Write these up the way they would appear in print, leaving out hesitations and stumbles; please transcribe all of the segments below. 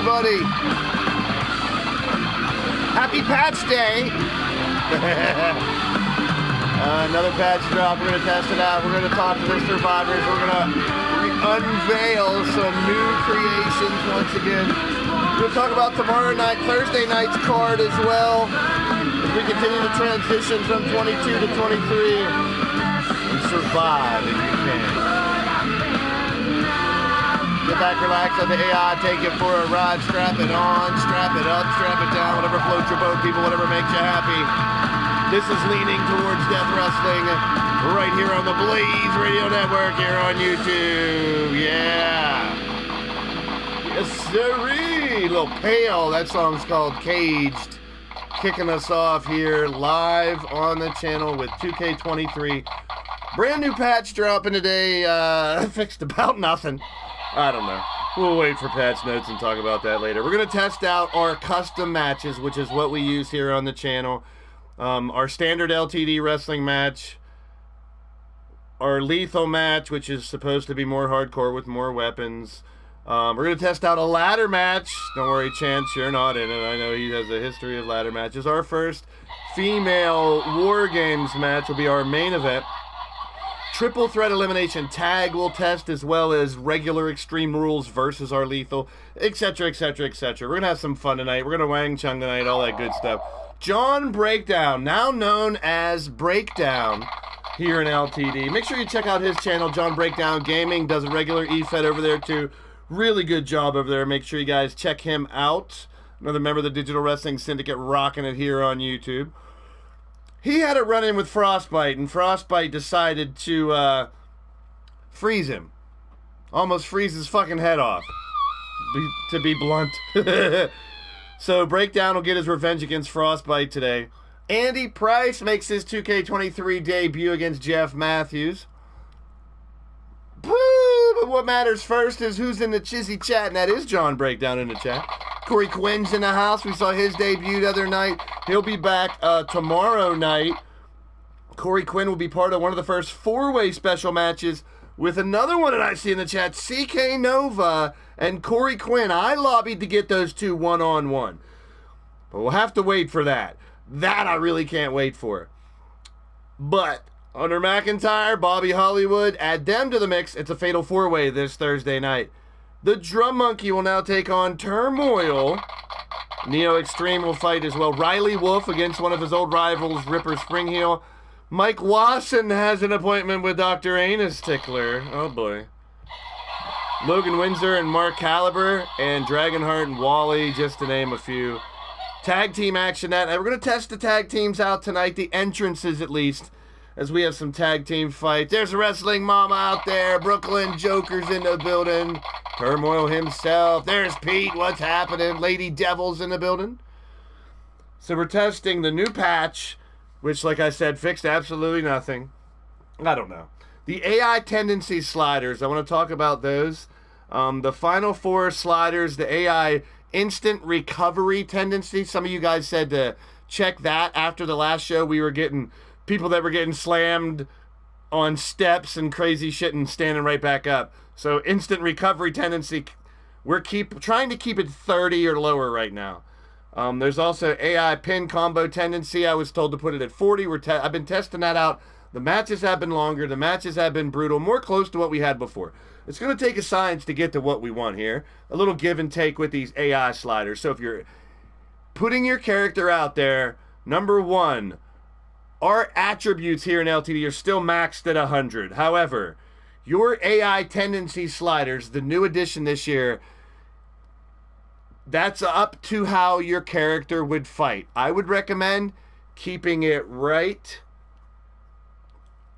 everybody. Happy Patch Day. Another patch drop. We're going to test it out. We're going to talk to the survivors. We're going to unveil some new creations once again. We'll talk about tomorrow night, Thursday night's card as well. As we continue to transition from 22 to 23 and survive if you can. Get back, relax, let the AI take it for a ride. Strap it on, strap it up, strap it down, whatever floats your boat, people, whatever makes you happy. This is Leaning Towards Death Wrestling right here on the Blaised Radio Network here on YouTube. Yeah. Yes, sirree. Little Pale. That song's called Caged. Kicking us off here live on the channel with 2K23. Brand new patch dropping today. Fixed about nothing. I don't know. We'll wait for patch notes and talk about that later. We're going to test out our custom matches, which is what we use here on the channel. Our standard LTD wrestling match. Our lethal match, which is supposed to be more hardcore with more weapons. We're going to test out a ladder match. Don't worry, Chance, you're not in it. I know he has a history of ladder matches. Our first female War Games match will be our main event. Triple threat elimination tag will test, as well as regular Extreme Rules versus our lethal, etc., etc., etc. We're going to have some fun tonight. We're going to Wang Chung tonight, all that good stuff. John Breakdown, now known as Breakdown here in LTD. Make sure you check out his channel, John Breakdown Gaming. Does a regular Efed over there too. Really good job over there. Make sure you guys check him out. Another member of the Digital Wrestling Syndicate, rocking it here on YouTube. He had a run-in with Frostbite, and Frostbite decided to freeze him. Almost freeze his fucking head off, to be blunt. So Breakdown will get his revenge against Frostbite today. Andy Price makes his 2K23 debut against Jeff Matthews. But what matters first is who's in the Chizzy chat, and that is John Breakdown in the chat. Corey Quinn's in the house. We saw his debut the other night. He'll be back tomorrow night. Corey Quinn will be part of one of the first four-way special matches with another one that I see in the chat, CK Nova and Corey Quinn. I lobbied to get those two one-on-one. But we'll have to wait for that. That I really can't wait for. But Hunter McIntyre, Bobby Hollywood, add them to the mix. It's a fatal four-way this Thursday night. The Drum Monkey will now take on Turmoil. Neo Extreme will fight as well. Riley Wolf against one of his old rivals, Ripper Springheel. Mike Wasson has an appointment with Dr. Anus Tickler. Oh boy. Logan Windsor and Mark Caliber and Dragonheart and Wally, just to name a few. Tag team action. We're going to test the tag teams out tonight, the entrances at least, as we have some tag team fights. There's a Wrestling Mama out there. Brooklyn Joker's in the building. Turmoil himself. There's Pete. What's happening? Lady Devil's in the building. So we're testing the new patch, which, like I said, fixed absolutely nothing. I don't know. The AI tendency sliders, I want to talk about those. The final four sliders, the AI instant recovery tendency. Some of you guys said to check that after the last show. We were getting people that were getting slammed on steps and crazy shit and standing right back up. So instant recovery tendency, we're trying to keep it 30 or lower right now. There's also AI pin combo tendency. I was told to put it at 40. I've been testing that out. The matches have been longer. The matches have been brutal, more close to what we had before. It's going to take a science to get to what we want here. A little give and take with these AI sliders. So if you're putting your character out there, number one, our attributes here in LTD are still maxed at 100. However, your AI tendency sliders, the new addition this year, that's up to how your character would fight. I would recommend keeping it right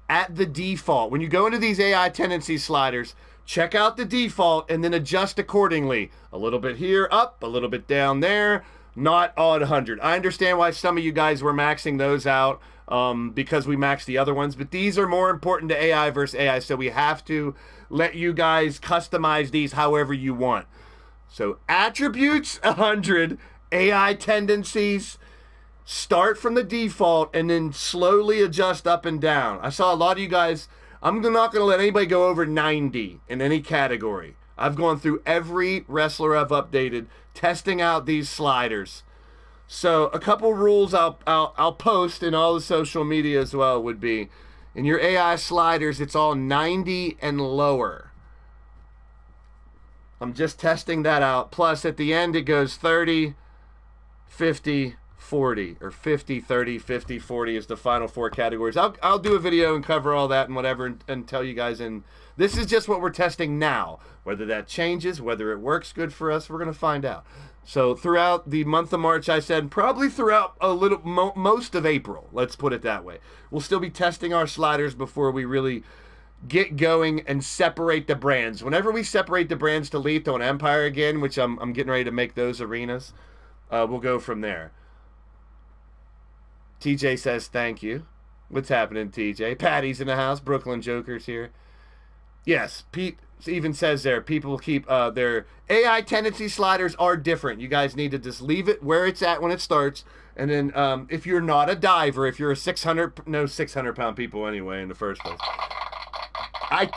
at the default. When you go into these AI tendency sliders, check out the default and then adjust accordingly. A little bit here, up, a little bit down there, not all at 100. I understand why some of you guys were maxing those out because we maxed the other ones, but these are more important to AI versus AI, so we have to let you guys customize these however you want. So attributes 100, AI tendencies, start from the default and then slowly adjust up and down. I saw a lot of you guys, I'm not going to let anybody go over 90 in any category. I've gone through every wrestler I've updated testing out these sliders. So a couple rules I'll post in all the social media as well would be, in your AI sliders, it's all 90 and lower. I'm just testing that out. Plus, at the end, it goes 30, 50, 40, or 50, 30, 50, 40 is the final 4 categories. I'll do a video and cover all that and whatever and tell you guys. And this is just what we're testing now. Whether that changes, whether it works good for us, we're going to find out. So throughout the month of March, I said probably throughout most of April, let's put it that way. We'll still be testing our sliders before we really get going and separate the brands. Whenever we separate the brands to Lethal and Empire again, which I'm getting ready to make those arenas, we'll go from there. TJ says thank you. What's happening, TJ? Patty's in the house. Brooklyn Joker's here. Yes, Pete even says there, people keep their AI tendency sliders are different. You guys need to just leave it where it's at when it starts. And then if you're not a diver, if you're a 600-pound people anyway in the first place,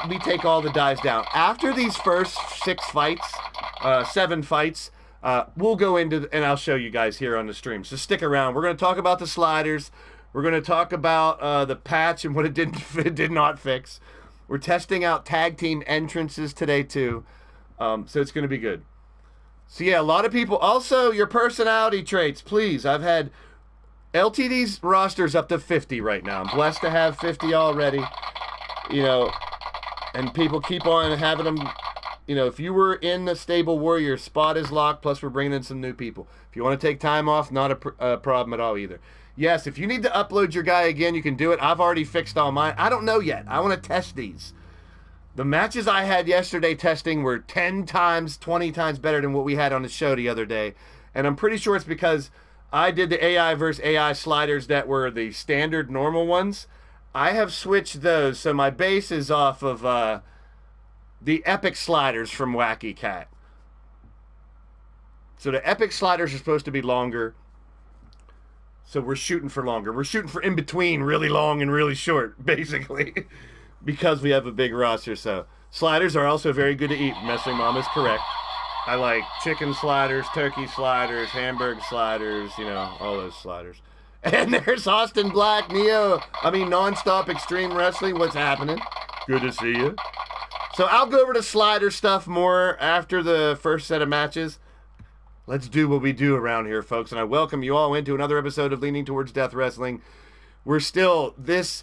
we take all the dives down. After these first 7 fights, we'll go into, and I'll show you guys here on the stream. So stick around. We're going to talk about the sliders. We're going to talk about the patch and what it did not fix. We're testing out tag team entrances today too. So it's going to be good. So yeah, a lot of people. Also, your personality traits, please. I've had LTD's rosters up to 50 right now. I'm blessed to have 50 already. You know, and people keep on having them. You know, if you were in the Stable Warrior, spot is locked, plus we're bringing in some new people. If you want to take time off, not a problem at all either. Yes, if you need to upload your guy again, you can do it. I've already fixed all mine. I don't know yet. I want to test these. The matches I had yesterday testing were 10 times, 20 times better than what we had on the show the other day. And I'm pretty sure it's because I did the AI versus AI sliders that were the standard normal ones. I have switched those, so my base is off of the epic sliders from Wacky Cat. So the epic sliders are supposed to be longer. So we're shooting for longer. We're shooting for in between really long and really short, basically, because we have a big roster. So sliders are also very good to eat. Messing Mom is correct. I like chicken sliders, turkey sliders, hamburger sliders, you know, all those sliders. And there's Austin Black, Nonstop Extreme Wrestling. What's happening? Good to see you. So I'll go over the slider stuff more after the first set of matches. Let's do what we do around here, folks. And I welcome you all into another episode of Leaning Towards Death Wrestling. We're still this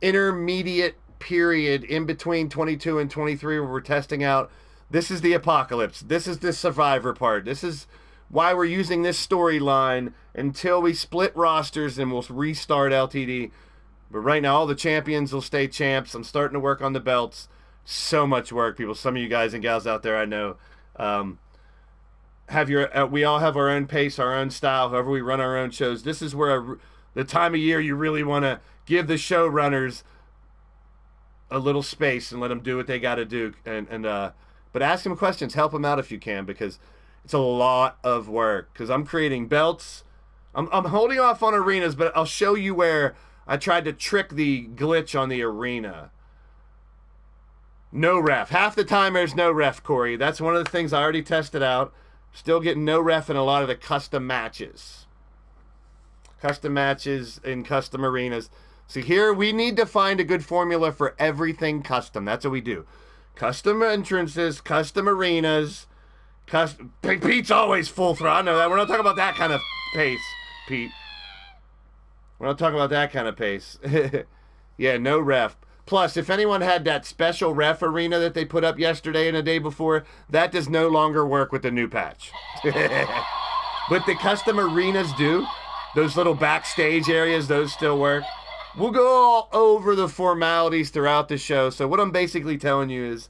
intermediate period in between 22 and 23 where we're testing out. This is the Apocalypse. This is the Survivor part. This is why we're using this storyline until we split rosters and we'll restart LTD. But right now, all the champions will stay champs. I'm starting to work on the belts. So much work, people. Some of you guys and gals out there, I know. We all have our own pace, our own style, however we run our own shows. This is where the time of year you really want to give the showrunners a little space and let them do what they got to do. But ask them questions. Help them out if you can, because it's a lot of work. Because I'm creating belts. I'm holding off on arenas, but I'll show you where I tried to trick the glitch on the arena. No ref. Half the time there's no ref, Corey. That's one of the things I already tested out. Still getting no ref in a lot of the custom matches. Custom matches in custom arenas. See, here we need to find a good formula for everything custom. That's what we do. Custom entrances, custom arenas. Pete's always full throw. I know that. We're not talking about that kind of pace, Pete. We're not talking about that kind of pace. Yeah, no ref. Plus, if anyone had that special ref arena that they put up yesterday and the day before, that does no longer work with the new patch. But the custom arenas do. Those little backstage areas, those still work. We'll go all over the formalities throughout the show. So what I'm basically telling you is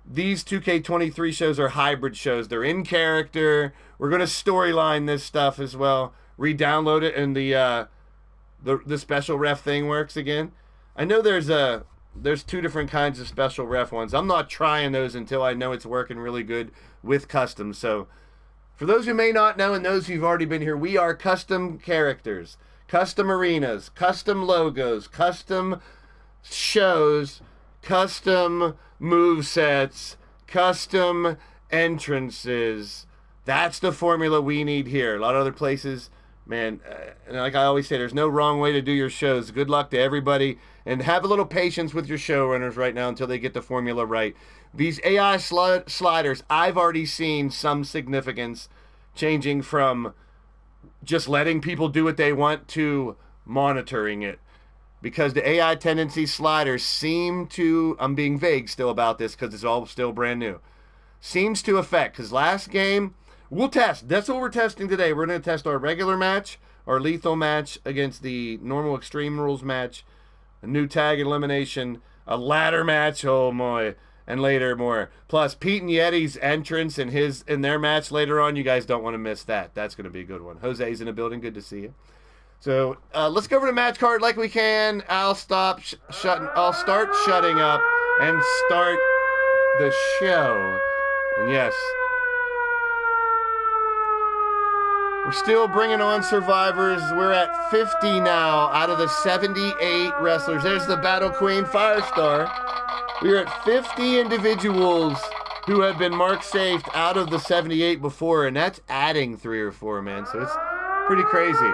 these 2K23 shows are hybrid shows. They're in character. We're going to storyline this stuff as well. Re-download it and the special ref thing works again. I know there's 2 different kinds of special ref ones. I'm not trying those until I know it's working really good with custom. So for those who may not know and those who've already been here, we are custom characters, custom arenas, custom logos, custom shows, custom move sets, custom entrances. That's the formula we need here. A lot of other places, man, and like I always say, there's no wrong way to do your shows. Good luck to everybody, and have a little patience with your showrunners right now until they get the formula right. These AI sliders, I've already seen some significance changing from just letting people do what they want to monitoring it. Because the AI tendency sliders seem to, I'm being vague still about this because it's all still brand new, seems to affect, because last game, we'll test. That's what we're testing today. We're going to test our regular match, our lethal match against the normal Extreme Rules match, a new tag elimination, a ladder match, oh boy, and later more. Plus, Pete and Yeti's entrance in their match later on. You guys don't want to miss that. That's going to be a good one. Jose's in the building. Good to see you. So let's go over the match card like we can. I'll start shutting up and start the show. And yes, we're still bringing on survivors. We're at 50 now out of the 78 wrestlers. There's the Battle Queen Firestar. We're at 50 individuals who have been marked safe out of the 78 before, and that's adding 3 or 4, man. So it's pretty crazy.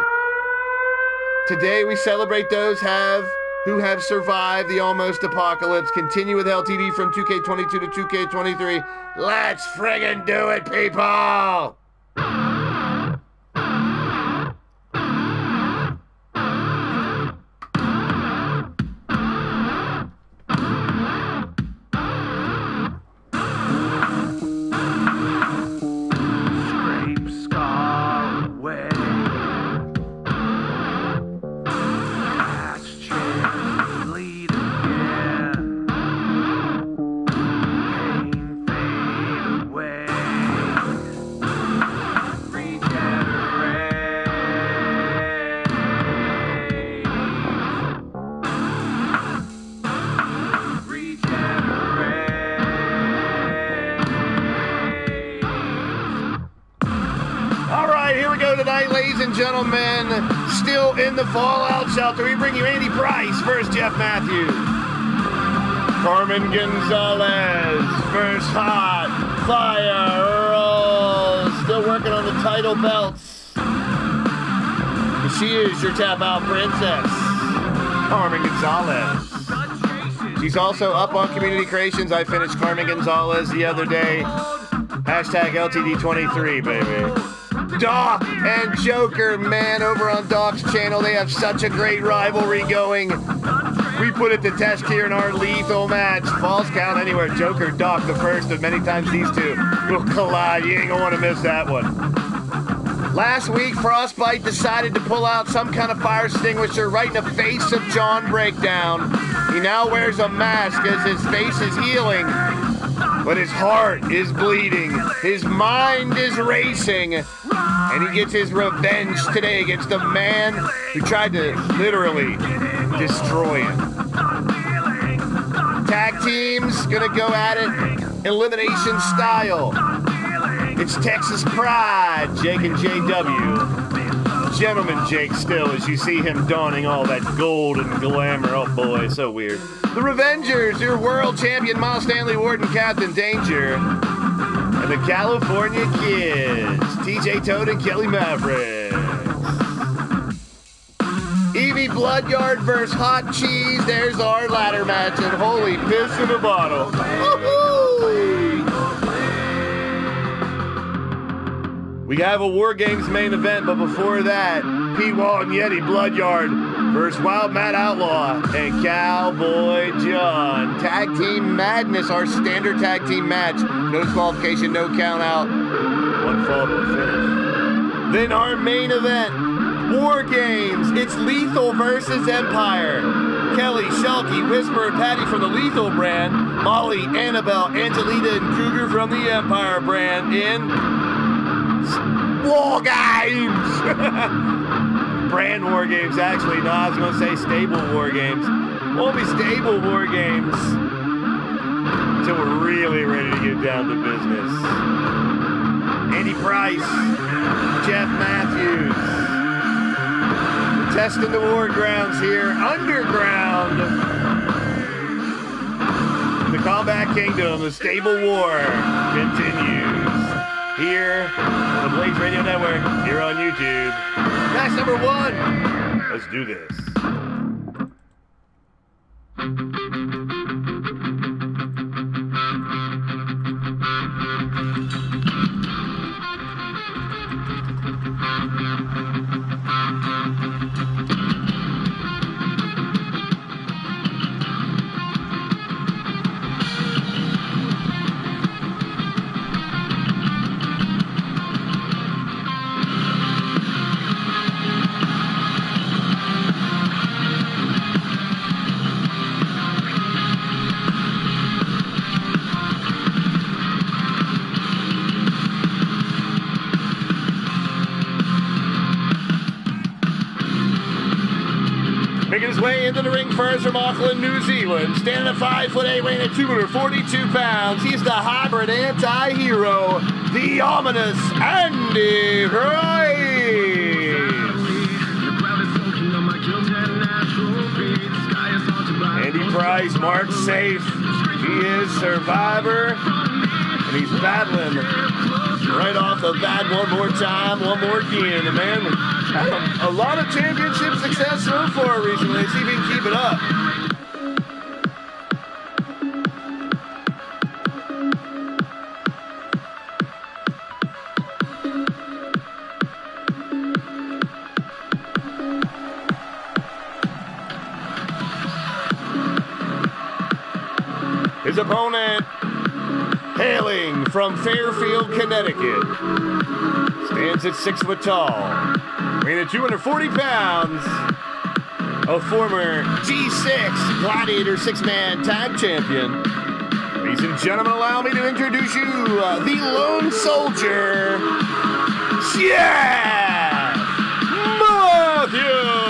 Today we celebrate those who have survived the almost apocalypse. Continue with LTD from 2K22 to 2K23. Let's friggin' do it, people! Tonight, ladies and gentlemen, still in the Fallout Shelter, we bring you Andy Price versus Jeff Matthews. Carmen Gonzalez versus Hot Fire Earl. Still working on the title belts. She is your tap out princess, Carmen Gonzalez. She's also up on Community Creations. I finished Carmen Gonzalez the other day. Hashtag LTD23, baby. Doc and Joker, man, over on Doc's channel, they have such a great rivalry going. We put it to test here in our lethal match. Falls count anywhere. Joker, Doc, the first of many times these two will collide. You ain't gonna want to miss that one. Last week, Frostbite decided to pull out some kind of fire extinguisher right in the face of John Breakdown. He now wears a mask as his face is healing, but his heart is bleeding. His mind is racing. And he gets his revenge today against the man who tried to literally destroy him. Tag teams gonna go at it elimination style. It's Texas Pride, Jake and JW. Gentleman Jake still, as you see him donning all that gold and glamour. Oh boy, so weird. The Revengers, your world champion Miles Stanley Ward and Captain Danger. And the California Kids, TJ Toad and Kelly Maverick. Evie Bloodyard versus Hot Cheese. There's our ladder match, and holy piss in a bottle. Woo-hoo! We have a War Games main event, but before that, Pete Wall and Yeti Bloodyard versus Wild Matt Outlaw and Cowboy John. Tag Team Madness, our standard tag team match. No disqualification, no count out. One fall to a finish. Then our main event, War Games. It's Lethal versus Empire. Kelly, Shelky, Whisper, and Patty from the Lethal brand. Molly, Annabelle, Angelita, and Cougar from the Empire brand in War Games. Brand War Games, actually. No, I was going to say Stable War Games. Won't be Stable War Games until we're really ready to get down to business. Andy Price, Jeff Matthews. We're testing the war grounds here. Underground. The Combat Kingdom, the Stable War continues. here on the Blaised Radio Network, here on YouTube. Match number 1. Let's do this. Making his way into the ring first from Auckland, New Zealand. Standing at 5'8", weighing at 242 pounds. He's the hybrid anti-hero, the ominous Andy Price. Andy Price, marked safe. He is Survivor, and he's battling right off the bat one more time, one more again. The man had a lot of championship success so far recently. See if he can keep it up. His opponent, hailing from Fairfield, Connecticut, stands at 6 foot tall, weighing at 240 pounds, a former G6 Gladiator 6-man tag champion. Ladies and gentlemen, allow me to introduce you, the Lone Soldier, Jeff Matthews.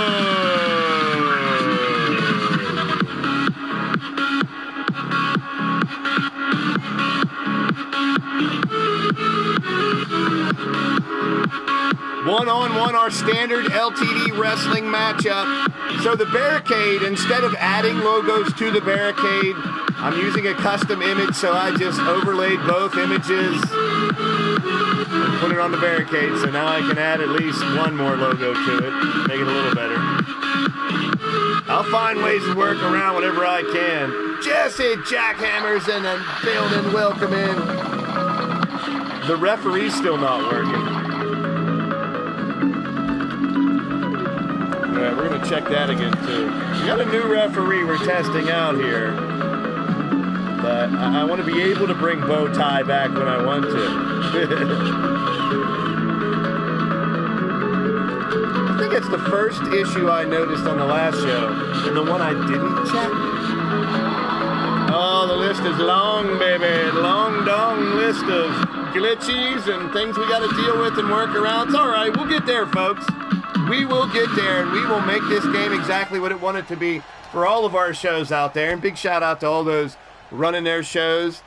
One-on-one, our standard LTD wrestling matchup. So the barricade, instead of adding logos to the barricade, I'm using a custom image, so I just overlaid both images and put it on the barricade. So now I can add at least one more logo to it, make it a little better. I'll find ways to work around whatever I can. Jesse Jackhammer's in the building, welcome in. The referee's still not working. All right, we're going to check that again, too. We got a new referee we're testing out here. But I want to be able to bring bow tie back when I want to. I think it's the first issue I noticed on the last show, and the one I didn't check. Oh, the list is long, baby. Long, dong list of glitches and things we got to deal with and work around. It's all right. We'll get there, folks. We will get there, and we will make this game exactly what it wanted to be for all of our shows out there. And big shout out to all those running their shows,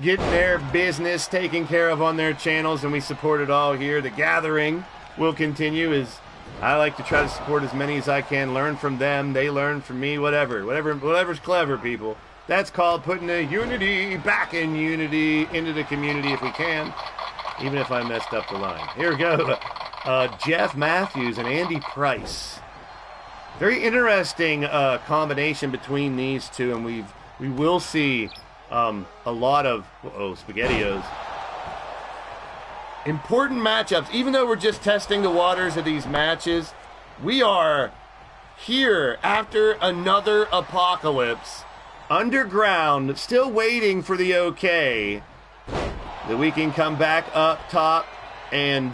getting their business taken care of on their channels, and we support it all here. The gathering will continue. As I like to try to support as many as I can, learn from them, they learn from me, whatever's clever, people. That's called putting the unity back in unity into the community if we can, even if I messed up the line. Here we go. Jeff Matthews and Andy Price. Very interesting combination between these two, and we will see a lot of SpaghettiOs. Important matchups. Even though we're just testing the waters of these matches, we are here after another apocalypse, underground, still waiting for the okay that we can come back up top and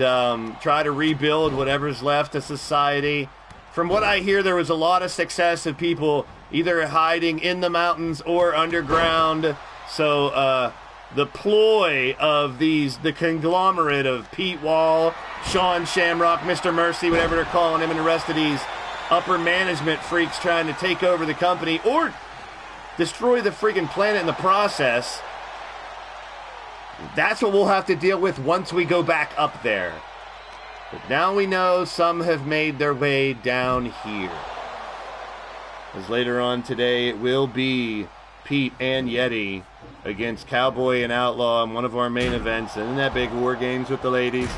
try to rebuild whatever's left of society. From what I hear, there was a lot of success of people either hiding in the mountains or underground. So the ploy of the conglomerate of Pete Wall, Sean Shamrock, Mr. Mercy, whatever they're calling him, and the rest of these upper management freaks trying to take over the company or destroy the freaking planet in the process. That's what we'll have to deal with once we go back up there. But now we know some have made their way down here. As later on today, it will be Pete and Yeti against Cowboy and Outlaw in one of our main events. And that big War Games with the ladies.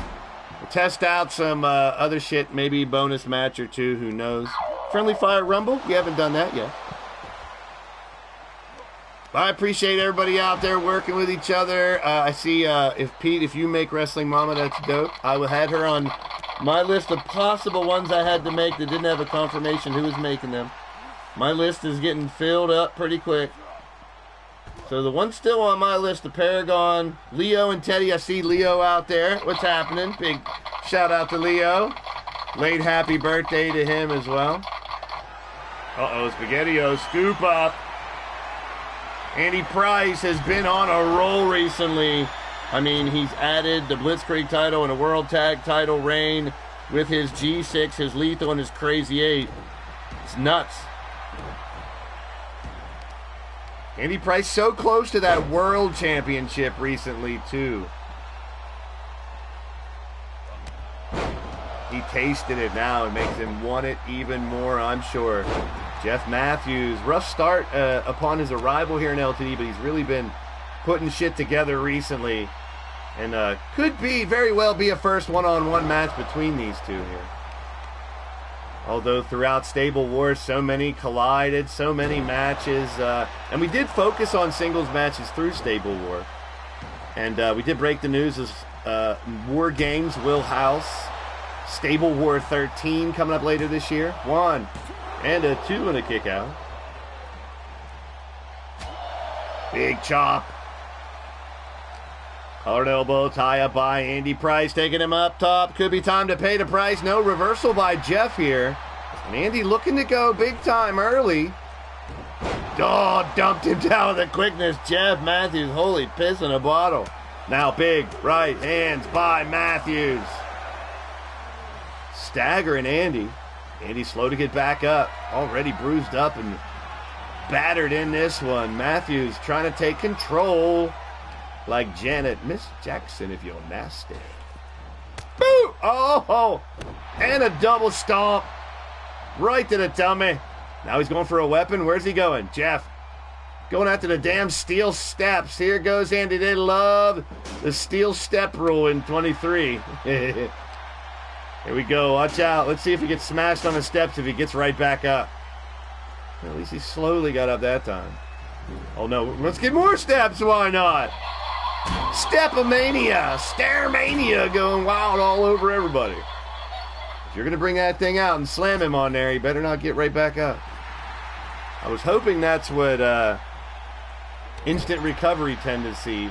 We'll test out some other shit, maybe bonus match or two, who knows. Friendly Fire Rumble, we haven't done that yet. I appreciate everybody out there working with each other. I see if you make Wrestling Mama, that's dope. I had her on my list of possible ones I had to make that didn't have a confirmation who was making them. My list is getting filled up pretty quick. So the one still on my list, the Paragon, Leo and Teddy. I see Leo out there. What's happening? Big shout out to Leo. Late happy birthday to him as well. Uh-oh, Spaghetti-O, scoop up. Andy Price has been on a roll recently. I mean, he's added the Blitzkrieg title and a World Tag title reign with his G6, his Lethal, and his Crazy 8. It's nuts. Andy Price so close to that World Championship recently, too. He tasted it now. It makes him want it even more, I'm sure. Jeff Matthews, rough start upon his arrival here in LTD, but he's really been putting shit together recently. And could very well be a first one-on-one match between these two here. Although throughout Stable Wars, so many collided, so many matches. And we did focus on singles matches through Stable War. And we did break the news as War Games will house Stable War 13 coming up later this year. 1 and a 2 and a kick out. Big chop. Hard elbow tie up by Andy Price, taking him up top. Could be time to pay the price. No, reversal by Jeff here. And Andy looking to go big time early. Oh, dumped him down with a quickness. Jeff Matthews, holy piss in a bottle. Now big right hands by Matthews. Staggering Andy. Andy slow to get back up. Already bruised up and battered in this one. Matthews trying to take control. Like Janet, Miss Jackson, if you're nasty. Boo! Oh! And a double stomp. Right to the tummy. Now he's going for a weapon. Where's he going? Jeff. Going after the damn steel steps. Here goes Andy. They love the steel step rule in 23. Here we go. Watch out. Let's see if he gets smashed on the steps, if he gets right back up. At least he slowly got up that time. Oh, no. Let's get more steps. Why not? Stepomania, Stairmania going wild all over everybody. If you're going to bring that thing out and slam him on there, you better not get right back up. I was hoping that's what instant recovery tendency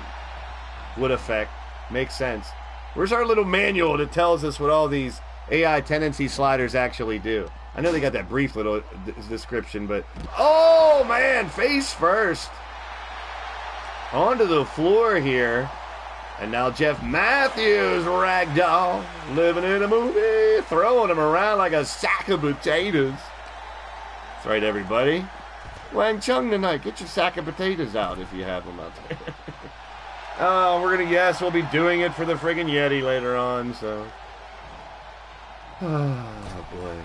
would affect. Makes sense. Where's our little manual that tells us what all these AI tendency sliders actually do? I know they got that brief little description, but... Oh, man, face first. Onto the floor here. And now Jeff Matthews, ragdoll, living in a movie, throwing him around like a sack of potatoes. That's right, everybody. Wang Chung tonight. Get your sack of potatoes out if you have them out there. Oh, we're going to guess we'll be doing it for the friggin' Yeti later on, so. Oh, boy.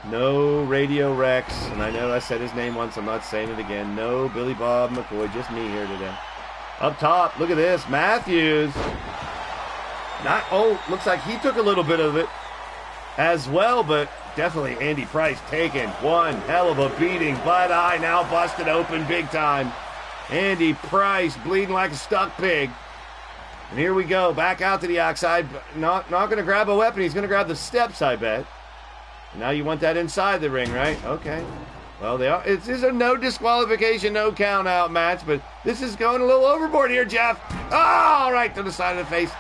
No Radio Rex, and I know I said his name once, I'm not saying it again. No Billy Bob McCoy, just me here today. Up top, look at this, Matthews. Looks like he took a little bit of it as well, but definitely Andy Price taking one hell of a beating. Blood eye now busted open big time. Andy Price bleeding like a stuck pig. And here we go, back out to the outside. Not going to grab a weapon, he's going to grab the steps, I bet. Now you want that inside the ring, right? Okay. Well, this is a no disqualification, no count out match, but this is going a little overboard here, Jeff. Oh, right to the side of the face.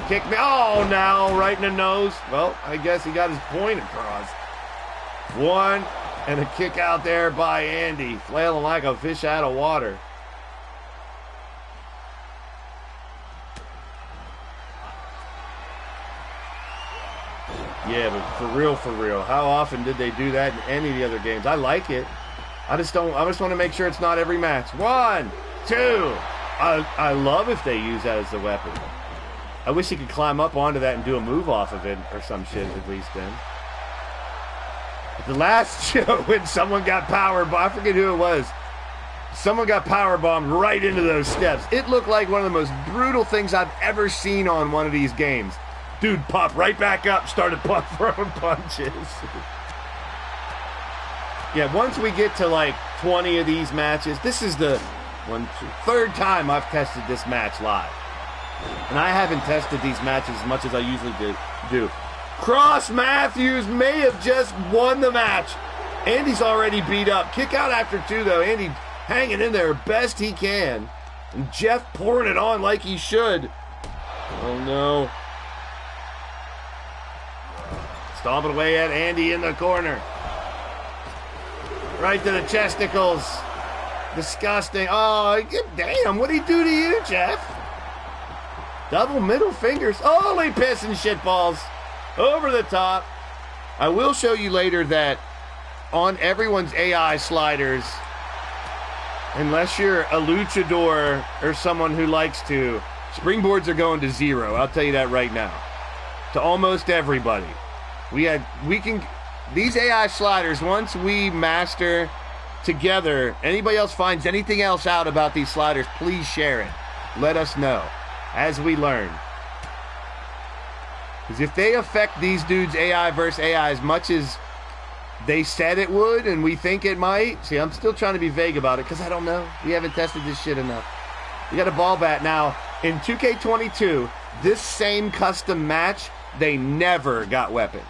Kick me. Oh, now right in the nose. Well, I guess he got his point across. One, and a kick out there by Andy, flailing like a fish out of water. Yeah, but for real, how often did they do that in any of the other games? I like it. I just want to make sure it's not every match. 1, 2. I love if they use that as a weapon. I wish he could climb up onto that and do a move off of it or some shit at least then. But the last show when someone got powered by, I forget who it was. Someone got powerbombed right into those steps. It looked like one of the most brutal things I've ever seen on one of these games. Dude popped right back up, started throwing punches. Yeah, once we get to like 20 of these matches, this is the third time I've tested this match live. And I haven't tested these matches as much as I usually do. Cross Matthews may have just won the match. Andy's already beat up. Kick out after 2, though. Andy hanging in there best he can. And Jeff pouring it on like he should. Oh, no. Stomping away at Andy in the corner. Right to the chesticles. Disgusting. Oh, damn. What'd he do to you, Jeff? Double middle fingers. Holy piss and shitballs. Over the top. I will show you later that on everyone's AI sliders, unless you're a luchador or someone who likes to, springboards are going to 0. I'll tell you that right now. To almost everybody. These AI sliders, once we master together, anybody else finds anything else out about these sliders, please share it. Let us know as we learn. Because if they affect these dudes' AI versus AI as much as they said it would and we think it might, see, I'm still trying to be vague about it because I don't know. We haven't tested this shit enough. We got a ball bat now. In 2K22, this same custom match, they never got weapons.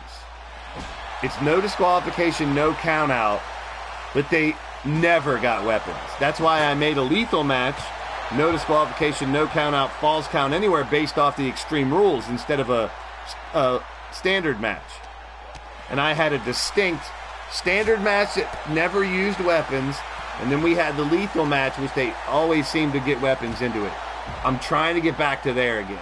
It's no disqualification, no count out, but they never got weapons. That's why I made a lethal match. No disqualification, no count out, falls count anywhere based off the extreme rules instead of a standard match. And I had a distinct standard match that never used weapons, and then we had the lethal match, which they always seem to get weapons into it. I'm trying to get back to there again.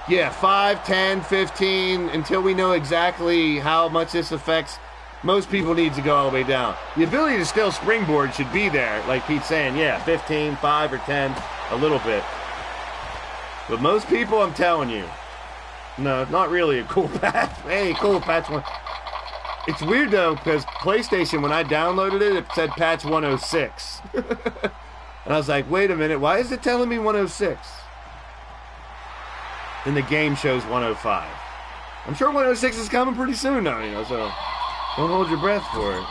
Yeah, 5, 10, 15, until we know exactly how much this affects. Most people need to go all the way down. The ability to still springboard should be there, like Pete's saying. Yeah, 15, 5, or 10, a little bit. But most people, I'm telling you, no, not really a cool patch. Hey, cool patch one. It's weird, though, because PlayStation, when I downloaded it, it said patch 106. And I was like, wait a minute, why is it telling me 106? Then the game shows 105. I'm sure 106 is coming pretty soon now, so don't hold your breath for it.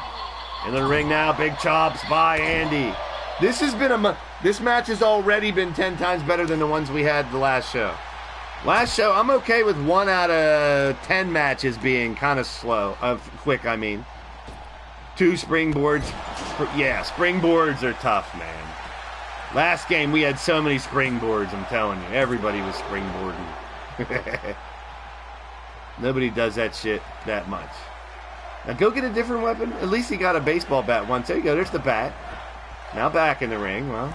In the ring now, big chops by Andy. This has been this match has already been 10 times better than the ones we had the last show. Last show, I'm okay with 1 out of 10 matches being kind of slow, quick, I mean. 2 springboards. Yeah, springboards are tough, man. Last game, we had so many springboards, I'm telling you. Everybody was springboarding. Nobody does that shit that much. Now go get a different weapon. At least he got a baseball bat once. There you go. There's the bat. Now back in the ring. Well,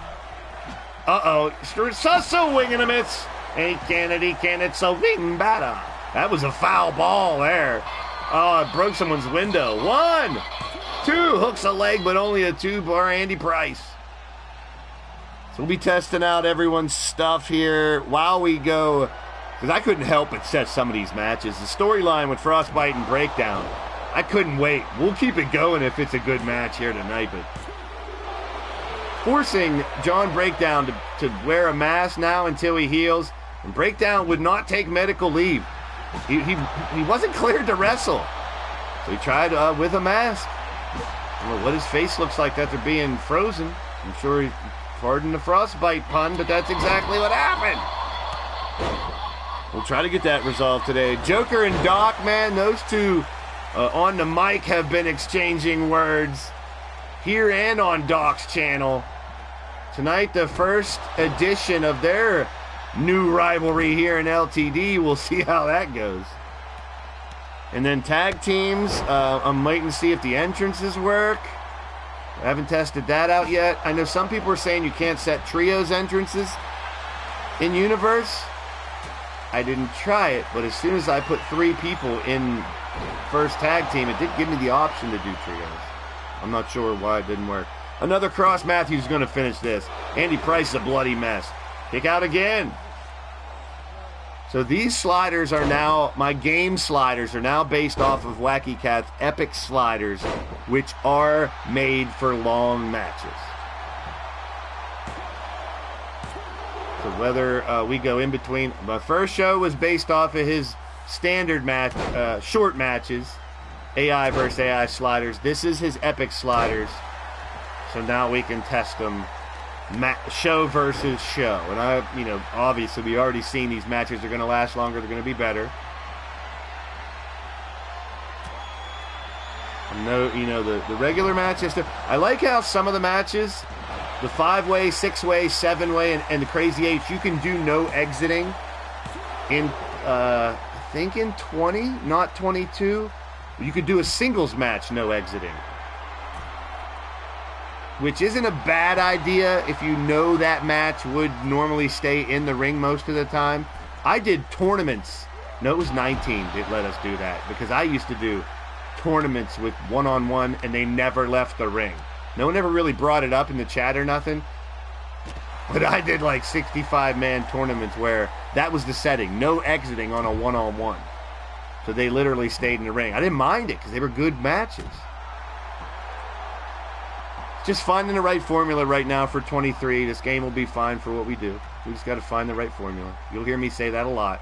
uh-oh. So wing and a miss. Ain't can it, so wing batter. That was a foul ball there. Oh, it broke someone's window. 1, 2. Hooks a leg, but only a 2 for Andy Price. So we'll be testing out everyone's stuff here while we go. Because I couldn't help but set some of these matches. The storyline with Frostbite and Breakdown, I couldn't wait. We'll keep it going if it's a good match here tonight, but forcing John Breakdown to wear a mask now until he heals, and Breakdown would not take medical leave. He wasn't cleared to wrestle, so he tried with a mask. I don't know what his face looks like after being frozen. I'm sure he, pardon the Frostbite pun, but that's exactly what happened. We'll try to get that resolved today. Joker and Doc, man, those two on the mic have been exchanging words here and on Doc's channel. Tonight, the first edition of their new rivalry here in LTD. We'll see how that goes. And then tag teams, I'm waiting to see if the entrances work. I haven't tested that out yet. I know some people are saying you can't set trios entrances in Universe. I didn't try it, but as soon as I put 3 people in first tag team, it did give me the option to do trios. I'm not sure why it didn't work. Another cross. Matthews going to finish this. Andy Price is a bloody mess. Kick out again. So these sliders are now, my game sliders are now based off of Wacky Cat's epic sliders, which are made for long matches. So whether we go in between, my first show was based off of his standard match, short matches, AI versus AI sliders. This is his epic sliders. So now we can test them show versus show. And obviously we already seen these matches are going to last longer. They're going to be better. The regular matches. I like how some of the matches, the 5-way, 6-way, 7-way, and the Crazy 8, you can do no exiting in, I think in 20, not 22. You could do a singles match, no exiting. Which isn't a bad idea if you know that match would normally stay in the ring most of the time. I did tournaments. No, it was 19 that let us do that. Because I used to do tournaments with one-on-one, and they never left the ring. No one ever really brought it up in the chat or nothing. But I did like 65-man tournaments where that was the setting. No exiting on a one-on-one. So they literally stayed in the ring. I didn't mind it because they were good matches. Just finding the right formula right now for 23. This game will be fine for what we do. We just got to find the right formula. You'll hear me say that a lot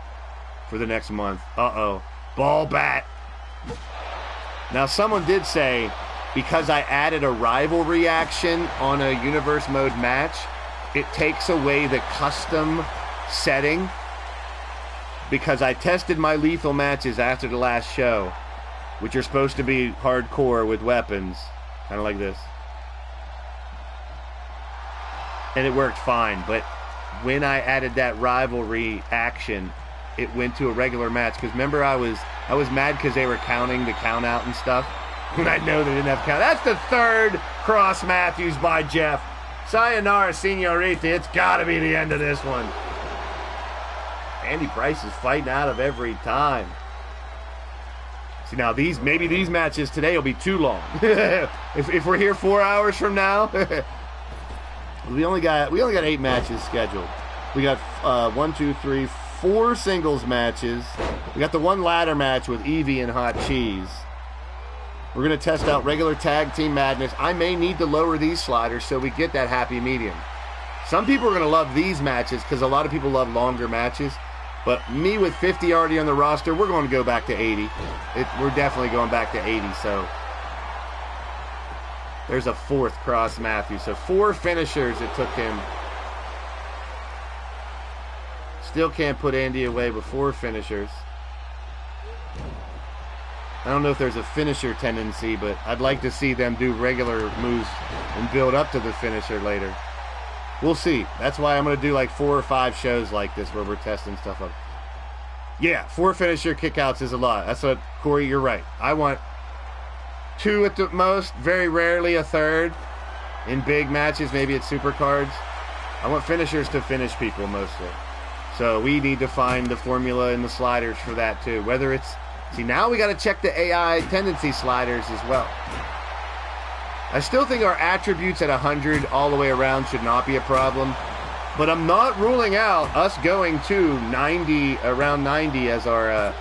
for the next month. Uh-oh. Ball bat. Now, someone did say, because I added a rivalry action on a universe mode match, it takes away the custom setting. Because I tested my lethal matches after the last show, which are supposed to be hardcore with weapons. Kind of like this. And it worked fine, but when I added that rivalry action, it went to a regular match. Because remember, I was mad because they were counting the count out and stuff. When I know they didn't have count. That's the third Cross Matthews by Jeff. Sayonara, senorita. It's got to be the end of this one. Andy Price is fighting out of every time. See, now maybe these matches today will be too long. if we're here 4 hours from now. We only got 8 matches scheduled. We got 4 singles matches. We got the one ladder match with Evie and Hot Cheese. We're going to test out regular tag team madness. I may need to lower these sliders so we get that happy medium. Some people are going to love these matches because a lot of people love longer matches. But me with 50 already on the roster, we're going to go back to 80. We're definitely going back to 80, so... There's a 4th Cross Matthews. So 4 finishers it took him. Still can't put Andy away with 4 finishers. I don't know if there's a finisher tendency, but I'd like to see them do regular moves and build up to the finisher later. We'll see. That's why I'm going to do like 4 or 5 shows like this where we're testing stuff up. Yeah, 4 finisher kickouts is a lot. That's what, Corey, you're right. I want 2 at the most, very rarely a 3rd in big matches, maybe at super cards. I want finishers to finish people mostly. So we need to find the formula in the sliders for that too. Whether it's, see, now we got to check the AI tendency sliders as well. I still think our attributes at 100 all the way around should not be a problem. But I'm not ruling out us going to 90, around 90 as our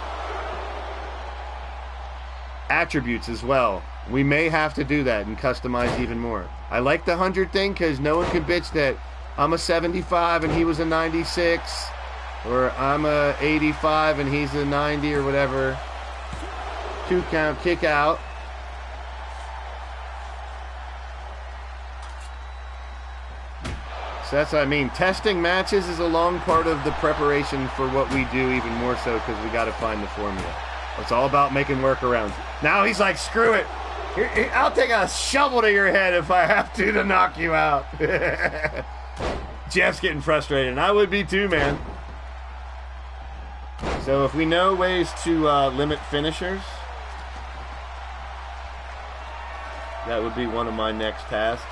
attributes as well. We may have to do that and customize even more. I like the 100 thing because no one can bitch that I'm a 75 and he was a 96, or I'm a 85 and he's a 90 or whatever. 2 count kick out. So that's what I mean. Testing matches is a long part of the preparation for what we do, even more so because we got to find the formula. It's all about making workarounds. Now he's like, screw it. Here, I'll take a shovel to your head if I have to knock you out. Jeff's getting frustrated, and I would be too, man. So if we know ways to limit finishers, that would be one of my next tasks.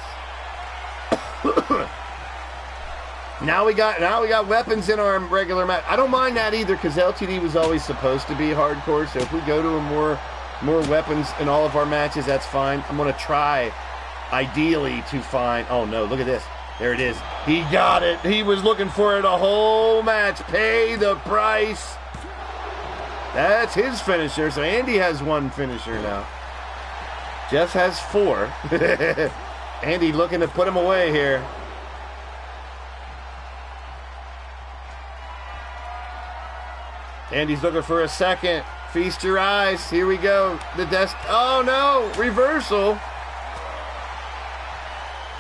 Now we got weapons in our regular match. I don't mind that either because LTD was always supposed to be hardcore. So if we go to a more weapons in all of our matches, that's fine. I'm gonna try, ideally, to find. Oh no! Look at this. There it is. He got it. He was looking for it a whole match. Pay the price. That's his finisher. So Andy has one finisher now. Jeff has 4. Andy looking to put him away here. Andy's looking for a second. Feast your eyes. Here we go. Oh no! Reversal.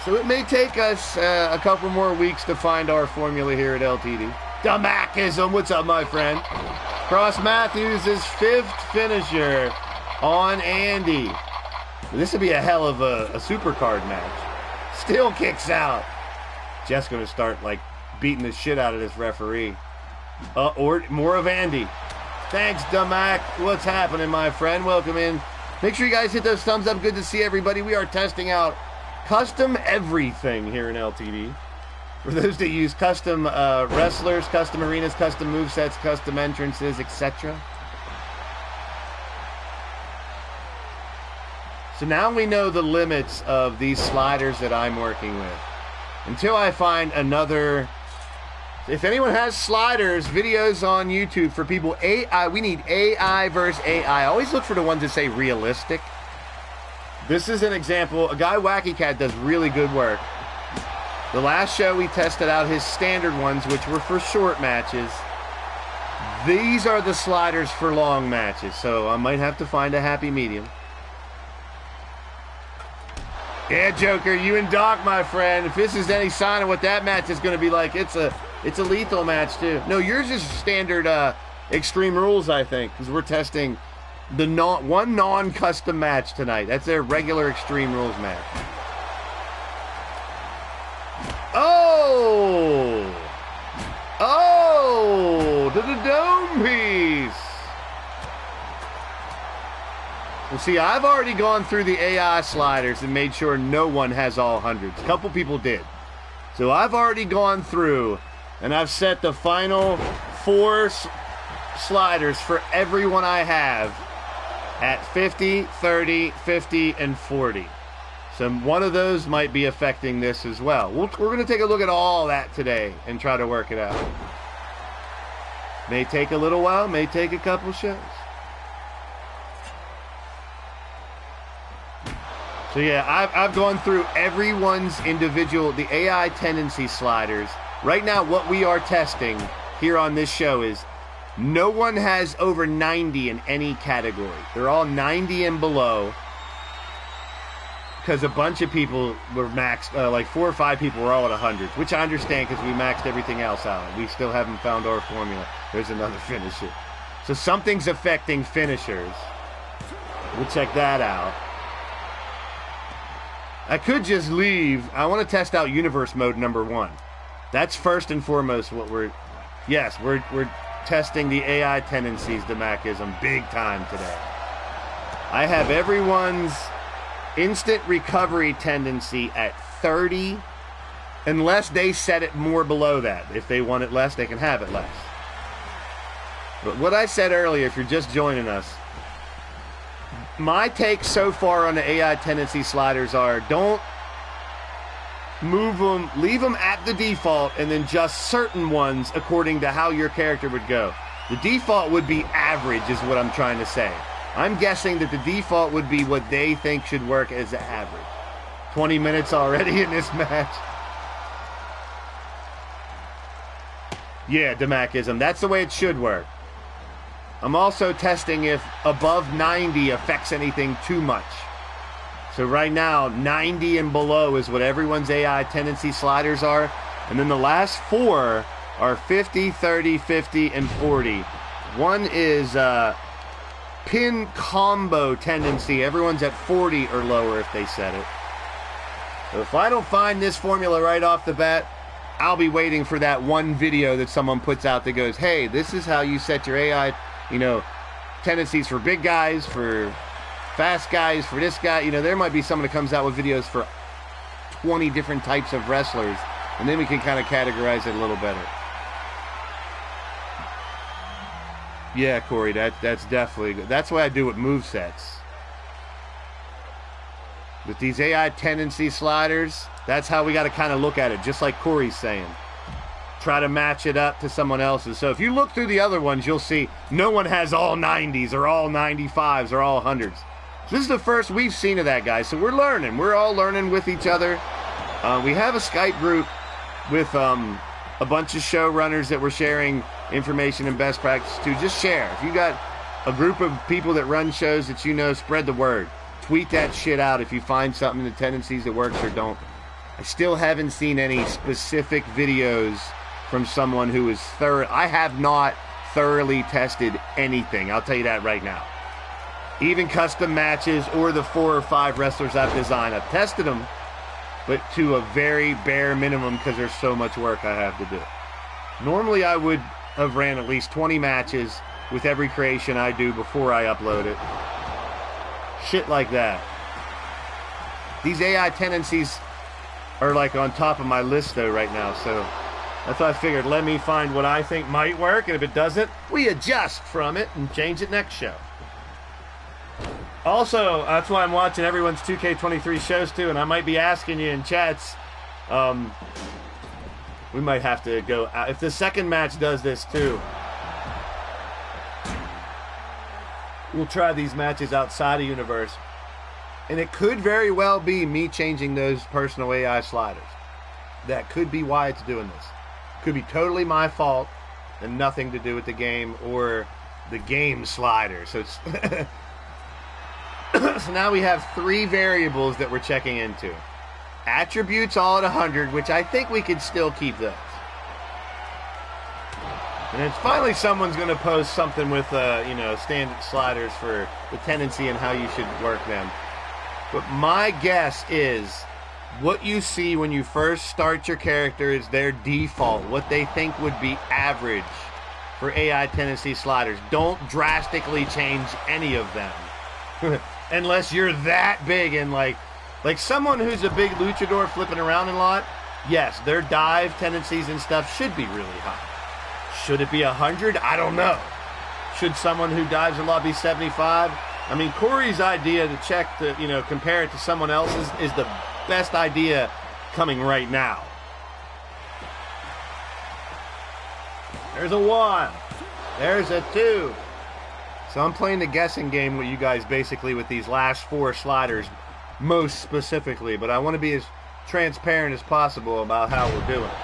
So it may take us a couple more weeks to find our formula here at LTD. Damacism. What's up, my friend? Cross Matthews' 5th finisher on Andy. This would be a hell of a super card match. Still kicks out. Jeff's going to start like beating the shit out of this referee. Or more of Andy. Thanks, Damac. What's happening, my friend? Welcome in. Make sure you guys hit those thumbs up. Good to see everybody. We are testing out custom everything here in LTD. For those that use custom wrestlers, custom arenas, custom movesets, custom entrances, etc. So now we know the limits of these sliders that I'm working with. Until I find another... If anyone has sliders, videos on YouTube for people, AI, we need AI versus AI. I always look for the ones that say realistic. This is an example. A guy, Wacky Cat, does really good work. The last show we tested out his standard ones, which were for short matches. These are the sliders for long matches, so I might have to find a happy medium. Yeah, Joker, you and Doc, my friend. If this is any sign of what that match is going to be like, it's a lethal match, too. No, yours is standard Extreme Rules, I think, because we're testing the one non-custom match tonight. That's their regular Extreme Rules match. Oh! Oh! To the dome piece! Well, see, I've already gone through the AI sliders and made sure no one has all hundreds. A couple people did. So I've already gone through, and I've set the final 4 sliders for everyone I have at 50, 30, 50, and 40. So one of those might be affecting this as well. We're going to take a look at all that today and try to work it out. May take a little while, may take a couple shows. So yeah, I've gone through everyone's individual, the AI tendency sliders. Right now, what we are testing here on this show is no one has over 90 in any category. They're all 90 and below. Because a bunch of people were maxed, like 4 or 5 people were all at 100, which I understand because we maxed everything else out. We still haven't found our formula. There's another finisher. So something's affecting finishers. We'll check that out. I could just leave. I want to test out universe mode number 1. That's first and foremost what we're testing the AI tendencies, Damacism, big time today. I have everyone's instant recovery tendency at 30, unless they set it more below that. If they want it less, they can have it less. But what I said earlier, if you're just joining us, my take so far on the AI tendency sliders are don't move them, leave them at the default, and then just certain ones according to how your character would go. The default would be average is what I'm trying to say. I'm guessing that the default would be what they think should work as average. 20 minutes already in this match. Yeah, Damacism, that's the way it should work. I'm also testing if above 90 affects anything too much. So right now, 90 and below is what everyone's AI tendency sliders are. And then the last 4 are 50, 30, 50, and 40. One is pin combo tendency. Everyone's at 40 or lower if they set it. So if I don't find this formula right off the bat, I'll be waiting for that one video that someone puts out that goes, hey, this is how you set your AI tendencies for big guys, for fast guys, for this guy. There might be someone that comes out with videos for 20 different types of wrestlers, and then we can kind of categorize it a little better. Yeah, Corey, that's definitely good. That's what I do with movesets. With these AI tendency sliders, that's how we got to kind of look at it, just like Corey's saying. Try to match it up to someone else's. So if you look through the other ones, you'll see no one has all 90s or all 95s or all 100s. So this is the first we've seen of that, guys. So we're learning. We're all learning with each other. We have a Skype group with a bunch of showrunners that we're sharing information and best practice to. Just share. If you got a group of people that run shows that you know, spread the word. Tweet that shit out if you find something in the tendencies that works or don't. I still haven't seen any specific videos from someone who is thorough. I have not thoroughly tested anything. I'll tell you that right now. Even custom matches or the 4 or 5 wrestlers I've designed. I've tested them, but to a very bare minimum because there's so much work I have to do. Normally I would have ran at least 20 matches with every creation I do before I upload it. Shit like that. These AI tendencies are like on top of my list though right now, so that's why I figured let me find what I think might work, and if it doesn't, we adjust from it and change it next show. Also, that's why I'm watching everyone's 2K23 shows too, and I might be asking you in chats, we might have to go out. If the second match does this too, we'll try these matches outside of Universe. And it could very well be me changing those personal AI sliders. That could be why it's doing this. Could be totally my fault and nothing to do with the game or the game slider. So, so now we have 3 variables that we're checking into. Attributes all at 100, which I think we could still keep those. And then finally someone's going to post something with, standard sliders for the tendency and how you should work them. But my guess is what you see when you first start your character is their default, what they think would be average for AI tendency sliders. Don't drastically change any of them. Unless you're that big and like someone who's a big luchador flipping around a lot, yes, their dive tendencies and stuff should be really high. Should it be 100? I don't know. Should someone who dives a lot be 75? I mean, Corey's idea to check to, compare it to someone else's is the best idea coming right now. There's a 1. There's a 2. So I'm playing the guessing game with you guys basically with these last 4 sliders most specifically, but I want to be as transparent as possible about how we're doing it.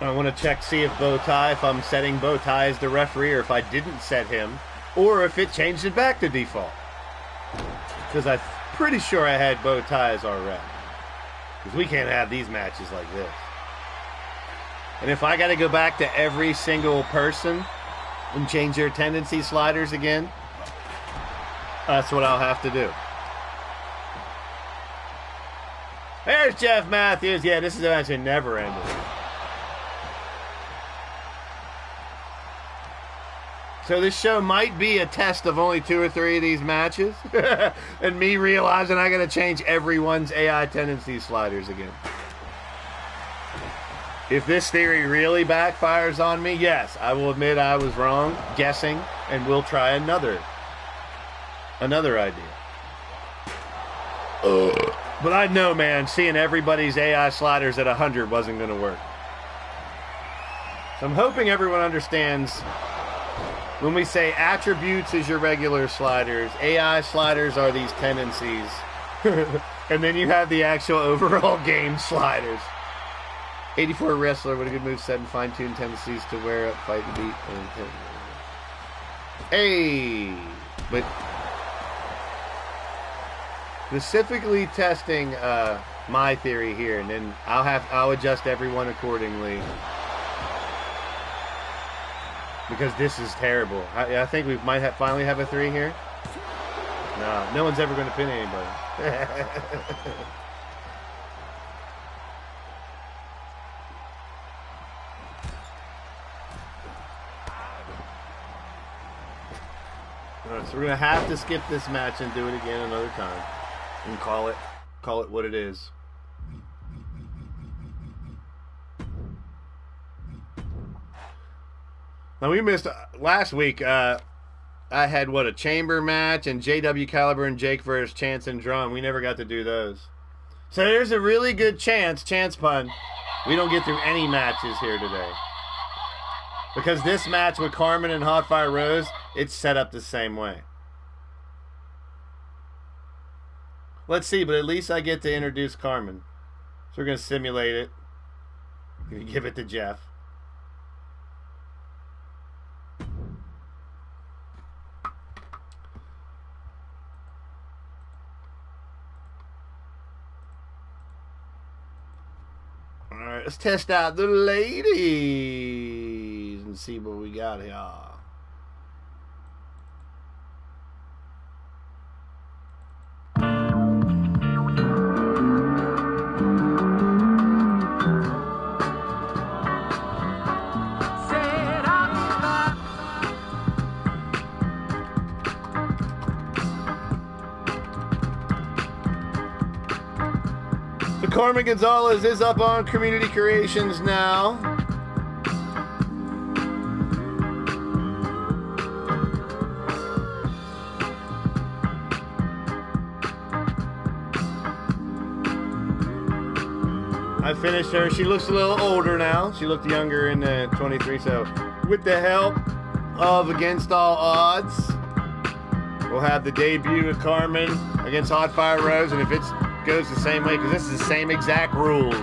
I want to check, see if bow tie, if I'm setting bow tie as the referee, or if I didn't set him, or if it changed it back to default. Because I'm pretty sure I had bow ties already. Because we can't have these matches like this. And if I got to go back to every single person and change their tendency sliders again, that's what I'll have to do. There's Jeff Matthews. Yeah, this is actually never ended. So this show might be a test of only 2 or 3 of these matches. And me realizing I gotta change everyone's AI tendency sliders again. If this theory really backfires on me, yes, I will admit I was wrong, guessing, and we'll try another idea. But I know, man, seeing everybody's AI sliders at 100 wasn't gonna work. So I'm hoping everyone understands when we say attributes is your regular sliders, AI sliders are these tendencies, and then you have the actual overall game sliders. 84 wrestler with a good moveset and fine-tuned tendencies to wear up, fight, and beat. Hey! But specifically testing my theory here, and then I'll adjust everyone accordingly. Because this is terrible. I think we might finally have a 3 here. No one's ever going to pin anybody. Alright, so we're going to have to skip this match and do it again another time. And call it what it is. Now we missed last week. I had, what, a chamber match, and JW Caliber and Jake versus Chance and Drum. We never got to do those. So there's a really good chance pun, we don't get through any matches here today. Because this match with Carmen and Hot Fire Rose, it's set up the same way. Let's see, but at least I get to introduce Carmen. So we're going to simulate it. We're going to give it to Jeff. Alright, let's test out the ladies and see what we got here. Carmen Gonzalez is up on Community Creations now. I finished her. She looks a little older now. She looked younger in 23. So with the help of Against All Odds, we'll have the debut of Carmen against Hot Fire Rose. And if it's goes the same way, because this is the same exact rules.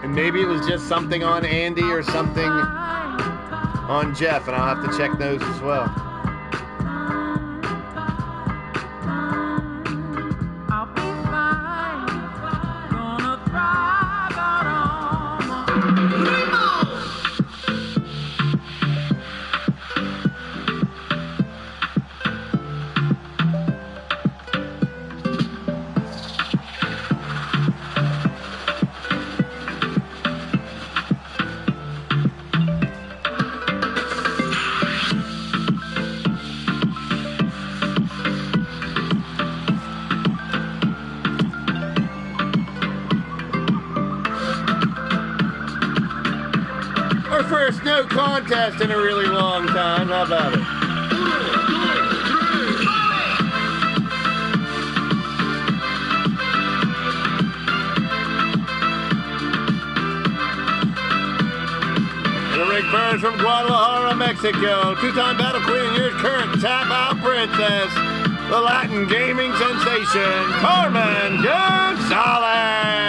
And maybe it was just something on Andy or something on Jeff, and I'll have to check those as well. No contest in a really long time. How about it? The Rick Burns from Guadalajara, Mexico. Two-time Battle Queen, your current tap-out princess. The Latin gaming sensation, Carmen Gonzalez.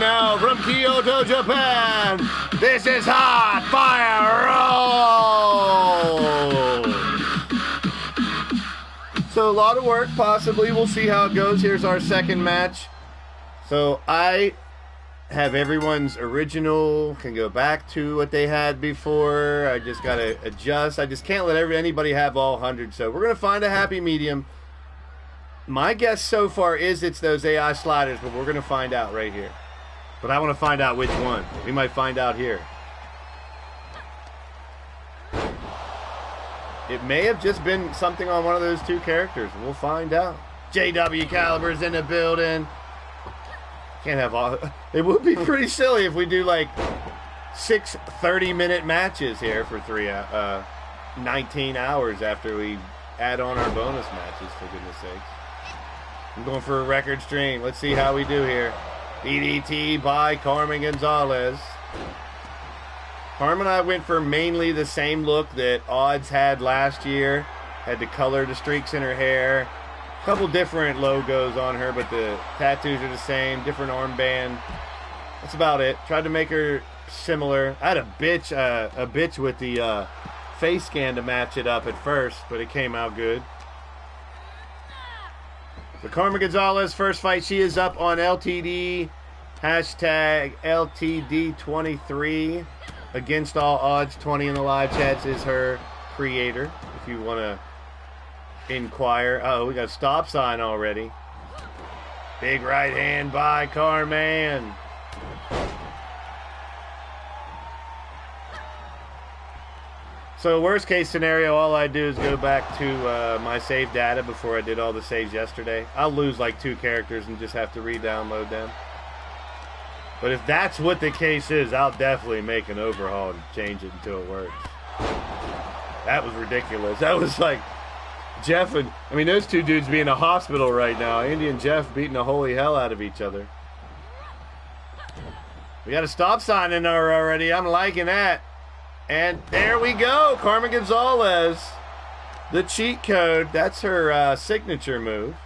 Now from Kyoto, Japan, this is Hot Fire Roll. So a lot of work, possibly. We'll see how it goes. Here's our second match. So I have everyone's original, can go back to what they had before. I just got to adjust. I just can't let anybody have all 100. So we're going to find a happy medium. My guess so far is it's those AI sliders, but we're going to find out right here. But I want to find out which one. We might find out here. It may have just been something on one of those two characters. We'll find out. JW Caliber's in the building. Can't have all. It would be pretty silly if we do like 6 30-minute matches here for 19 hours after we add on our bonus matches, for goodness sakes. I'm going for a record stream. Let's see how we do here. DDT by Carmen Gonzalez. Carmen and I went for mainly the same look that Odds had last year. Had the color, the streaks in her hair. A couple different logos on her, but the tattoos are the same. Different armband. That's about it. Tried to make her similar. I had a bitch with the face scan to match it up at first, but it came out good. So Carmen Gonzalez, first fight, she is up on LTD, hashtag LTD23. Against all odds, 20 in the live chats is her creator, if you want to inquire. Oh, we got a stop sign already. Big right hand by Carmen. So worst case scenario, all I do is go back to my save data before I did all the saves yesterday. I'll lose like 2 characters and just have to re-download them. But if that's what the case is, I'll definitely make an overhaul and change it until it works. That was ridiculous. That was like Jeff and, I mean, those 2 dudes be in a hospital right now. Andy and Jeff beating the holy hell out of each other. We got a stop sign in there already. I'm liking that. And there we go. Carmen Gonzalez. The cheat code. That's her signature move.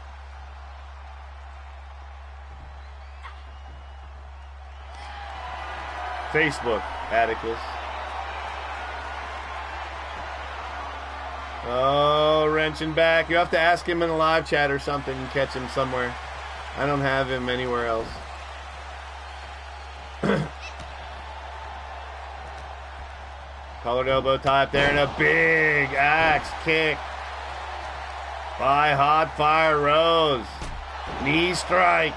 Facebook, Atticus. Oh, wrenching back. You have to ask him in a live chat or something and catch him somewhere. I don't have him anywhere else. Collared elbow tie up there and a big axe kick by Hot Fire Rose. Knee strike.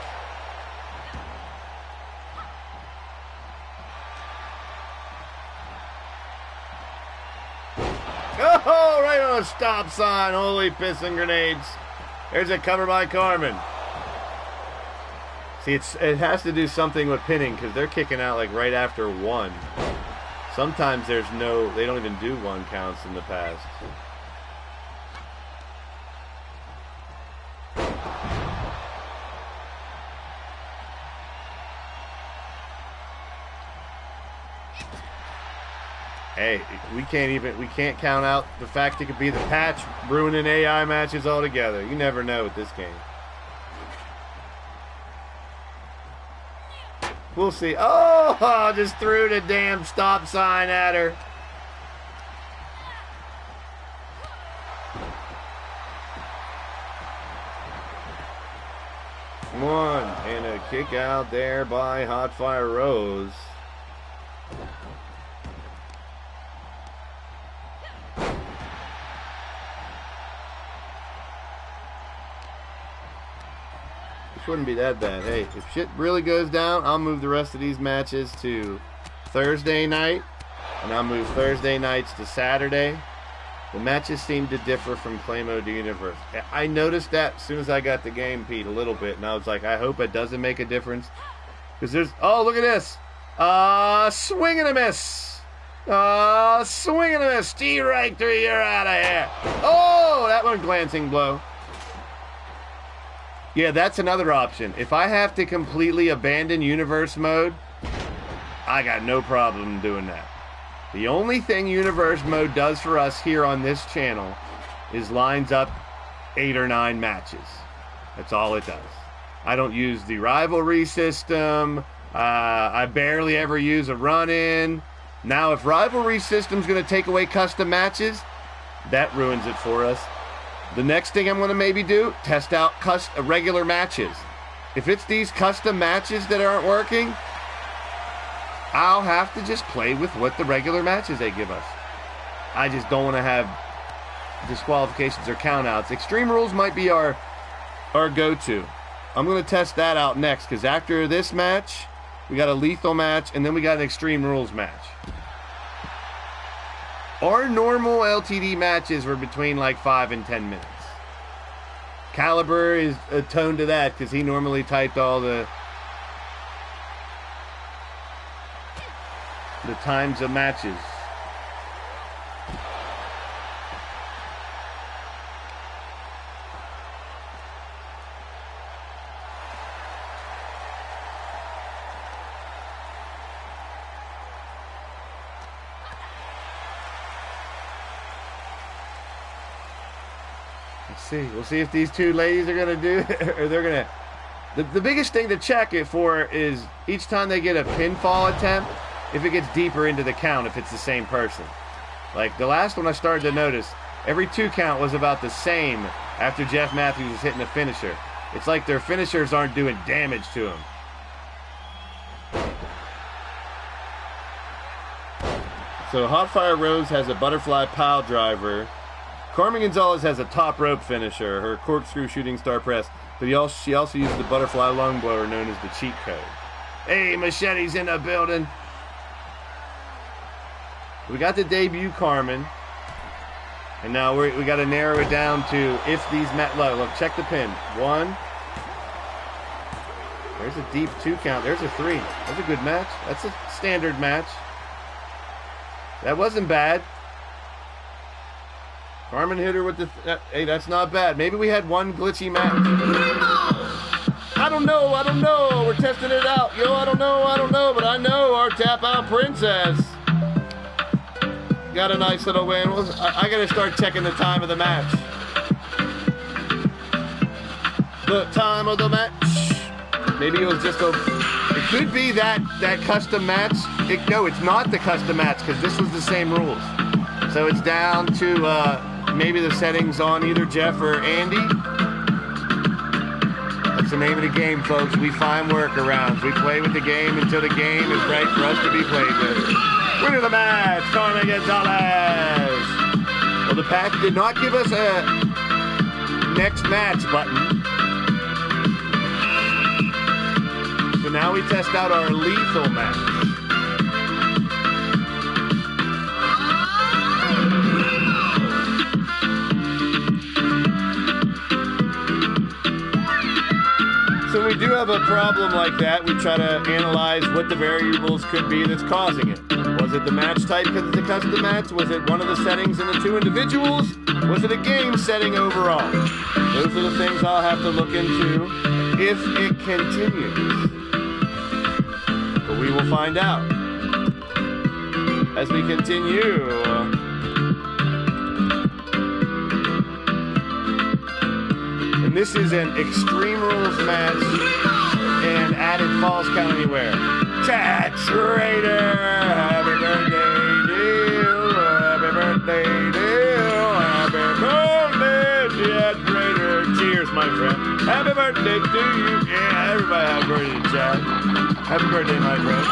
Oh, right on a stop sign. Holy pissing grenades. There's a cover by Carmen. See, it has to do something with pinning because they're kicking out like right after 1. Sometimes they don't even do 1 counts in the past. Hey, we can't count out the fact it could be the patch ruining AI matches altogether. You never know with this game. We'll see. Oh, just threw the damn stop sign at her. One, and a kick out there by Hot Fire Rose. Wouldn't be that bad. Hey, if shit really goes down, I'll move the rest of these matches to Thursday night, and I'll move Thursday nights to Saturday. The matches seem to differ from Play Mode to Universe. I noticed that as soon as I got the game, Pete, a little bit, and I was like, I hope it doesn't make a difference. Because there's, oh, look at this. Swing and a miss. Swing and a miss. Steve right through, you're out of here. Oh, that one glancing blow. Yeah, that's another option. If I have to completely abandon Universe mode, I got no problem doing that. The only thing Universe mode does for us here on this channel is lines up 8 or 9 matches. That's all it does. I don't use the rivalry system. I barely ever use a run-in. Now, if rivalry system's going to take away custom matches, that ruins it for us. The next thing I'm going to maybe do, test out regular matches. If it's these custom matches that aren't working, I'll have to just play with what the regular matches they give us. I just don't want to have disqualifications or countouts. Extreme Rules might be our go-to. I'm going to test that out next, because after this match, we got a lethal match, and then we got an Extreme Rules match. Our normal LTD matches were between like 5 and 10 minutes. Caliber is attuned to that because he normally typed all the the times of matches. We'll see if these two ladies are gonna do it, or they're gonna. The biggest thing to check it for is each time they get a pinfall attempt, if it gets deeper into the count, if it's the same person. Like the last one, I started to notice every 2 count was about the same after Jeff Matthews was hitting a finisher. It's like their finishers aren't doing damage to him. So Hotfire Rose has a butterfly pile driver. Carmen Gonzalez has a top rope finisher, her corkscrew shooting star press, but she also uses the butterfly lung blower known as the cheat code. Hey, Machete's in the building. We got the debut Carmen, and now we got to narrow it down to if these look, check the pin. 1. There's a deep 2 count. There's a 3. That's a good match. That's a standard match. That wasn't bad. Carmen hit her with the... hey, that's not bad. Maybe we had one glitchy match. I don't know. We're testing it out. Yo, I don't know. But I know our tap-out princess got a nice little win. I got to start checking the time of the match. The time of the match. Maybe it was just a... It could be that custom match. No, it's not the custom match because this was the same rules. So it's down to... maybe the settings on either Jeff or Andy. That's the name of the game, folks. We find workarounds. We play with the game until the game is right for us to be played with. Winner of the match, Carmen Gonzalez. Well, the pack did not give us a next match button. So now we test out our lethal match. So we do have a problem like that. We try to analyze what the variables could be that's causing it. Was it the match type because it's a custom match? Was it one of the settings in the 2 individuals? Was it a game setting overall? Those are the things I'll have to look into if it continues. But we will find out as we continue. And this is an Extreme Rules match and added falls count anywhere. Chad Schrader, happy birthday to you, happy birthday to you, happy birthday, Chad Schrader. Cheers, my friend. Happy birthday to you. Yeah, everybody happy birthday, Chad. Happy birthday, my friend.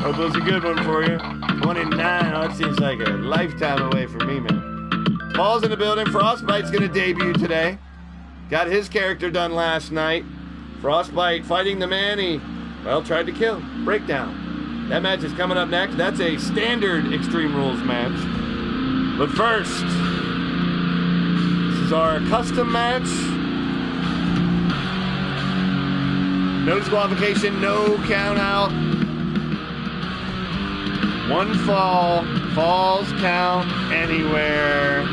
Hope it was a good one for you. 29, oh, it seems like a lifetime away from me, man. Paul's in the building. Frostbite's going to debut today. Got his character done last night. Frostbite fighting the man he, tried to kill. Breakdown. That match is coming up next. That's a standard Extreme Rules match. But first, this is our custom match. No disqualification, no count out. 1 fall. Falls count anywhere.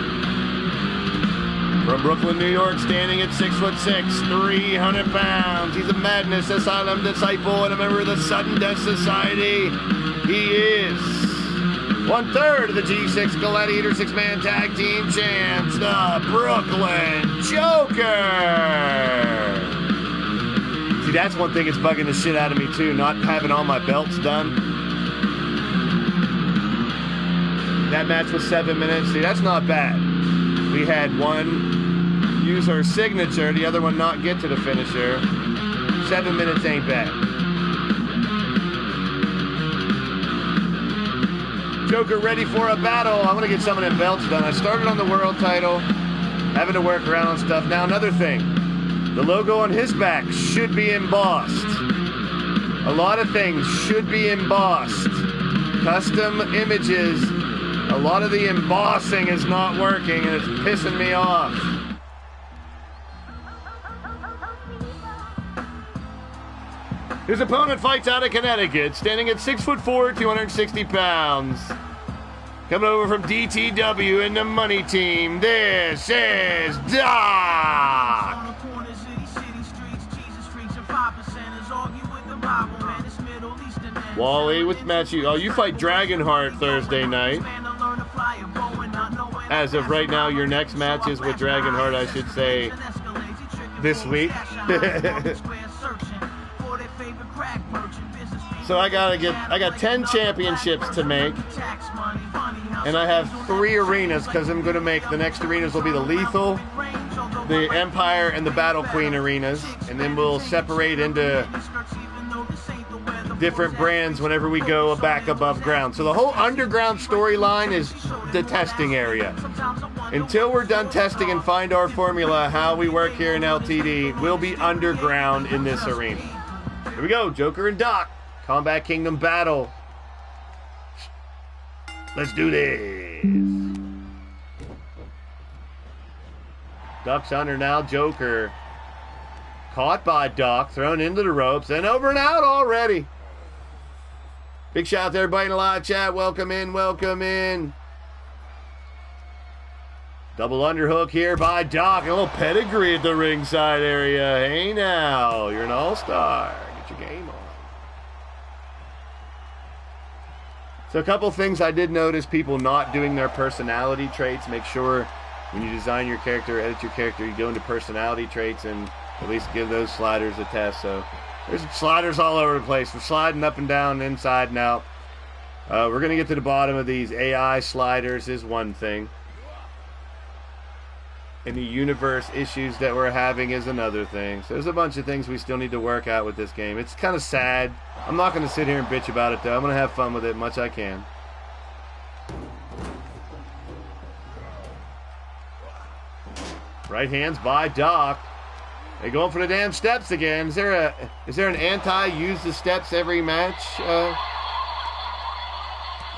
From Brooklyn, New York, standing at 6'6", 300 pounds. He's a Madness Asylum disciple and a member of the Sudden Death Society. He is 1/3 of the G6 Gladiator 6-man tag team champs, the Brooklyn Joker. See, that's one thing that's bugging the shit out of me too, not having all my belts done. That match was 7 minutes. See, that's not bad. We had one use her signature, the other one not get to the finisher. 7 minutes ain't bad. Joker ready for a battle. I'm going to get some of them belts done. I started on the world title, having to work around on stuff. Now another thing, the logo on his back should be embossed. A lot of things should be embossed. Custom images, a lot of the embossing is not working and it's pissing me off. His opponent fights out of Connecticut, standing at 6'4", 260 pounds. Coming over from DTW and the Money Team, this is Doc. Wally with Matthew. Oh, you fight Dragonheart Thursday night. As of right now, your next match is with Dragonheart, I should say, this week. So I got 10 championships to make. And I have 3 arenas because I'm going to make the next arenas will be the Lethal, the Empire, and the Battle Queen arenas. And then we'll separate into different brands whenever we go back above ground. So the whole underground storyline is the testing area. Until we're done testing and find our formula, how we work here in LTD, we'll be underground in this arena. Here we go, Joker and Doc. Combat Kingdom battle. Let's do this. Doc's under now, Joker. Caught by Doc, thrown into the ropes, and over and out already. Big shout out to everybody in the live chat. Welcome in, welcome in. Double underhook here by Doc. A little pedigree at the ringside area. Hey now, you're an all-star. Get your game on. So a couple things I did notice, people not doing their personality traits. Make sure when you design your character, edit your character, you go into personality traits and at least give those sliders a test. So there's sliders all over the place. We're sliding up and down, inside and out. We're going to get to the bottom of these. AI sliders is one thing. And the universe issues that we're having is another thing. So there's a bunch of things we still need to work out with this game. It's kind of sad. I'm not going to sit here and bitch about it, though. I'm going to have fun with it much I can. Right hands by Doc. They going for the damn steps again. Is there an anti-use the steps every match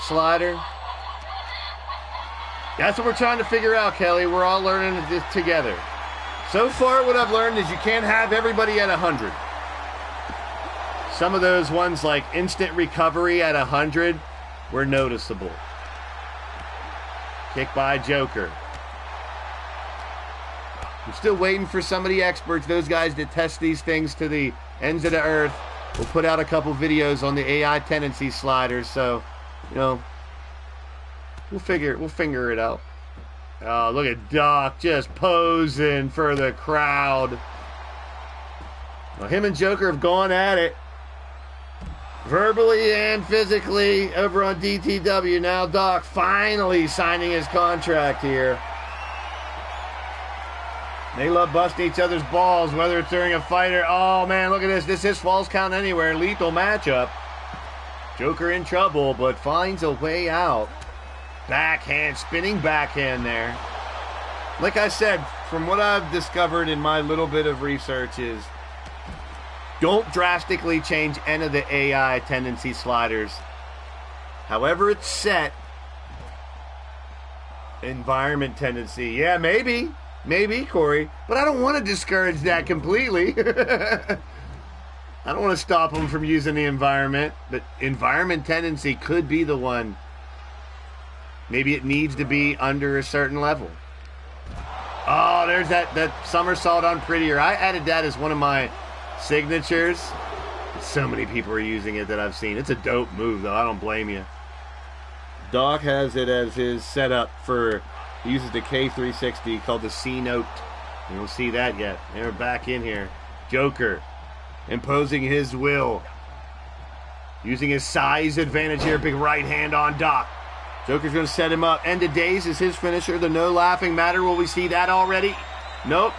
slider? That's what we're trying to figure out, Kelly. We're all learning this together. So far, what I've learned is you can't have everybody at 100. Some of those ones, like instant recovery at 100, were noticeable. Kick by Joker. I'm still waiting for some of the experts, those guys that test these things to the ends of the earth. We'll put out a couple videos on the AI tendency sliders, so, you know, we'll figure it out. Oh, look at Doc just posing for the crowd. Well, him and Joker have gone at it. Verbally and physically over on DTW. Now Doc finally signing his contract here. They love busting each other's balls, whether it's during a fight or... Oh, man, look at this. This is falls count anywhere. Lethal matchup. Joker in trouble, but finds a way out. Backhand, spinning backhand there. Like I said, from what I've discovered in my little bit of research is don't drastically change any of the AI tendency sliders. However it's set, environment tendency. Yeah, maybe, Corey. But I don't want to discourage that completely. I don't want to stop them from using the environment. But environment tendency could be the one. Maybe it needs to be under a certain level. Oh, there's that somersault on Prettier. I added that as one of my signatures. So many people are using it that I've seen. It's a dope move, though. I don't blame you. Doc has it as his setup for... He uses the K360 called the C note. You don't see that yet. They're back in here. Joker imposing his will. Using his size advantage here. Big right hand on Doc. Joker's going to set him up. End of days is his finisher. The no laughing matter. Will we see that already? Nope.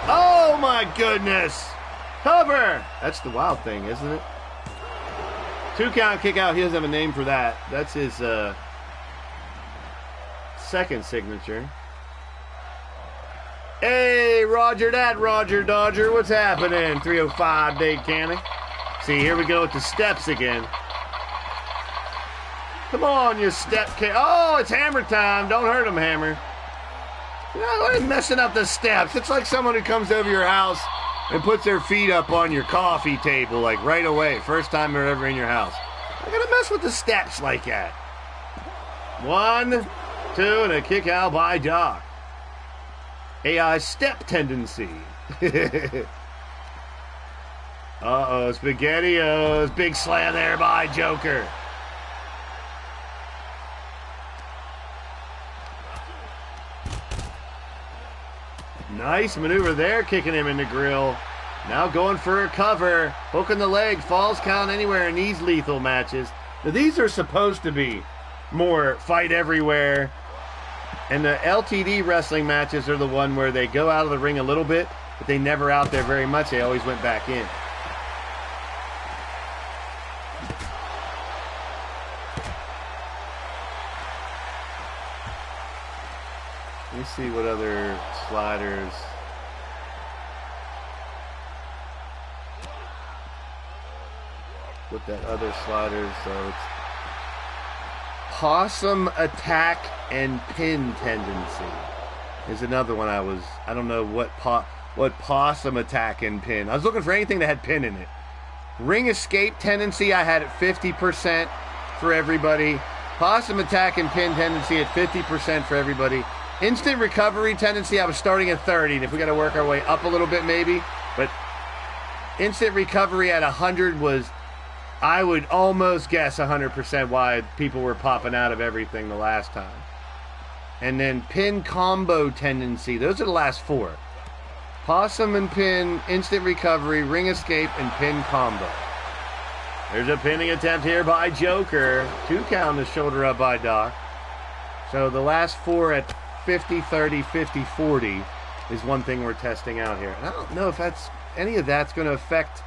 Oh, my goodness. Cover. That's the wild thing, isn't it? 2 count kick out. He doesn't have a name for that. That's his second signature. Hey, Roger that, Roger Dodger. What's happening? 305 Dade County. See, here we go with the steps again. Come on, you step kick. Oh, it's hammer time. Don't hurt him, Hammer. You're messing up the steps. It's like someone who comes over your house and puts their feet up on your coffee table, like right away. First time they're ever in your house. I gotta mess with the steps like that. 1, 2, and a kick out by Doc. AI step tendency. Uh-oh, SpaghettiOs. Big slam there by Joker. Nice maneuver there, kicking him in the grill. Now going for a cover. Hooking the leg, falls count anywhere in these lethal matches. Now, these are supposed to be more fight everywhere. And the LTD wrestling matches are the one where they go out of the ring a little bit, but they never out there very much. They always went back in. Let me see what other sliders. What that other slider, so it's possum attack and pin tendency is another one. I don't know what possum attack and pin. I was looking for anything that had pin in it. Ring escape tendency, I had at 50% for everybody. Possum attack and pin tendency at 50% for everybody. Instant recovery tendency, I was starting at 30, and if we got to work our way up a little bit maybe, but instant recovery at 100 was, I would almost guess 100% why people were popping out of everything the last time. And then pin combo tendency, those are the last 4. Possum and pin, instant recovery, ring escape, and pin combo. There's a pinning attempt here by Joker. 2 count, the shoulder up by Doc. So the last 4 at 50, 30, 50, 40 is one thing we're testing out here. And I don't know if any of that's going to affect.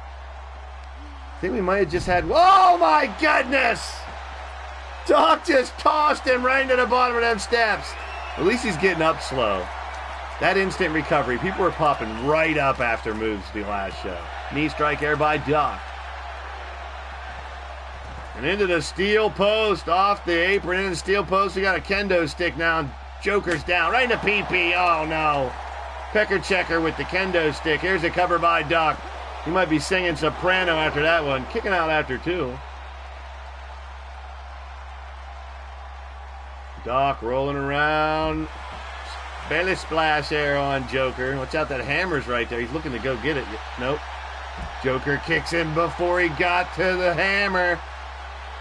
I think we might have just had. Oh my goodness! Doc just tossed him right into the bottom of them steps. At least he's getting up slow. That instant recovery. People were popping right up after moves the last show. Knee strike there by Doc. And into the steel post. Off the apron into the steel post. We got a kendo stick now. Joker's down. Right in the PP. Oh no. Pecker checker with the kendo stick. Here's a cover by Doc. He might be singing soprano after that one. Kicking out after 2. Doc rolling around. Belly splash there on Joker. Watch out, that hammer's right there. He's looking to go get it. Nope. Joker kicks him before he got to the hammer.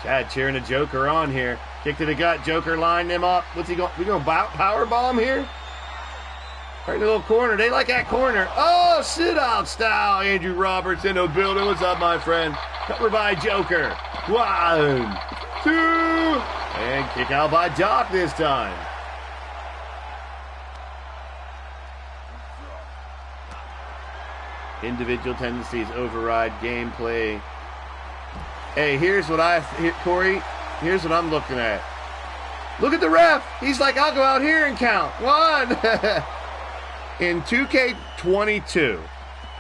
Chad cheering the Joker on here. Kick to the gut. Joker lined him up. What's he going? We going to power bomb here? Right in the little corner. They like that corner. Oh, sit out style. Andrew Roberts in the building. What's up, my friend? Cover by Joker. 1, 2. And kick out by Doc this time. Individual tendencies override gameplay. Hey, here's what Corey, here's what I'm looking at. Look at the ref. He's like, I'll go out here and count. 1. In 2K22,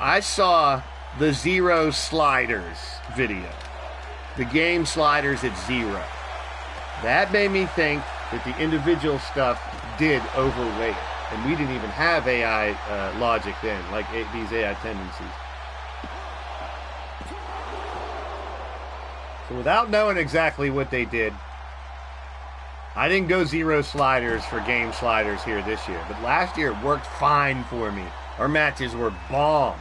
I saw the 0 sliders video. The game sliders at 0. That made me think that the individual stuff did overweight. And we didn't even have AI logic then, like these AI tendencies. So without knowing exactly what they did, I didn't go 0 sliders for game sliders here this year. But last year it worked fine for me. Our matches were bomb.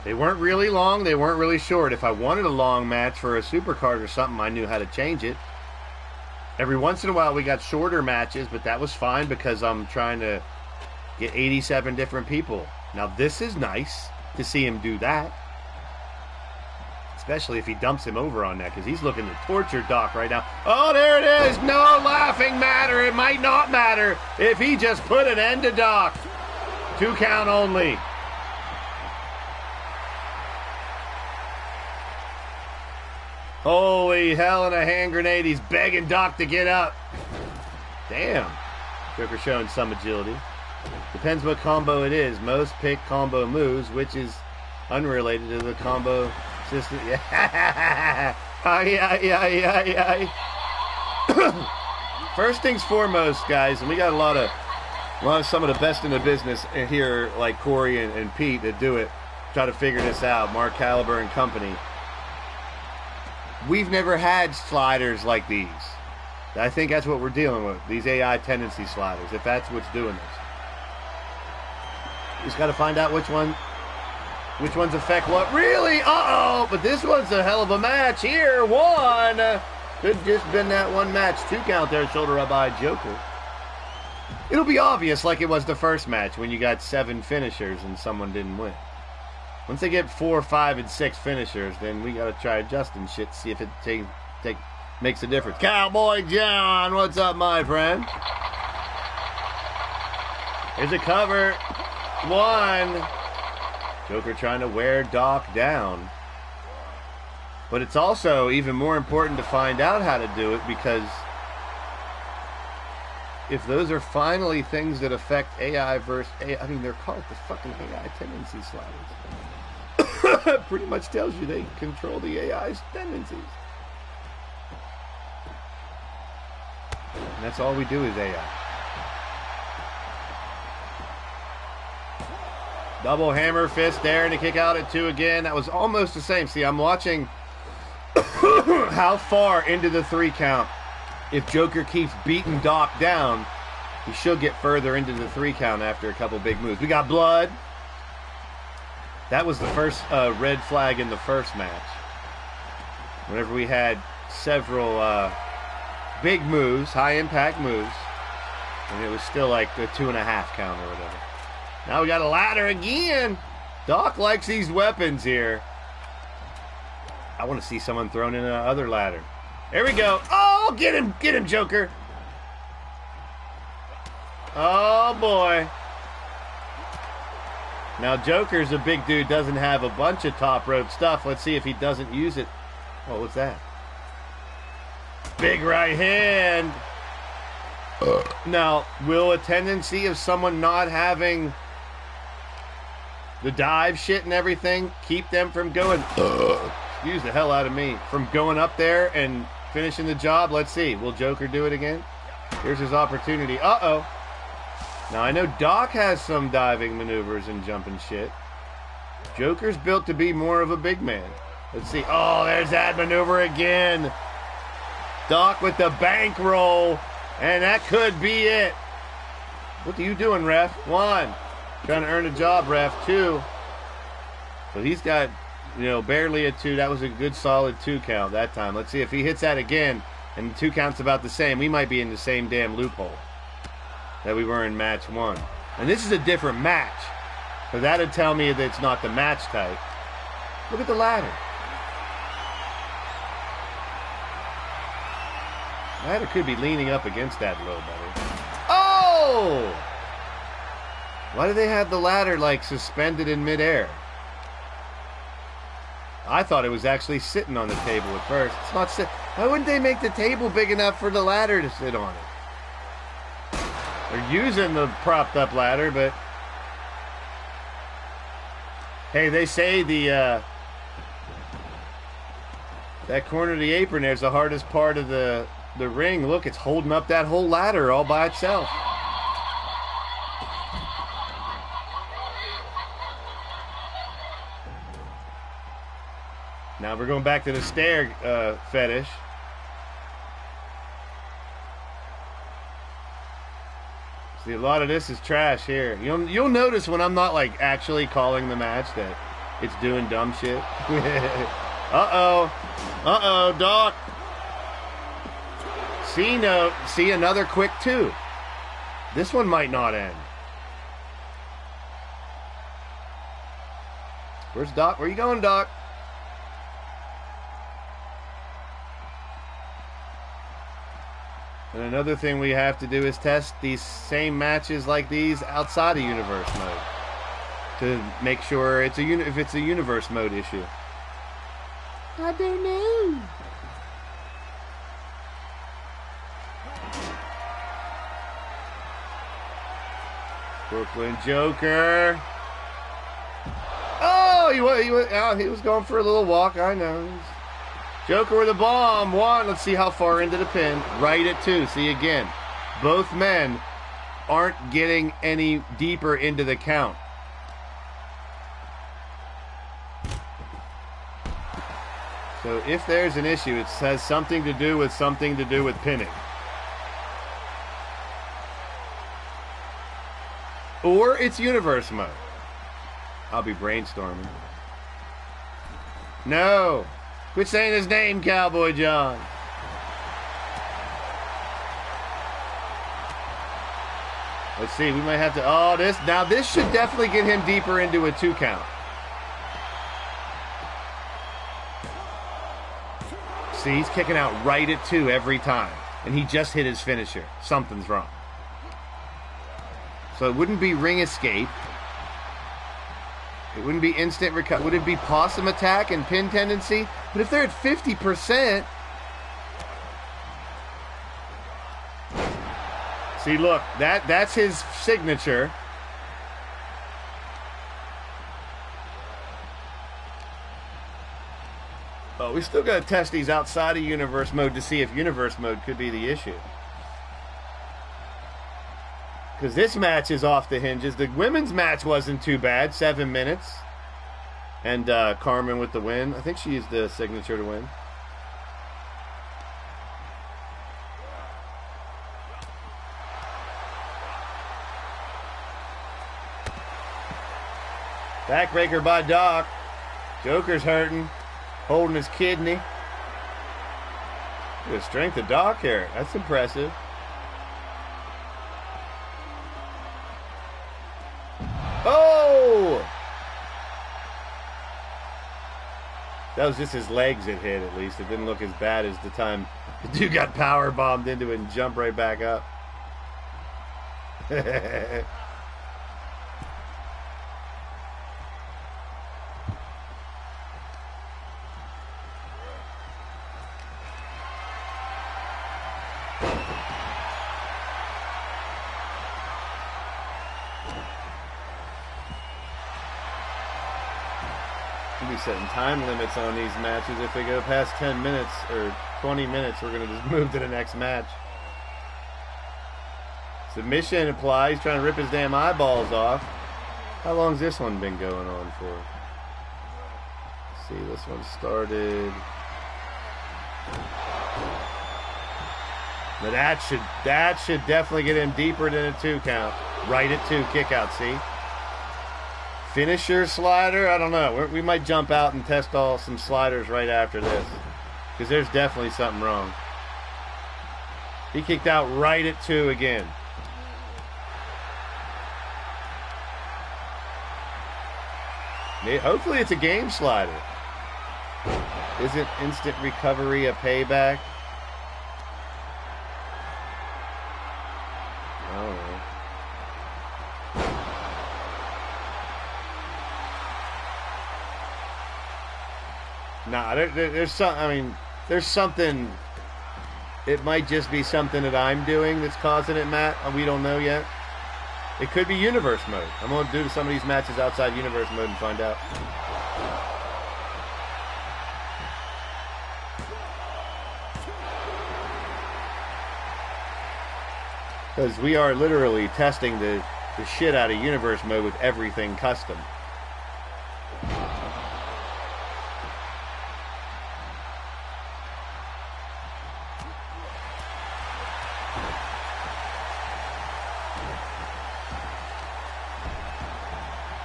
They weren't really long, they weren't really short. If I wanted a long match for a supercard or something, I knew how to change it. Every once in a while we got shorter matches, but that was fine because I'm trying to get 87 different people. Now this is nice to see him do that. Especially if he dumps him over on that, because he's looking to torture Doc right now. Oh, there it is. No laughing matter. It might not matter if he just put an end to Doc. 2 count only. Holy hell, in a hand grenade. He's begging Doc to get up. Damn. Joker showing some agility. Depends what combo it is. Most pick combo moves, which is unrelated to the combo system. Yeah. First things foremost, guys, and we got a lot of Well, some of the best in the business here, like Corey and Pete, that do it, try to figure this out. Mark Caliber and company. We've never had sliders like these. I think that's what we're dealing with. These AI tendency sliders, if that's what's doing this. Just got to find out which ones affect what. Really? Uh-oh! But this one's a hell of a match here. One. Could just been that one match. 2 count there, shoulder rub by Joker. It'll be obvious like it was the first match when you got 7 finishers and someone didn't win. Once they get 4, 5, and 6 finishers, then we got to try adjusting shit, see if it makes a difference. Cowboy John, what's up, my friend? Here's a cover. 1. Joker trying to wear Doc down. But it's also even more important to find out how to do it, because if those are finally things that affect AI versus AI, I mean, they're called the fucking AI tendency sliders. Pretty much tells you they control the AI's tendencies. And that's all we do is AI. Double hammer fist there and a kick out at 2 again. That was almost the same. See, I'm watching how far into the 3 count. If Joker keeps beating Doc down, he should get further into the 3 count after a couple big moves. We got blood. That was the first red flag in the first match. Whenever we had several big moves, high impact moves, and it was still like the 2.5 count or whatever. Now we got a ladder again. Doc likes these weapons here. I want to see someone thrown in another ladder. There we go. Oh, get him, Joker. Oh, boy. Now, Joker's a big dude, doesn't have a bunch of top rope stuff. Let's see if he doesn't use it. Oh, what's that? Big right hand. Now, will a tendency of someone not having the dive shit and everything keep them from going, excuse the hell out of me, from going up there and finishing the job? Let's see. Will Joker do it again? Here's his opportunity. Uh-oh. Now, I know Doc has some diving maneuvers and jumping shit. Joker's built to be more of a big man. Let's see. Oh, there's that maneuver again. Doc with the bankroll. And that could be it. What are you doing, ref? 1. Trying to earn a job, ref. 2. So he's got, barely a 2. That was a good solid 2 count that time. Let's see if he hits that again. And 2 counts about the same. We might be in the same damn loophole that we were in match 1. And this is a different match. So that'd tell me that it's not the match type. Look at the ladder. Ladder could be leaning up against that a little better. Oh! Why do they have the ladder like suspended in midair? I thought it was actually sitting on the table at first. It's not sitting. Why wouldn't they make the table big enough for the ladder to sit on it? They're using the propped up ladder, but hey, they say that corner of the apron there's the hardest part of the ring. Look, it's holding up that whole ladder all by itself. Now we're going back to the stair fetish. See, a lot of this is trash here. You'll notice when I'm not like actually calling the match that it's doing dumb shit. Uh-oh, Doc. See another quick 2. This one might not end. Where's Doc? Where you going, Doc? And another thing we have to do is test these same matches like these outside of universe mode to make sure if it's a universe mode issue. I don't know. Brooklyn Joker. Oh, he was going for a little walk. I know. Joker with a bomb. 1. Let's see how far into the pin. Right at 2. See again. Both men aren't getting any deeper into the count. So if there's an issue, it has something to do with pinning. Or it's universe mode. I'll be brainstorming. No. Quit saying his name, Cowboy John. Let's see. We might have to... Oh, this... Now, this should definitely get him deeper into a 2 count. See, he's kicking out right at 2 every time. And he just hit his finisher. Something's wrong. So it wouldn't be ring escape. It wouldn't be instant recovery. Would it be possum attack and pin tendency? But if they're at 50%... See, look, that's his signature. Oh, we still got to test these outside of universe mode to see if universe mode could be the issue. Because this match is off the hinges. The women's match wasn't too bad, 7 minutes. And Carmen with the win. I think she used the signature to win. Backbreaker by Doc. Joker's hurting. Holding his kidney. Look at the strength of Doc here. That's impressive. Oh! That was just his legs it hit, at least. It didn't look as bad as the time the dude got power bombed into it and jumped right back up. Setting time limits on these matches. If they go past 10 minutes or 20 minutes, we're going to just move to the next match. Submission applies, trying to rip his damn eyeballs off. How long's this one been going on for? Let's see, this one started. But that should definitely get him deeper than a 2 count. Right at 2, kick out, see? Finisher slider? I don't know. We might jump out and test some sliders right after this. Because there's definitely something wrong. He kicked out right at 2 again. Hopefully it's a game slider. Isn't instant recovery a payback? I don't know. Nah, there's some. I mean, there's something. It might just be something that I'm doing that's causing it, Matt. We don't know yet. It could be universe mode. I'm going to do some of these matches outside universe mode and find out. Because we are literally testing the shit out of universe mode with everything custom.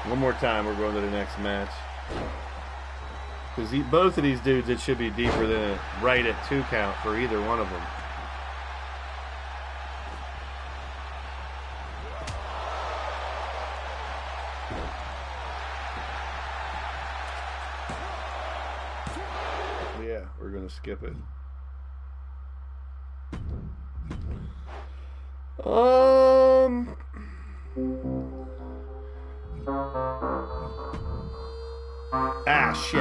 One more time, we're going to the next match. Because both of these dudes, it should be deeper than a right at 2 count for either one of them. Yeah, we're going to skip it. Ah, shit.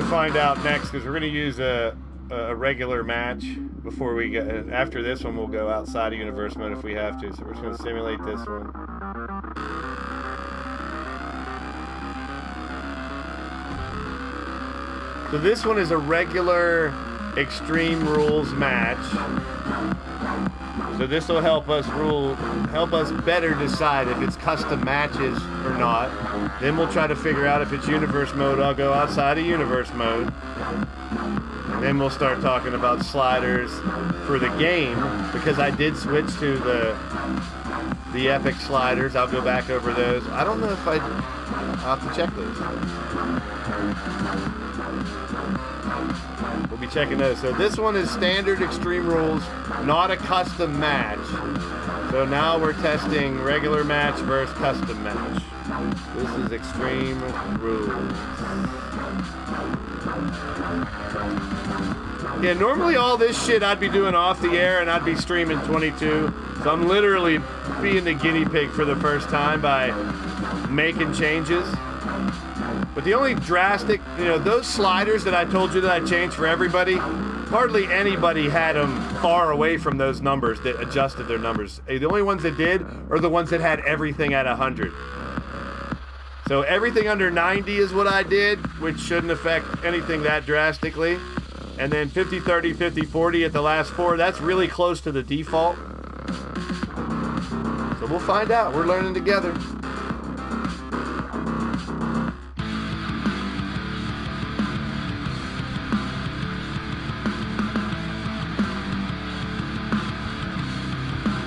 find out next because we're going to use a regular match before we get. After this one, we'll go outside of universe mode if we have to. So we're just going to simulate this one. So this one is a regular Extreme Rules match. So this will help us better decide if it's custom matches or not. Then we'll try to figure out if it's universe mode. I'll go outside of universe mode. And then we'll start talking about sliders for the game because I did switch to the epic sliders. I'll go back over those. I don't know if I'll have to check those. We'll be checking those. So this one is standard Extreme Rules, not a custom match. So now we're testing regular match versus custom match. This is Extreme Rules. Yeah, normally all this shit I'd be doing off the air and I'd be streaming 22. So I'm literally being the guinea pig for the first time by making changes. But the only drastic, those sliders that I told you that I changed for everybody, hardly anybody had them far away from those numbers that adjusted their numbers. The only ones that did are the ones that had everything at 100. So everything under 90 is what I did, which shouldn't affect anything that drastically. And then 50-30, 50-40 at the last four, that's really close to the default. So we'll find out. We're learning together.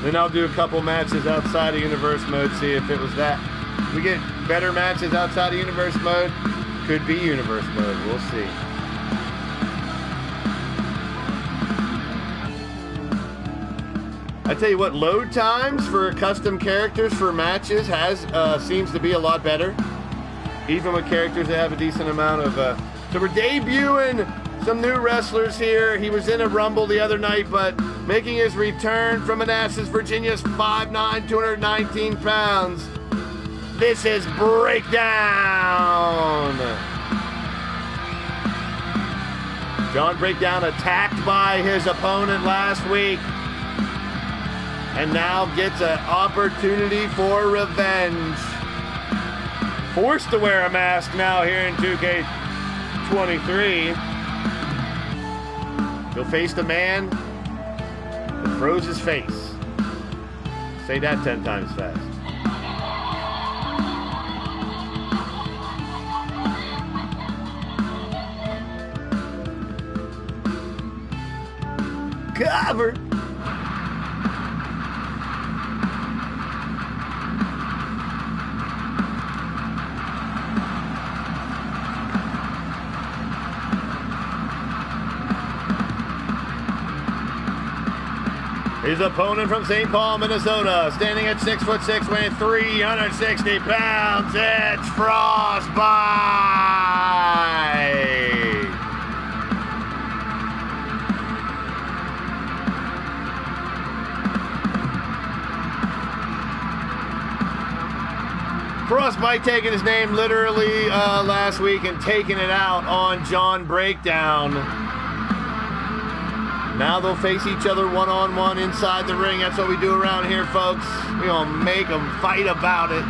Then I'll do a couple matches outside of universe mode, see if it was that. If we get better matches outside of universe mode, could be universe mode. We'll see. I tell you what, load times for custom characters for matches seems to be a lot better. Even with characters that have a decent amount of... So we're debuting some new wrestlers here. He was in a Rumble the other night, but making his return from Manassas, Virginia's 5'9", 219 pounds. This is Breakdown. John Breakdown attacked by his opponent last week and now gets an opportunity for revenge. Forced to wear a mask now here in 2K23. He'll face the man that froze his face. Say that 10 times fast. Cover. His opponent from St. Paul, Minnesota, standing at 6'6", weighing 360 pounds, it's Frostbite. Frostbite taking his name literally last week and taking it out on John Breakdown. Now they'll face each other one-on-one inside the ring. That's what we do around here, folks. We're going to make them fight about it.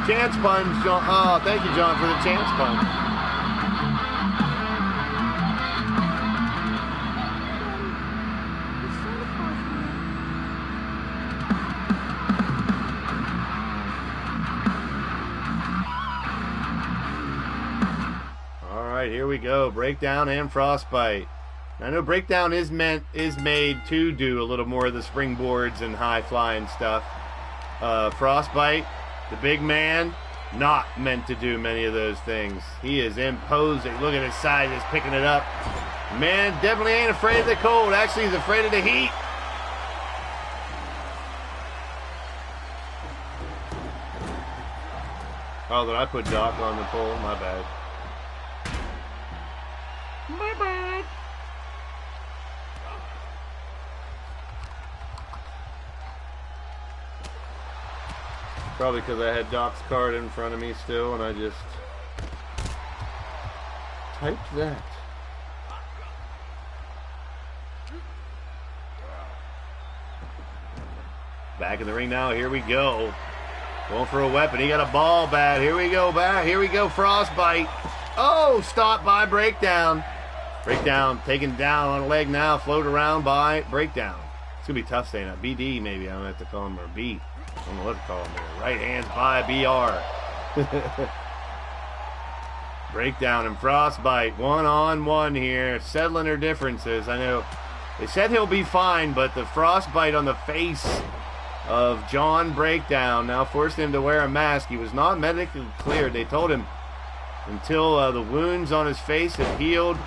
Chance punch, John. Oh, thank you, John, for the chance punch. Here we go, Breakdown and Frostbite. I know Breakdown is made to do a little more of the springboards and high flying stuff. Frostbite, the big man, not meant to do many of those things. He is imposing. Look at his size, he's picking it up. Man, definitely ain't afraid of the cold. Actually, he's afraid of the heat. Oh, did I put Doc on the pole? My bad. My bad. Probably because I had Doc's card in front of me still, and I just typed that. Back in the ring now. Here we go. Going for a weapon. He got a ball bat. Here we go. Back. Here we go. Frostbite. Oh, stop by Breakdown. Breakdown taken down on a leg now. Float around by Breakdown. It's going to be tough saying that. BD maybe. I'm going to have to call him, or B. I don't know what to call him there. Right hands by BR. Breakdown and Frostbite. One-on-one here. Settling their differences. I know they said he'll be fine, but the Frostbite on the face of John Breakdown now forced him to wear a mask. He was not medically cleared. They told him until the wounds on his face have healed,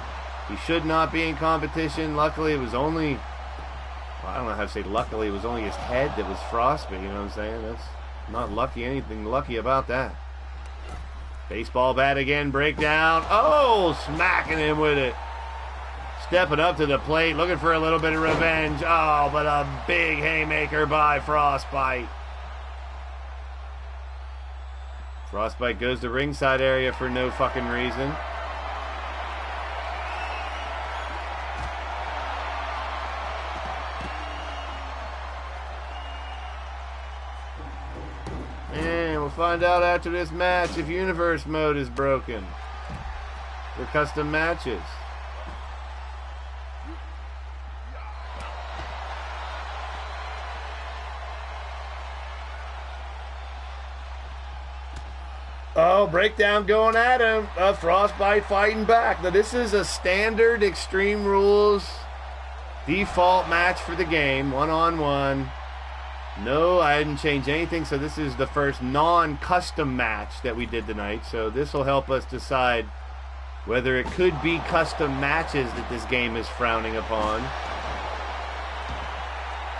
he should not be in competition. Luckily, it was only, I don't know how to say luckily, it was only his head that was frostbite, you know what I'm saying? That's not lucky, anything lucky about that. Baseball bat again, Breakdown. Oh, smacking him with it. Stepping up to the plate, looking for a little bit of revenge. Oh, but a big haymaker by Frostbite. Frostbite goes to ringside area for no fucking reason. And we'll find out after this match if Universe Mode is broken for custom matches. Oh, Breakdown going at him. Frostbite fighting back. Now, this is a standard Extreme Rules default match for the game. One-on-one. No, I didn't change anything, so this is the first non-custom match that we did tonight. So this will help us decide whether it could be custom matches that this game is frowning upon.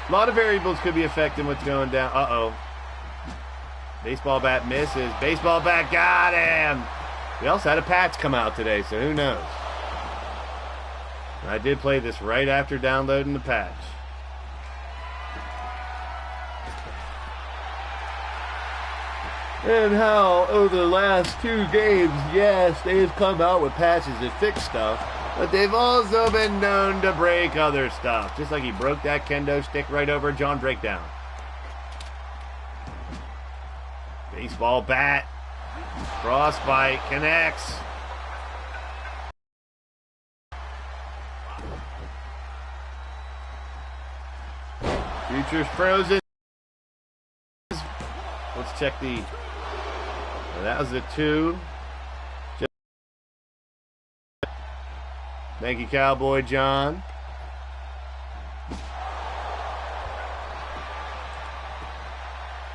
A lot of variables could be affecting what's going down. Uh-oh. Baseball bat misses. Baseball bat got him. We also had a patch come out today, so who knows? I did play this right after downloading the patch. And how over the last 2 games, yes, they've come out with patches that fix stuff, but they've also been known to break other stuff. Just like he broke that kendo stick right over John Breakdown. Baseball bat. Frostbite connects. Future's frozen. Let's check the... that was the 2. Thank you, Cowboy John.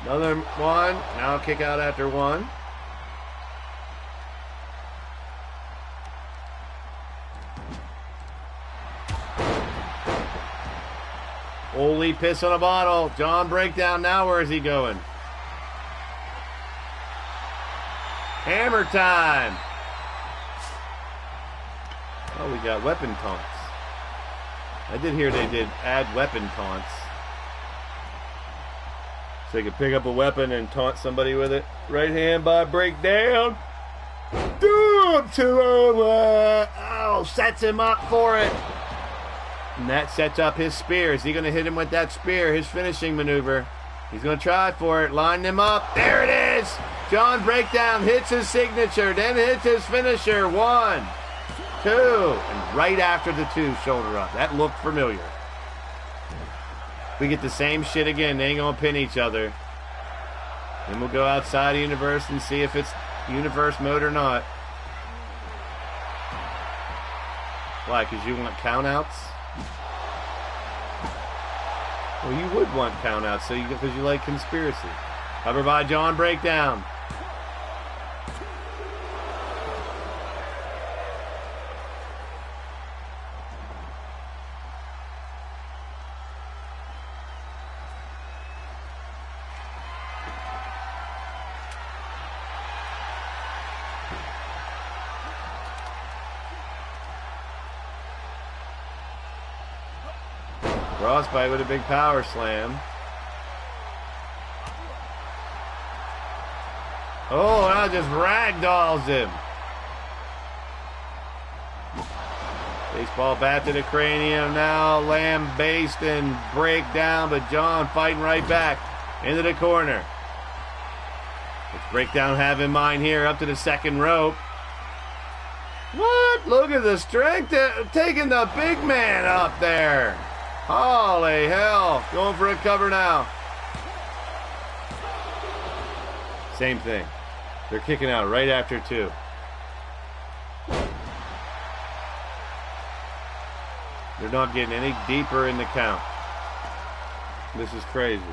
Another one. Now kick out after 1. Holy piss on a bottle. John Breakdown. Now where is he going? Hammer time. Oh, we got weapon taunts. I did hear they did add weapon taunts. So you can pick up a weapon and taunt somebody with it. Right hand by Breakdown. Oh, sets him up for it. And that sets up his spear. Is he going to hit him with that spear? His finishing maneuver. He's going to try for it. Line him up. There it is. John Breakdown hits his signature. Then hits his finisher. 1, 2. And right after the 2, shoulder up. That looked familiar. We get the same shit again. They ain't going to pin each other. Then we'll go outside of Universe and see if it's Universe Mode or not. Why? Because you want countouts? Well, you would want countouts because you like conspiracy. Cover by John Breakdown. Frostbite with a big power slam. Oh, now just ragdolls him. Baseball bat to the cranium now. Lambasted and breakdown, but John fighting right back into the corner. Let's breakdown have in mind here up to the second rope. What? Look at the strength taking the big man up there. Holy hell. Going for a cover now. Same thing. They're kicking out right after 2. They're not getting any deeper in the count. This is crazy.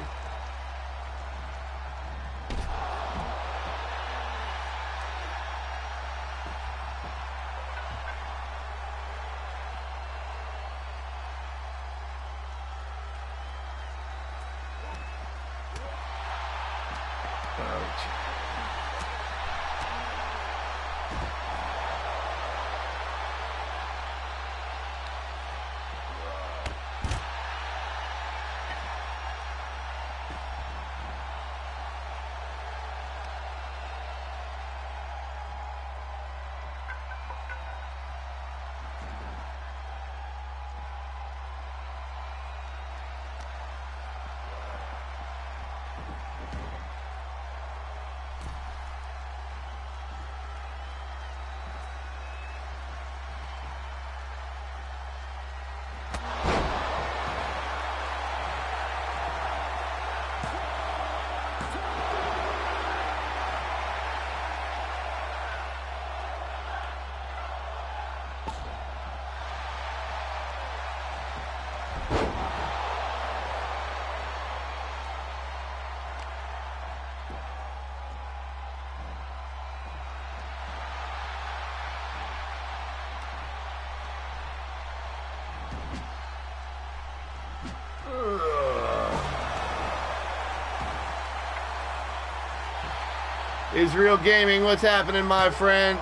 Israel Gaming, what's happening, my friend?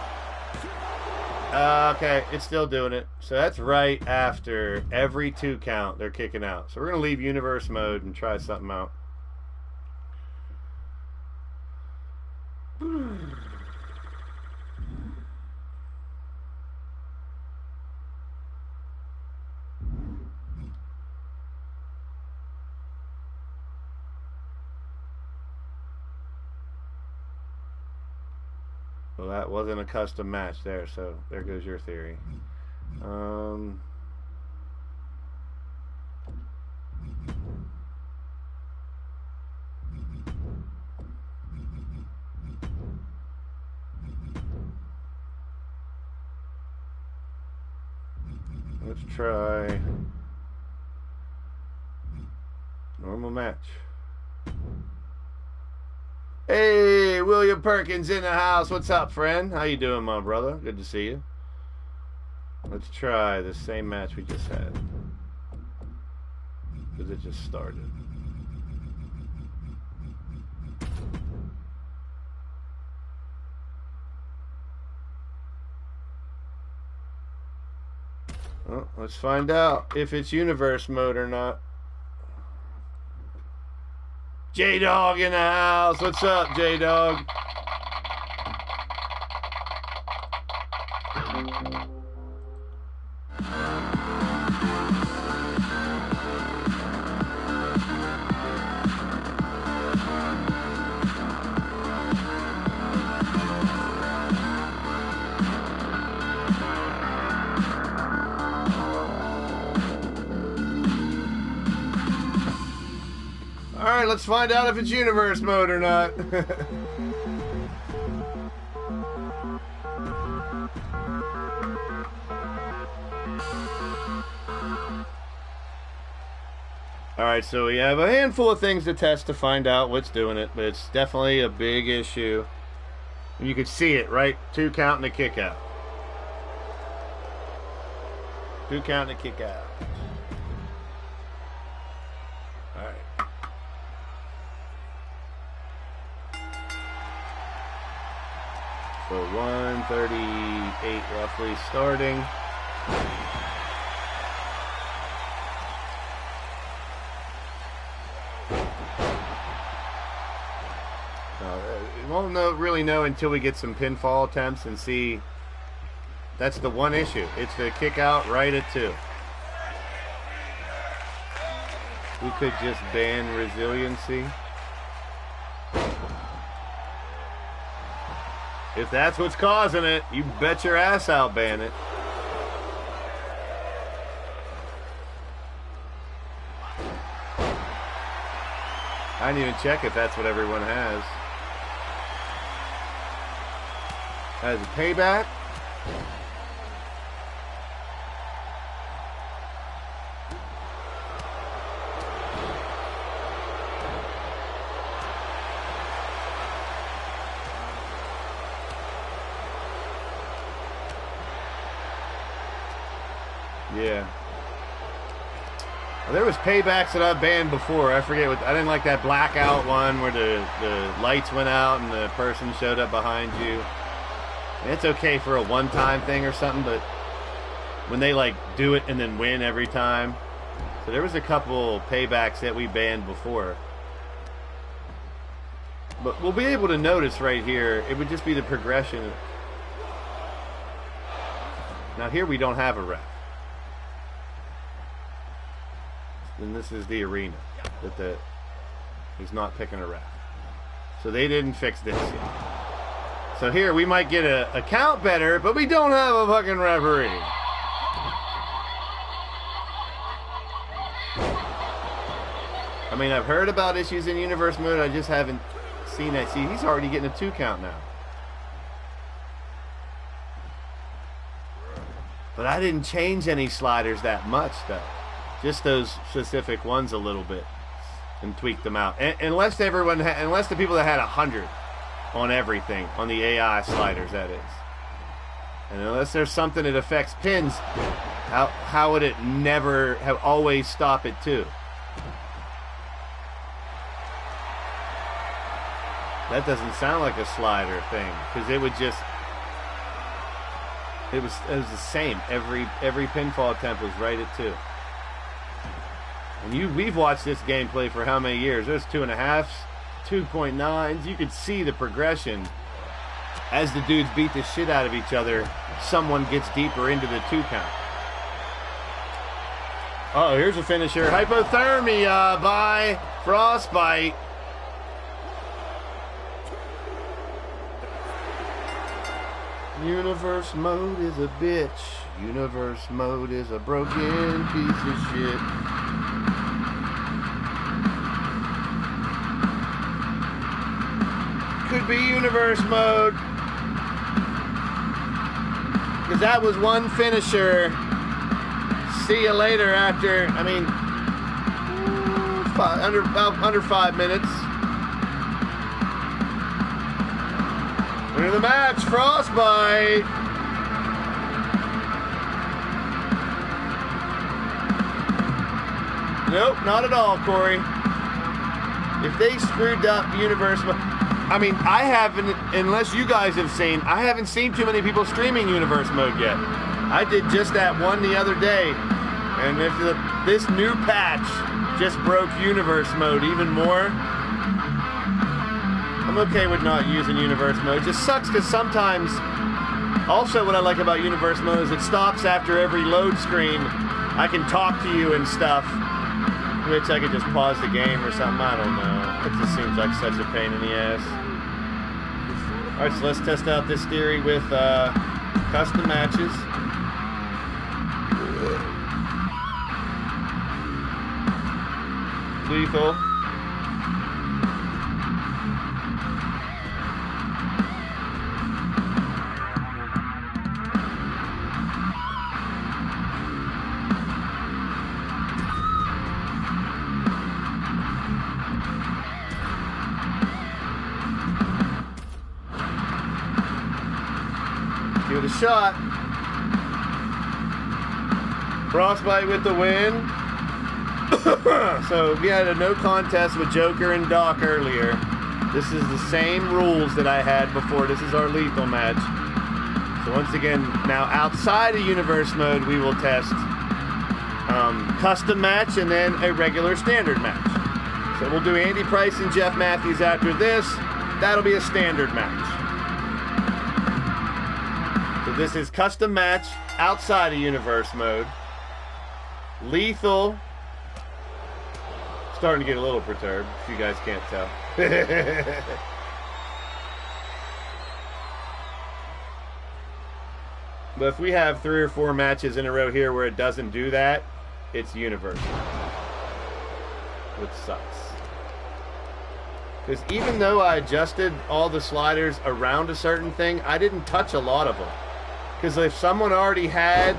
Okay, it's still doing it. So that's right after every 2 count, they're kicking out. So we're going to leave universe mode and try something out. Well, that wasn't a custom match there, so there goes your theory. Let's try normal match. Hey, William Perkins in the house. What's up, friend? How you doing, my brother? Good to see you. Let's try the same match we just had, because it just started. Well, let's find out if it's universe mode or not. J-Dog in the house. What's up, J-Dog? Alright, let's find out if it's universe mode or not. Alright, so we have a handful of things to test to find out what's doing it, but it's definitely a big issue. And you can see it, right? 2 count and a kick out. 2 count and a kick out. Alright. So 1:38 roughly starting. won't really know until we get some pinfall attempts and see. That's the one issue. It's the kick out right at 2. We could just ban resiliency. If that's what's causing it, you bet your ass I'll ban it. I didn't even check if that's what everyone has. As a payback. Yeah. Well, there was paybacks that I've banned before. I forget what. I didn't like that blackout one where the lights went out and the person showed up behind you. And it's okay for a one-time thing or something, but when they like do it and then win every time. So there was a couple paybacks that we banned before. But we'll be able to notice right here, it would just be the progression. Now here we don't have a ref. And this is the arena that he's not picking a ref. So they didn't fix this yet. So here we might get a count better, but we don't have a fucking referee. I mean, I've heard about issues in universe mode, I just haven't seen that. See, he's already getting a 2 count now. But I didn't change any sliders that much though. Just those specific ones a little bit, and tweak them out. Unless unless the people that had 100 on everything, on the AI sliders, that is. And unless there's something that affects pins, how would it never have always stop it too? That doesn't sound like a slider thing, because it would just. It was the same. Every pinfall attempt was right at 2. And we've watched this gameplay for how many years? There's 2.5s, 2.9s. You could see the progression. As the dudes beat the shit out of each other, someone gets deeper into the 2 count. Oh, here's a finisher. Hypothermia by Frostbite. Universe mode is a bitch. Universe mode is a broken piece of shit. Could be universe mode. Because that was one finisher. See you later after, I mean, under 5 minutes. Winner of the match, Frostbite. Nope, not at all, Corey. If they screwed up universe, I mean, I haven't, unless you guys have seen, I haven't seen too many people streaming universe mode yet. I did just that one the other day, and if this new patch just broke universe mode even more, I'm okay with not using universe mode. It just sucks because sometimes, also what I like about universe mode is it stops after every load screen. I can talk to you and stuff, which I could just pause the game or something. I don't know. It just seems like such a pain in the ass. Alright, so let's test out this theory with custom matches. Lethal. Give it a shot. Frostbite with the win. So we had a no contest with Joker and Doc earlier. This is the same rules that I had before. This is our lethal match. So once again, now outside of universe mode, we will test custom match and then a regular standard match. So we'll do Andy Price and Jeff Matthews after this. that'll be a standard match. So this is custom match outside of universe mode. Lethal. Starting to get a little perturbed, if you guys can't tell. But if we have 3 or 4 matches in a row here where it doesn't do that, it's universal. Which sucks. Because even though I adjusted all the sliders around a certain thing, I didn't touch a lot of them. Because if someone already had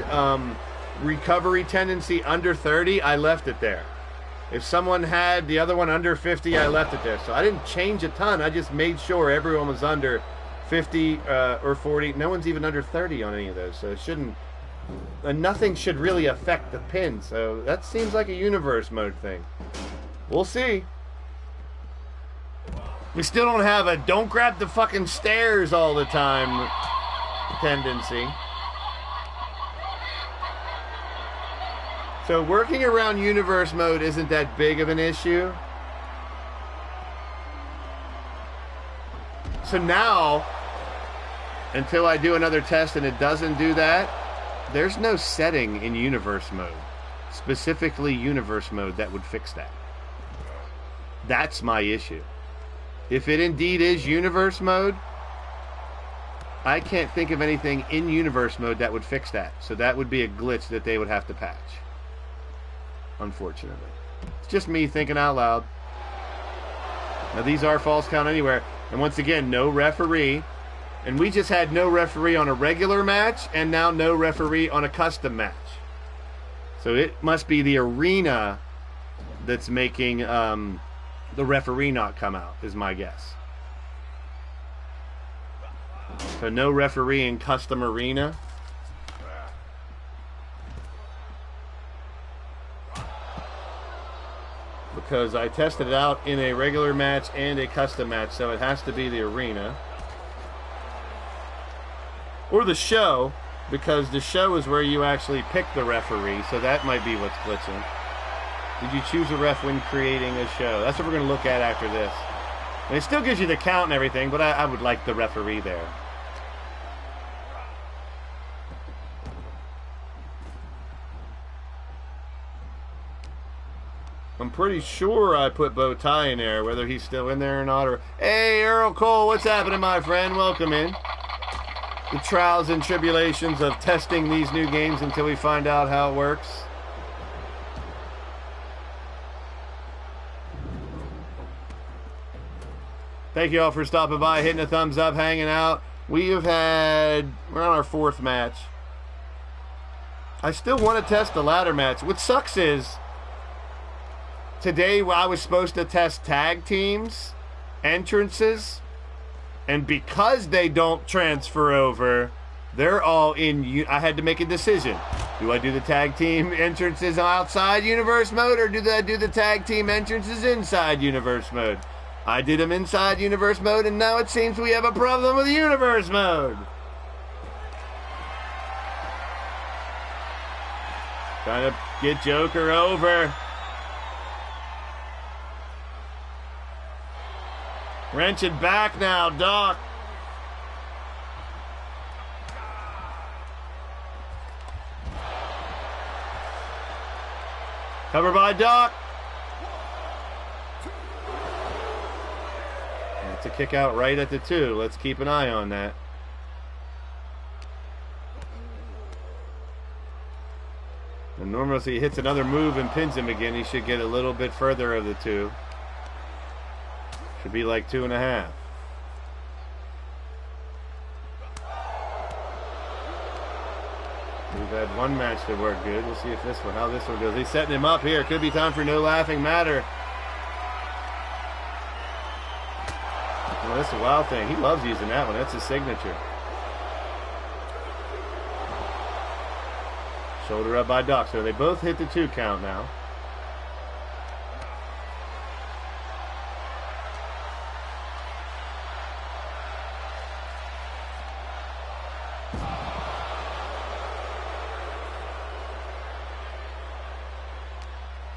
recovery tendency under 30, I left it there. If someone had the other one under 50, I left it there. So I didn't change a ton. I just made sure everyone was under 50 or 40. No one's even under 30 on any of those. So it shouldn't... nothing should really affect the pin. So that seems like a universe mode thing. We'll see. We still don't have a don't grab the fucking stairs all the time tendency. So working around universe mode isn't that big of an issue. So now, until I do another test and it doesn't do that, there's no setting in universe mode, specifically universe mode, that would fix that. That's my issue. If it indeed is universe mode, I can't think of anything in universe mode that would fix that. So that would be a glitch that they would have to patch. Unfortunately. It's just me thinking out loud. Now these are false count anywhere. And once again, no referee. And we just had no referee on a regular match, and now no referee on a custom match. So it must be the arena that's making the referee not come out, is my guess. So no referee in custom arena. Because I tested it out in a regular match and a custom match, so it has to be the arena. Or the show, because the show is where you actually pick the referee, so that might be what's glitching. Did you choose a ref when creating a show? That's what we're going to look at after this. And it still gives you the count and everything, but I would like the referee there. I'm pretty sure I put Bow Tie in there, whether he's still in there or not. Or hey, Earl Cole, what's happening, my friend? Welcome in. The trials and tribulations of testing these new games until we find out how it works. Thank you all for stopping by, hitting a thumbs up, hanging out. We're on our 4th match. I still want to test the ladder match. What sucks is, today I was supposed to test tag teams, entrances, and because they don't transfer over, they're all in... I had to make a decision. Do I do the tag team entrances outside universe mode, or do I do the tag team entrances inside universe mode? I did them inside universe mode, and now it seems we have a problem with universe mode. Trying to get Joker over. Wrench it back now, Doc. Cover by Doc. That's a kick out right at the 2. Let's keep an eye on that. And normally if he hits another move and pins him again, he should get a little bit further of the 2. Should be like 2.5. We've had one match that worked good. We'll see if how this one goes. He's setting him up here. Could be time for no laughing matter. Well, that's a wild thing. He loves using that one. That's his signature. Shoulder up by Doc. So they both hit the 2 count now.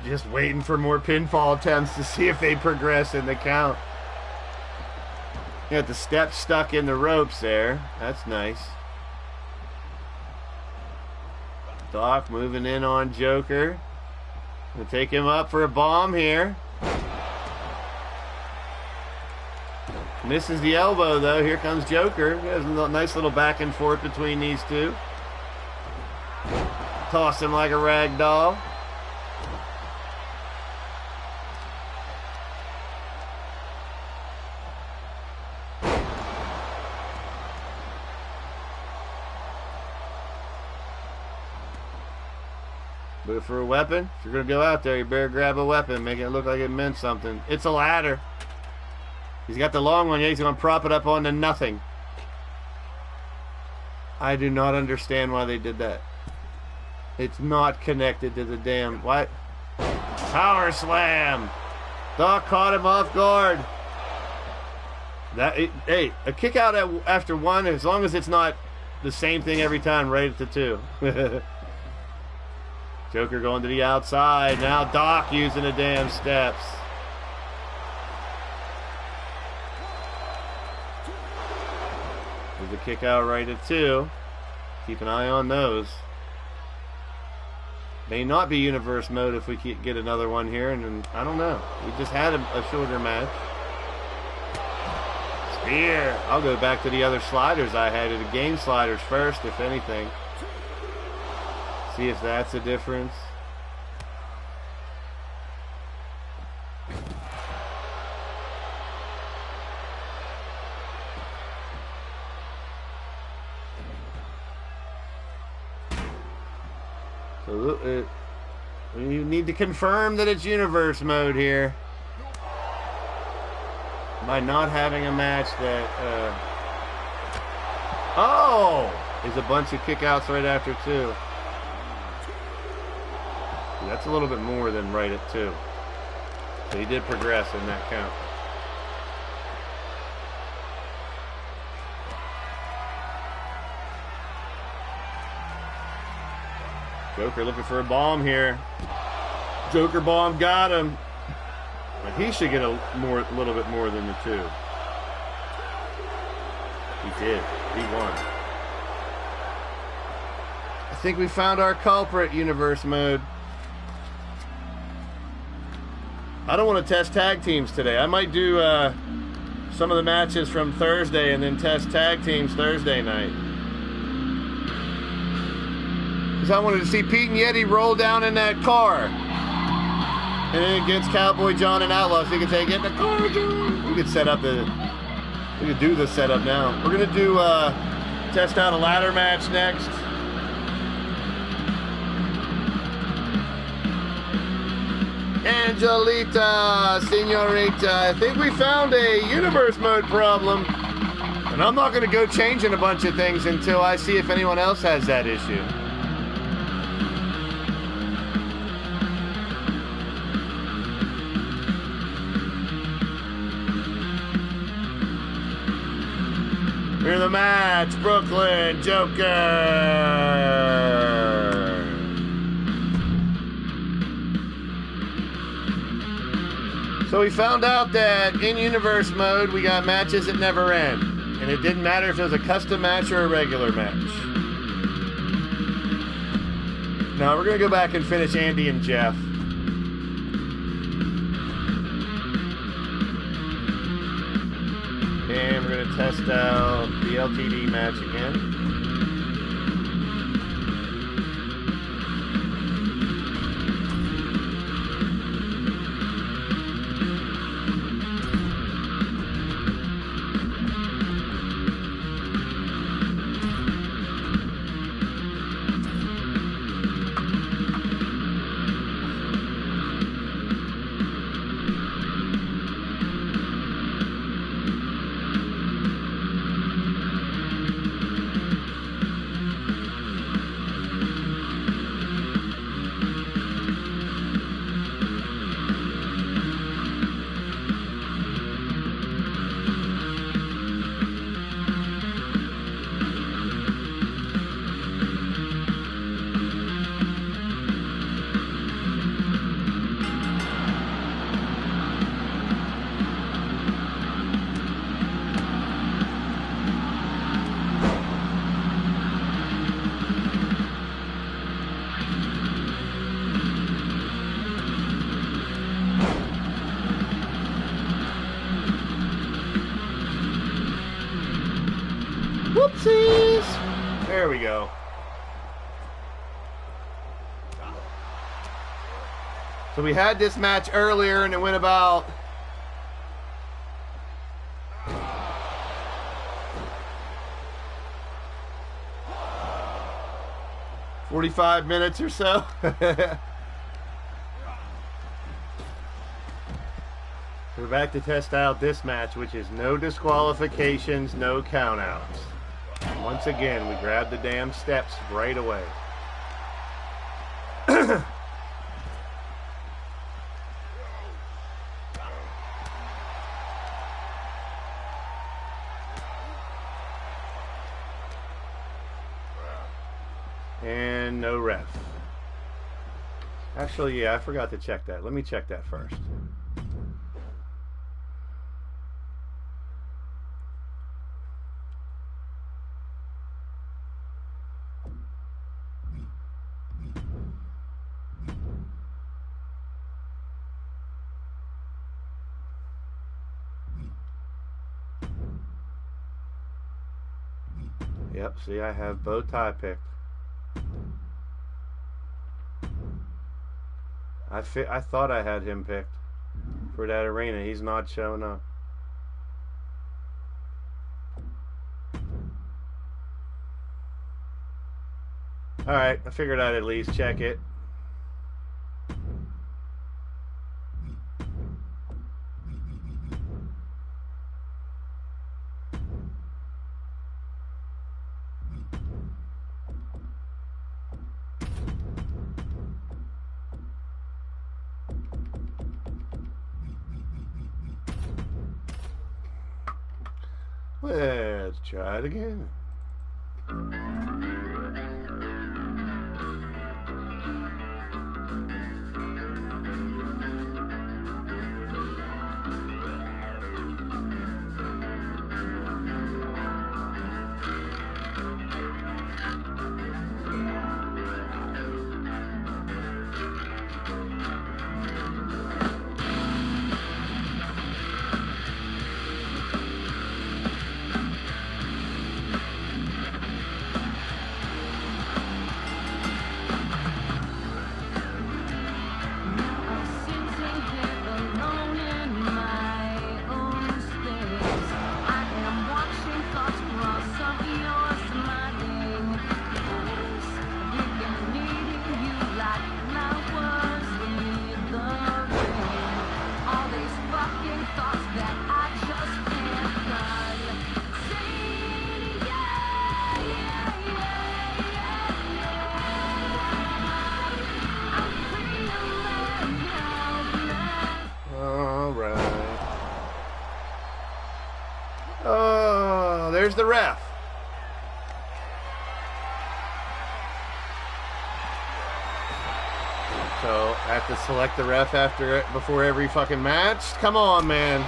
Just waiting for more pinfall attempts to see if they progress in the count. Got the steps stuck in the ropes there. That's nice. Doc moving in on Joker. Gonna take him up for a bomb here. Misses the elbow though. Here comes Joker. There's a nice little back and forth between these two. Toss him like a rag doll. But for a weapon, if you're going to go out there, you better grab a weapon. Make it look like it meant something. It's a ladder. He's got the long one. Yeah, he's going to prop it up onto nothing. I do not understand why they did that. It's not connected to the damn... What? Power slam. Doc caught him off guard. Hey, a kick out after one, as long as it's not the same thing every time, right at the two. Joker going to the outside. Now Doc using the damn steps. There's the kick out right at two. Keep an eye on those. May not be universe mode if we get another one here. And I don't know. We just had a shorter match. Spear. I'll go back to the other sliders I had. The game sliders first, if anything. See if that's a difference. So you need to confirm that it's universe mode here. By not having a match that is a bunch of kickouts right after two. That's a little bit more than right at two. So he did progress in that count. Joker looking for a bomb here. Joker bomb got him. But he should get a little bit more than the two. He did. He won. I think we found our culprit, universe mode. I don't want to test tag teams today. I might do some of the matches from Thursday and then test tag teams Thursday night. Because I wanted to see Pete and Yeti roll down in that car. And then against Cowboy John and Outlaw, so you can say, get in the car, John. We could set up we could do the setup now. We're going to do test out a ladder match next. Angelita, Senorita, I think we found a universe mode problem. And I'm not going to go changing a bunch of things until I see if anyone else has that issue. Here's the match, Brooklyn Joker. So we found out that in universe mode we got matches that never end. And it didn't matter if it was a custom match or a regular match. Now we're going to go back and finish Andy and Jeff. And we're going to test out the LTD match again. Oopsies. There we go. So we had this match earlier, and it went about 45 minutes or so. We're back to test out this match, which is no disqualifications, no countouts. Once again, we grab the damn steps right away. And no ref. Actually, yeah, I forgot to check that. Let me check that first. Yep, see, I have bow tie picked. I thought I had him picked for that arena. He's not showing up. Alright, I figured I'd at least check it. Let's try it again. There's the ref. So I have to select the ref before every fucking match. Come on, man.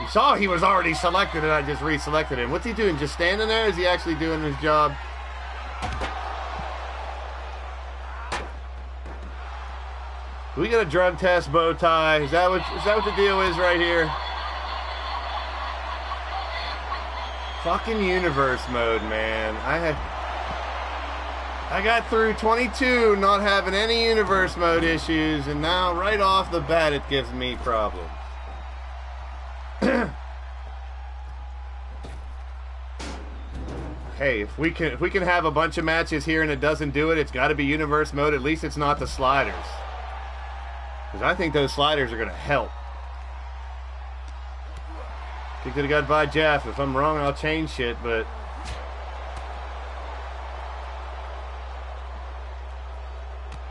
You saw he was already selected and I just reselected him. What's he doing? Just standing there? Is he actually doing his job? We got a drug test, bow tie. Is that what the deal is right here? Fucking universe mode, man. I got through 22 not having any universe mode issues, and now right off the bat it gives me problems. Hey, if we can have a bunch of matches here and it doesn't do it, it's got to be universe mode. At least it's not the sliders. Because I think those sliders are going to help. Kick to the gut by Jeff. If I'm wrong, I'll change shit, but...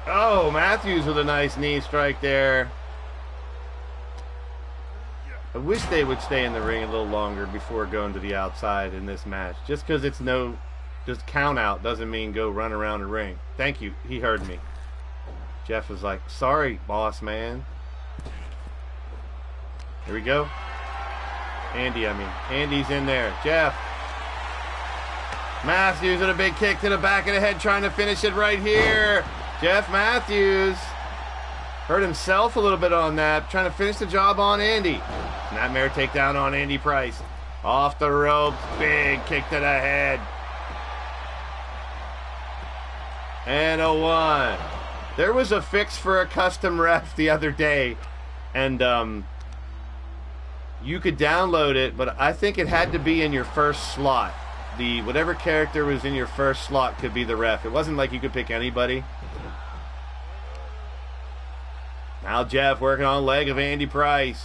Oh, Matthews with a nice knee strike there. I wish they would stay in the ring a little longer before going to the outside in this match. Just because it's just count out doesn't mean go run around the ring. Thank you. He heard me. Jeff was like, sorry, boss man. Here we go. Andy's in there. Jeff. Matthews with a big kick to the back of the head, trying to finish it right here. Jeff Matthews. Hurt himself a little bit on that. Trying to finish the job on Andy. Nightmare takedown on Andy Price. Off the ropes. Big kick to the head. And a 1. There was a fix for a custom ref the other day. And you could download it, but I think it had to be in your first slot. Whatever character was in your first slot could be the ref. It wasn't like you could pick anybody. Now Jeff working on leg of Andy Price.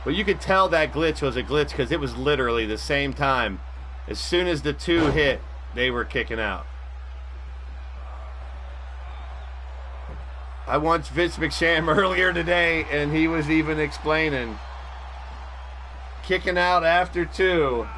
But you could tell that glitch was a glitch because it was literally the same time. As soon as the 2 hit, they were kicking out. I watched Vince McMahon earlier today, and he was even explaining kicking out after 2.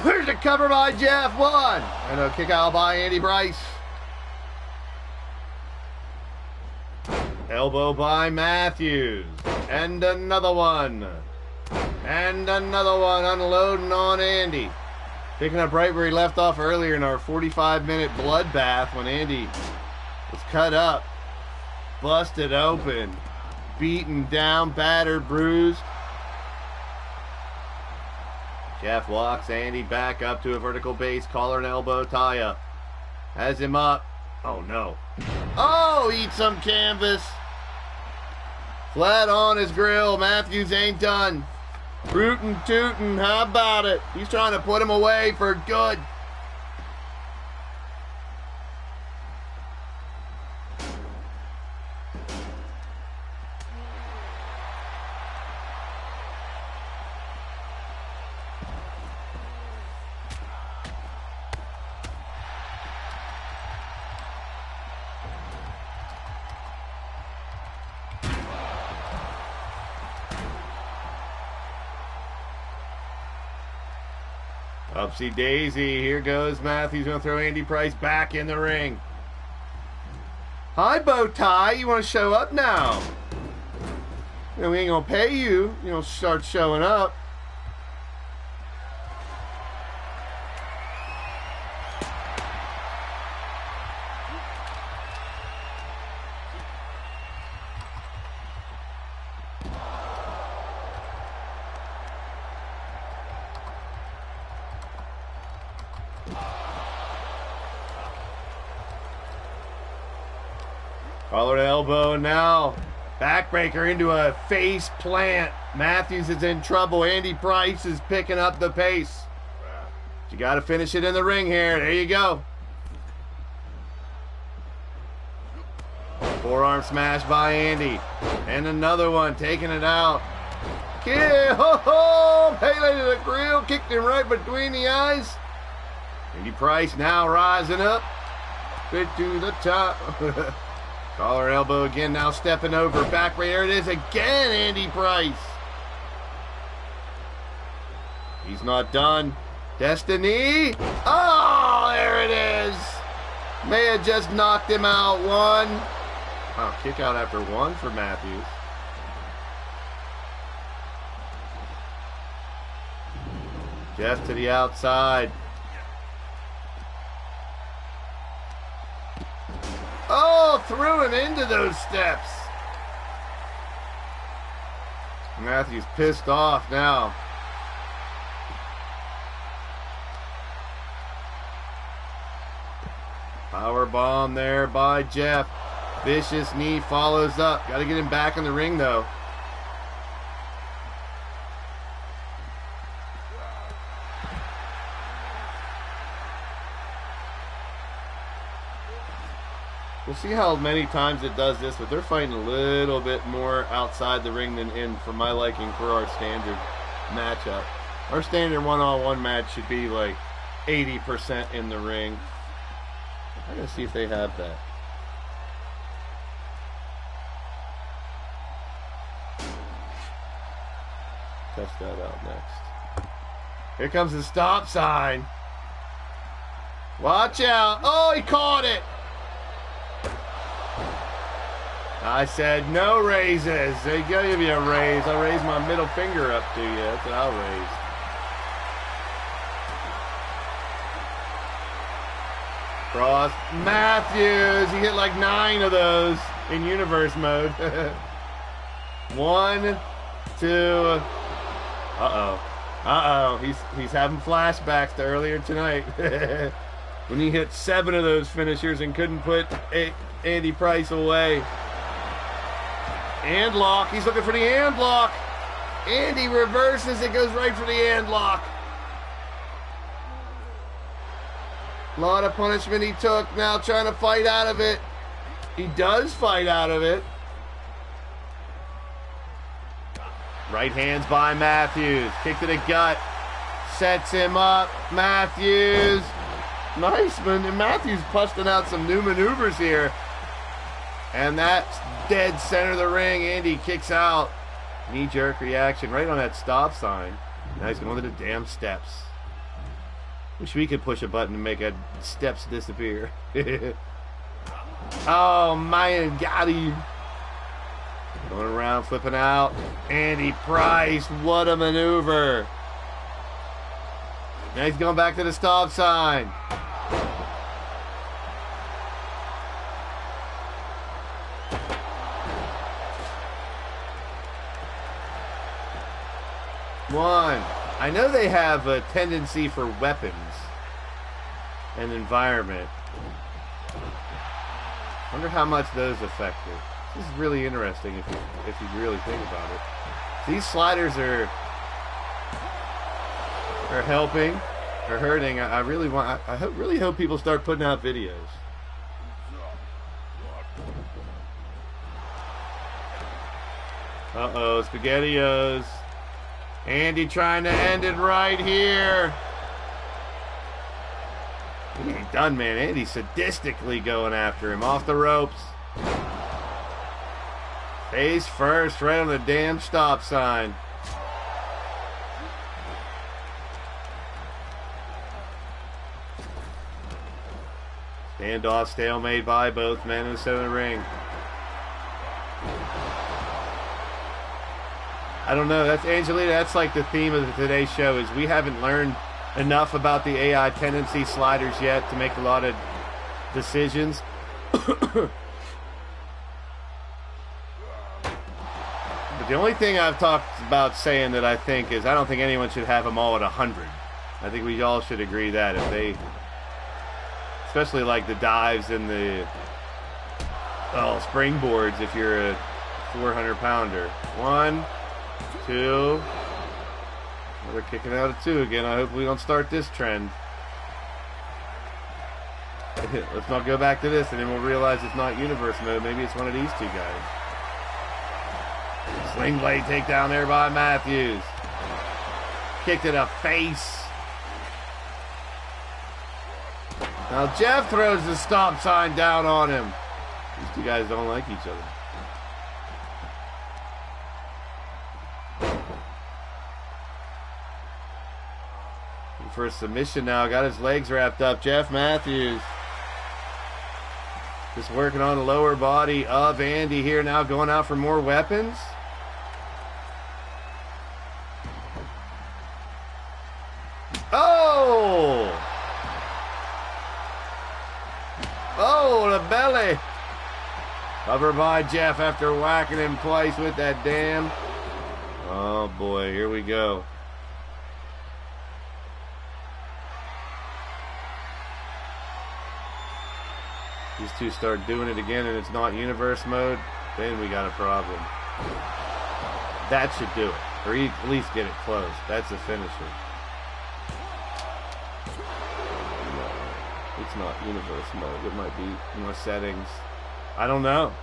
There's a cover by Jeff, 1. And a kick out by Andy Price. Elbow by Matthews. And another one. And another one, unloading on Andy. Picking up right where he left off earlier in our 45-minute bloodbath when Andy was cut up, busted open, beaten down, battered, bruised. Jeff walks Andy back up to a vertical base, collar and elbow tie-up. Has him up. Oh, no. Oh, eat some canvas. Flat on his grill. Matthews ain't done. Rootin' tootin', how about it? He's trying to put him away for good. Upsy daisy, here goes Matthews, gonna throw Andy Price back in the ring. Hi, bow tie, you wanna show up now? You know, we ain't gonna pay you, you know, start showing up. Collar to elbow, and now backbreaker into a face plant. Matthews is in trouble. Andy Price is picking up the pace. You got to finish it in the ring here. There you go. Forearm smash by Andy. And another one, taking it out. Kick, ho ho! Pele to the grill, kicked him right between the eyes. Andy Price now rising up. Fit to the top. Collar elbow again, now stepping over. Back there it is again, Andy Price. He's not done. Destiny. Oh, there it is. May have just knocked him out. 1. Wow, kick out after 1 for Matthews. Jeff to the outside. Oh, threw him into those steps. Matthews pissed off now. Power bomb there by Jeff. Vicious knee follows up. Got to get him back in the ring though. We'll see how many times it does this, but they're fighting a little bit more outside the ring than in, for my liking, for our standard matchup. Our standard one-on-one match should be like 80% in the ring. I'm going to see if they have that. Test that out next. Here comes the stop sign. Watch out. Oh, he caught it. I said no raises. They give you a raise. I'll raise my middle finger up to you. That's what I'll raise. Cross. Matthews. He hit like 9 of those in universe mode. 1, 2. Uh-oh. He's having flashbacks to earlier tonight. When he hit 7 of those finishers and couldn't put Andy Price away. And lock. He's looking for the hand lock. Andy reverses. It goes right for the hand lock. A lot of punishment he took. Now trying to fight out of it. He does fight out of it. Right hands by Matthews. Kick to the gut. Sets him up. Matthews. Nice, man. And Matthews busting out some new maneuvers here. And that's dead center of the ring. Andy kicks out. Knee-jerk reaction right on that stop sign. Now he's going to the damn steps. Wish we could push a button to make steps disappear. Oh, man. Got him. Going around, flipping out. Andy Price. What a maneuver. Now he's going back to the stop sign. One. I know they have a tendency for weapons and environment. Wonder how much those affect it. This is really interesting if you really think about it. These sliders are helping or hurting. I really really hope people start putting out videos. Uh-oh, SpaghettiOs. Andy trying to end it right here. He ain't done, man. Andy sadistically going after him. Off the ropes. Face first, right on the damn stop sign. Standoff stalemate by both men in the center of the ring. I don't know. That's Angelina. That's like the theme of today's show is we haven't learned enough about the AI tendency sliders yet to make a lot of decisions. But the only thing I've talked about saying that I think is I don't think anyone should have them all at 100. I think we all should agree that if they, especially like the dives and the springboards if you're a 400-pounder. 1, 2. They're kicking out at 2 again. I hope we don't start this trend. Let's not go back to this, and then we'll realize it's not universe mode. Maybe it's one of these 2 guys. Sling blade takedown there by Matthews. Kick to the face. Now Jeff throws the stop sign down on him. These 2 guys don't like each other. For a submission now. Got his legs wrapped up. Jeff Matthews. Just working on the lower body of Andy here now. Going out for more weapons. Oh! Oh, the belly. Cover by Jeff after whacking him twice with that damn. Oh boy, here we go. These 2 start doing it again and it's not universe mode, then we got a problem. That should do it. Or at least get it close. That's the finisher. No, it's not universe mode. It might be more settings. I don't know.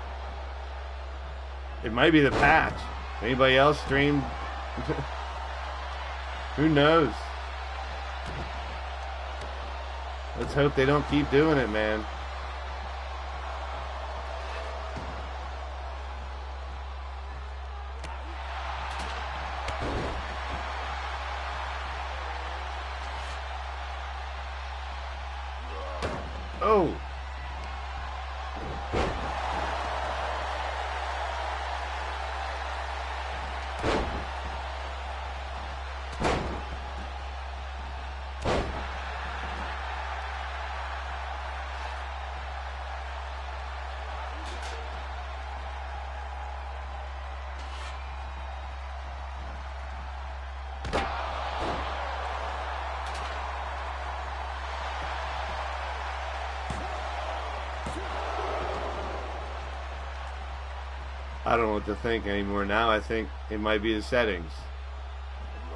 It might be the patch. Anybody else streamed? Who knows? Let's hope they don't keep doing it, man. Oh. I don't know what to think anymore now. I think it might be the settings,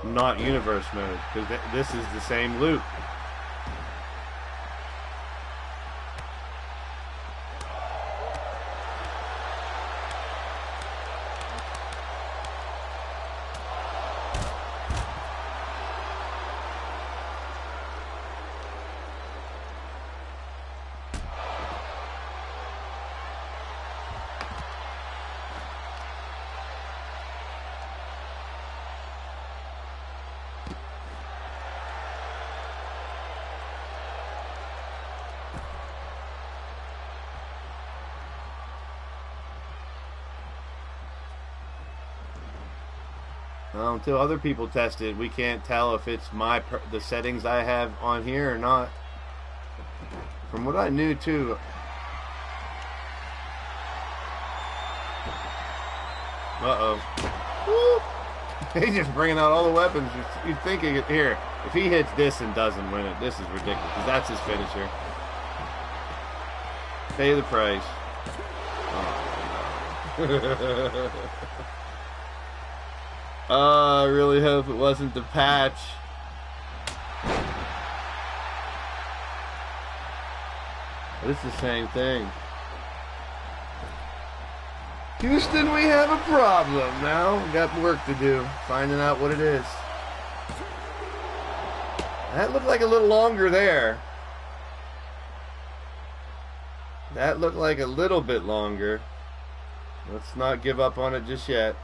not universe mode, because this is the same loop. Until other people test it, we can't tell if it's the settings I have on here or not. From what I knew too. He's just bringing out all the weapons. You're thinking it here. If he hits this and doesn't win it, this is ridiculous. Because that's his finisher. Pay the price. Oh, I really hope it wasn't the patch. It's the same thing. Houston, we have a problem now. We got work to do, finding out what it is. That looked like a little longer there. That looked like a little bit longer. Let's not give up on it just yet.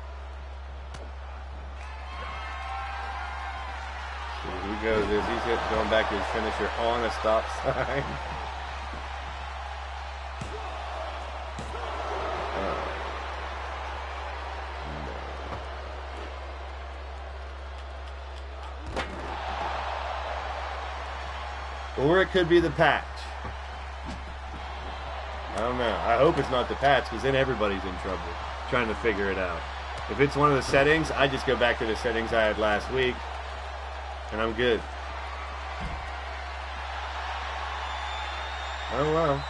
Here he goes. He's going back to his finisher on a stop sign. Or it could be the patch. I don't know. I hope it's not the patch, because then everybody's in trouble trying to figure it out. If it's one of the settings, I just go back to the settings I had last week, and I'm good. Oh well.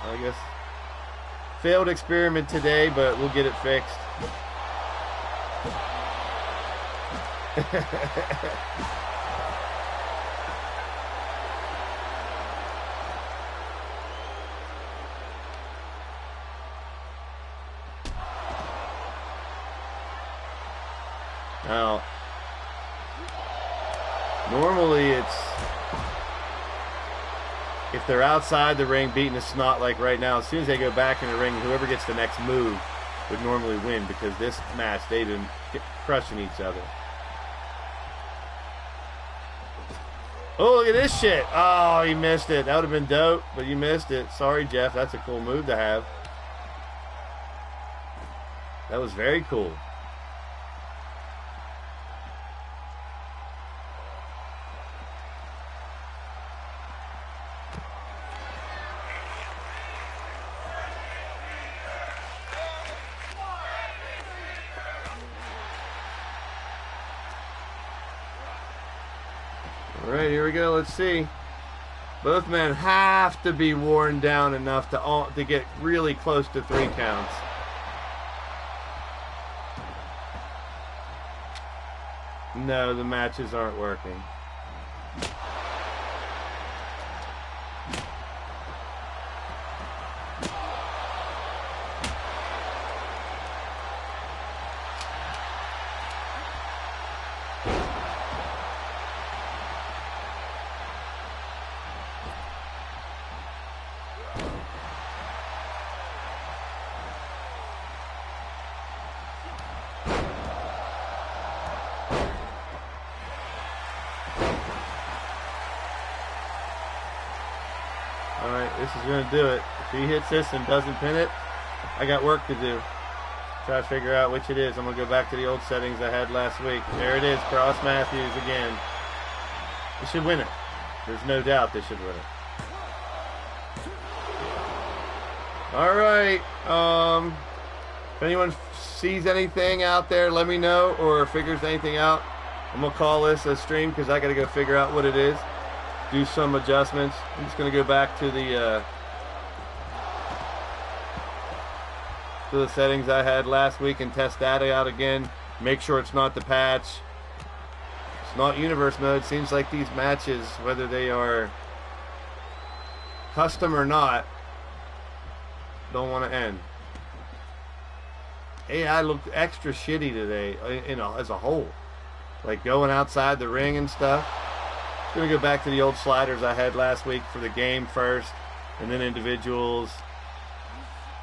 I guess. Failed experiment today, but we'll get it fixed. Now, normally it's if they're outside the ring beating a snot like right now, as soon as they go back in the ring, whoever gets the next move would normally win, because this match they've been crushing each other. Oh, look at this shit. Oh, he missed it. That would have been dope, but you missed it. Sorry, Jeff. That's a cool move to have. That was very cool. Alright, here we go. Let's see. Both men have to be worn down enough to get really close to 3 counts. No, the matches aren't working. This is going to do it. If he hits this and doesn't pin it, I got work to do. Try to figure out which it is. I'm going to go back to the old settings I had last week. There it is, Cross Matthews again. They should win it. There's no doubt they should win it. All right. If anyone sees anything out there, let me know, or figures anything out. I'm going to call this a stream because I got to go figure out what it is. Do some adjustments. I'm just going to go back to the settings I had last week and test that out again. Make sure it's not the patch. It's not universe mode. Seems like these matches, whether they are custom or not, don't want to end. AI looked extra shitty today, as a whole. Like going outside the ring and stuff. I'm going to go back to the old sliders I had last week for the game first, and then individuals.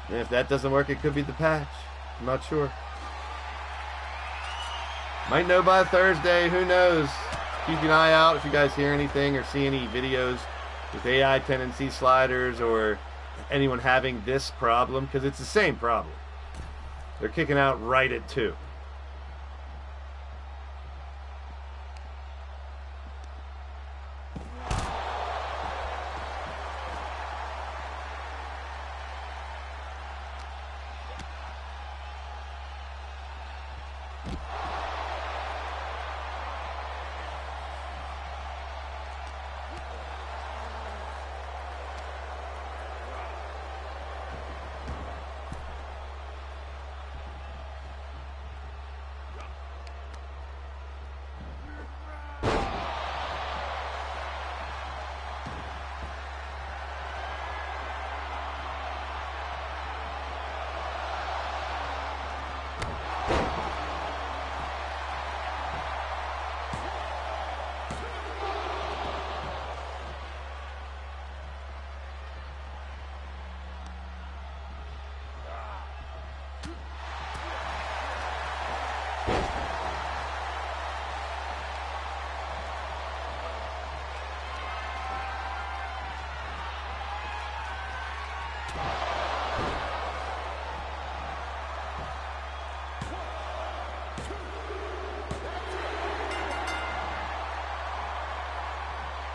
And if that doesn't work, it could be the patch. I'm not sure. Might know by Thursday. Who knows? Keep an eye out if you guys hear anything or see any videos with AI tendency sliders or anyone having this problem, because it's the same problem. They're kicking out right at 2.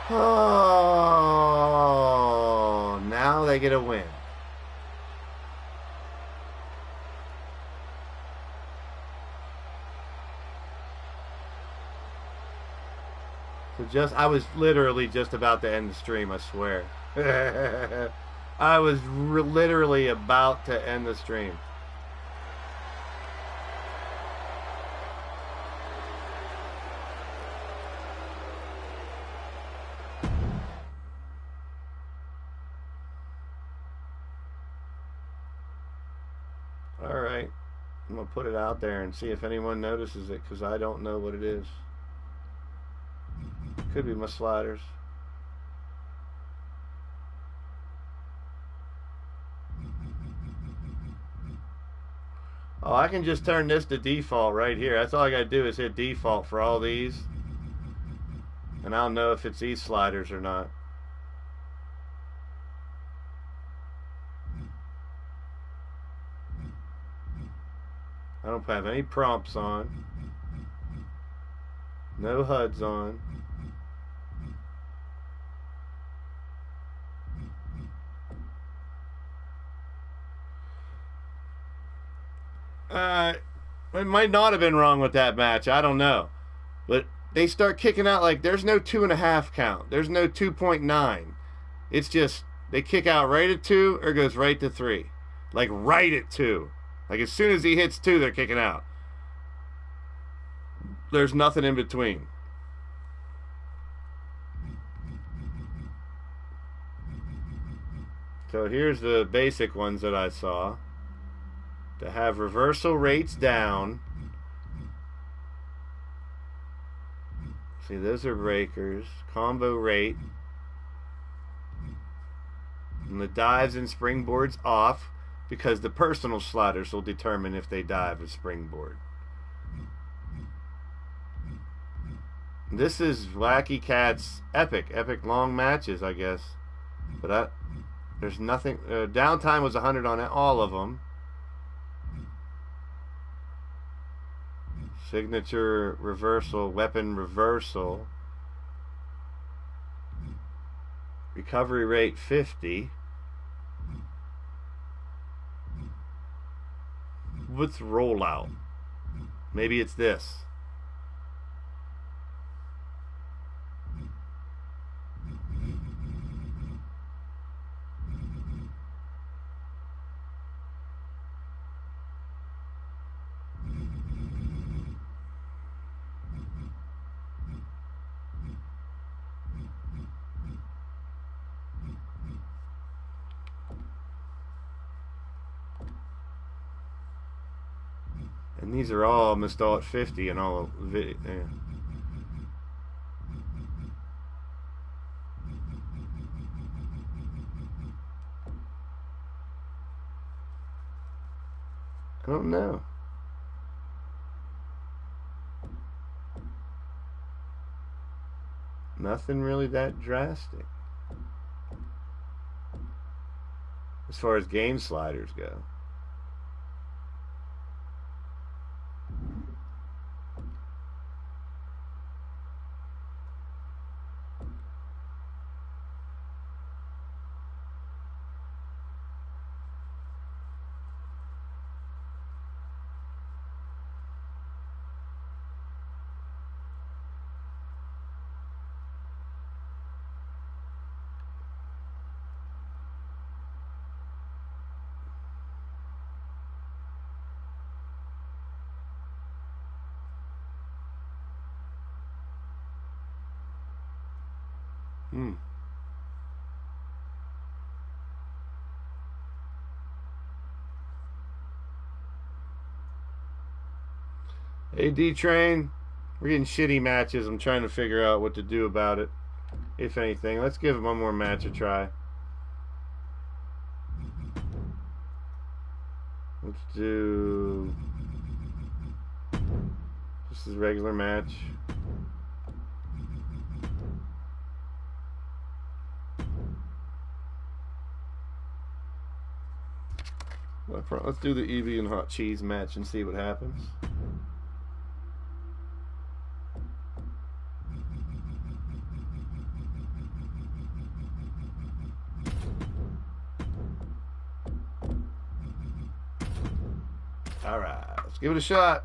Oh, now they get a win. So I was literally just about to end the stream, I swear. I was literally about to end the stream. Alright, I'm going to put it out there and see if anyone notices it, because I don't know what it is. Could be my sliders. Oh, I can just turn this to default right here. That's all I got to do is hit default for all these. And I'll know if it's these sliders or not. I don't have any prompts on. No HUDs on. It might not have been wrong with that match. I don't know. But they start kicking out like there's no 2.5 count. There's no 2.9. It's just they kick out right at 2 or goes right to 3. Like right at 2. Like as soon as he hits 2, they're kicking out. There's nothing in between. So here's the basic ones that I saw. To have reversal rates down. See, those are breakers. Combo rate. And the dives and springboards off, because the personal sliders will determine if they dive a springboard. This is Wacky Cat's epic long matches, I guess. But There's nothing. Downtime was 100 on all of them. Signature reversal, weapon reversal. Recovery rate 50. What's rollout? Maybe it's this. And these are all installed at 50 and all video. Yeah. I don't know. Nothing really that drastic as far as game sliders go. Hey D-Train, we're getting shitty matches. I'm trying to figure out what to do about it, if anything. Let's give one more match a try. Let's do just a regular match. Let's do the Evie and hot cheese match and see what happens. All right, let's give it a shot.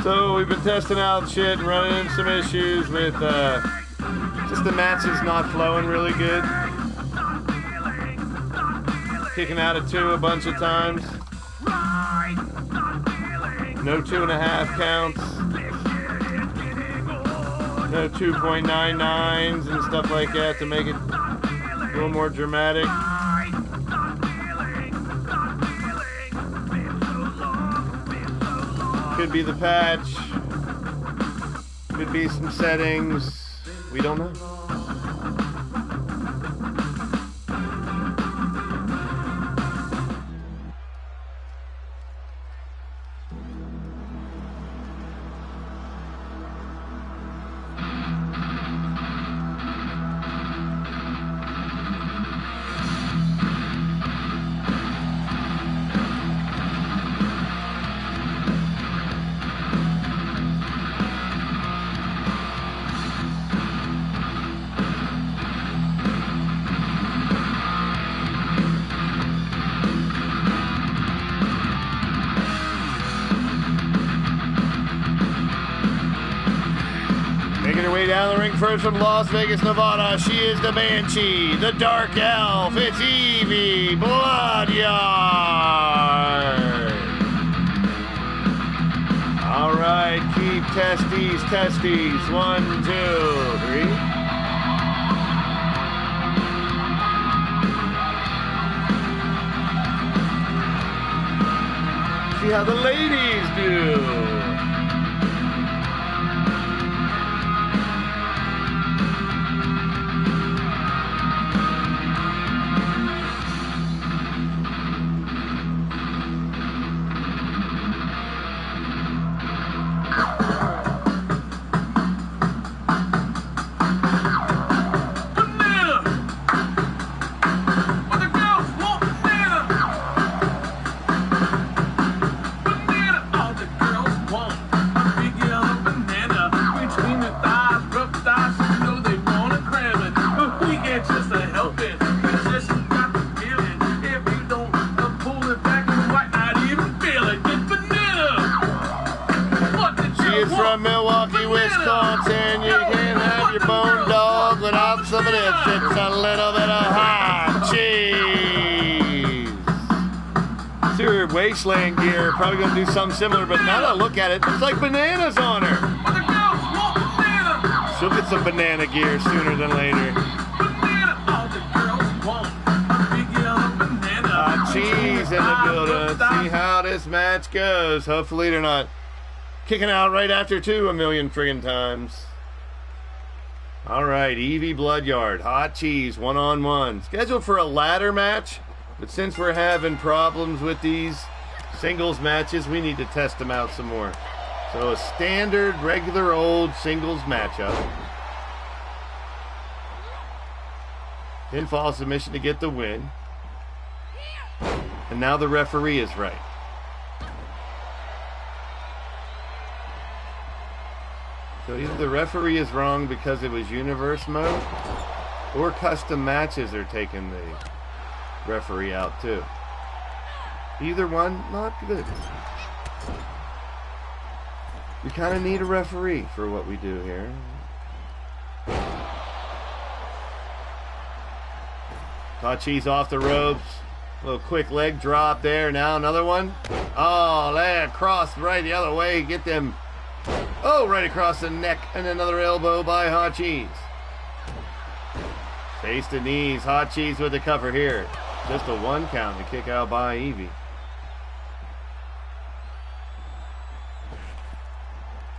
So we've been testing out shit and running into some issues with just the matches not flowing really good. Kicking out of 2 a bunch of times. No 2.5 counts. No 2.99s and stuff like that to make it a little more dramatic. Could be the patch. Could be some settings. We don't know. Down the ring first from Las Vegas, Nevada, she is the Banshee, the Dark Elf, it's Evie Bloodyard. All right, keep testes. 1, 2, 3. See how the ladies do. From Milwaukee, Wisconsin, you can't have your bone dog without some of this. It's a little bit of hot cheese. It's her wasteland gear. Probably going to do something similar, but now that I look at it, it's like bananas on her. She'll get some banana gear sooner than later. Hot cheese in the building. Let's see how this match goes. Hopefully they're not kicking out right after 2 a million friggin' times. All right, Evie Bloodyard, hot cheese, 1-on-1. Scheduled for a ladder match, but since we're having problems with these singles matches, we need to test them out some more. So a standard, regular old singles matchup. Pinfall submission to get the win. And now the referee is right. So either the referee is wrong because it was universe mode, or custom matches are taking the referee out too. Either one, not good. We kind of need a referee for what we do here. Tachi's off the ropes. Little quick leg drop there. Now another one. Oh, leg crossed right the other way. Get them. Oh, right across the neck, and another elbow by Hot Cheese. Face to knees, Hot Cheese with the cover here. Just a 1 count to kick out by Evie.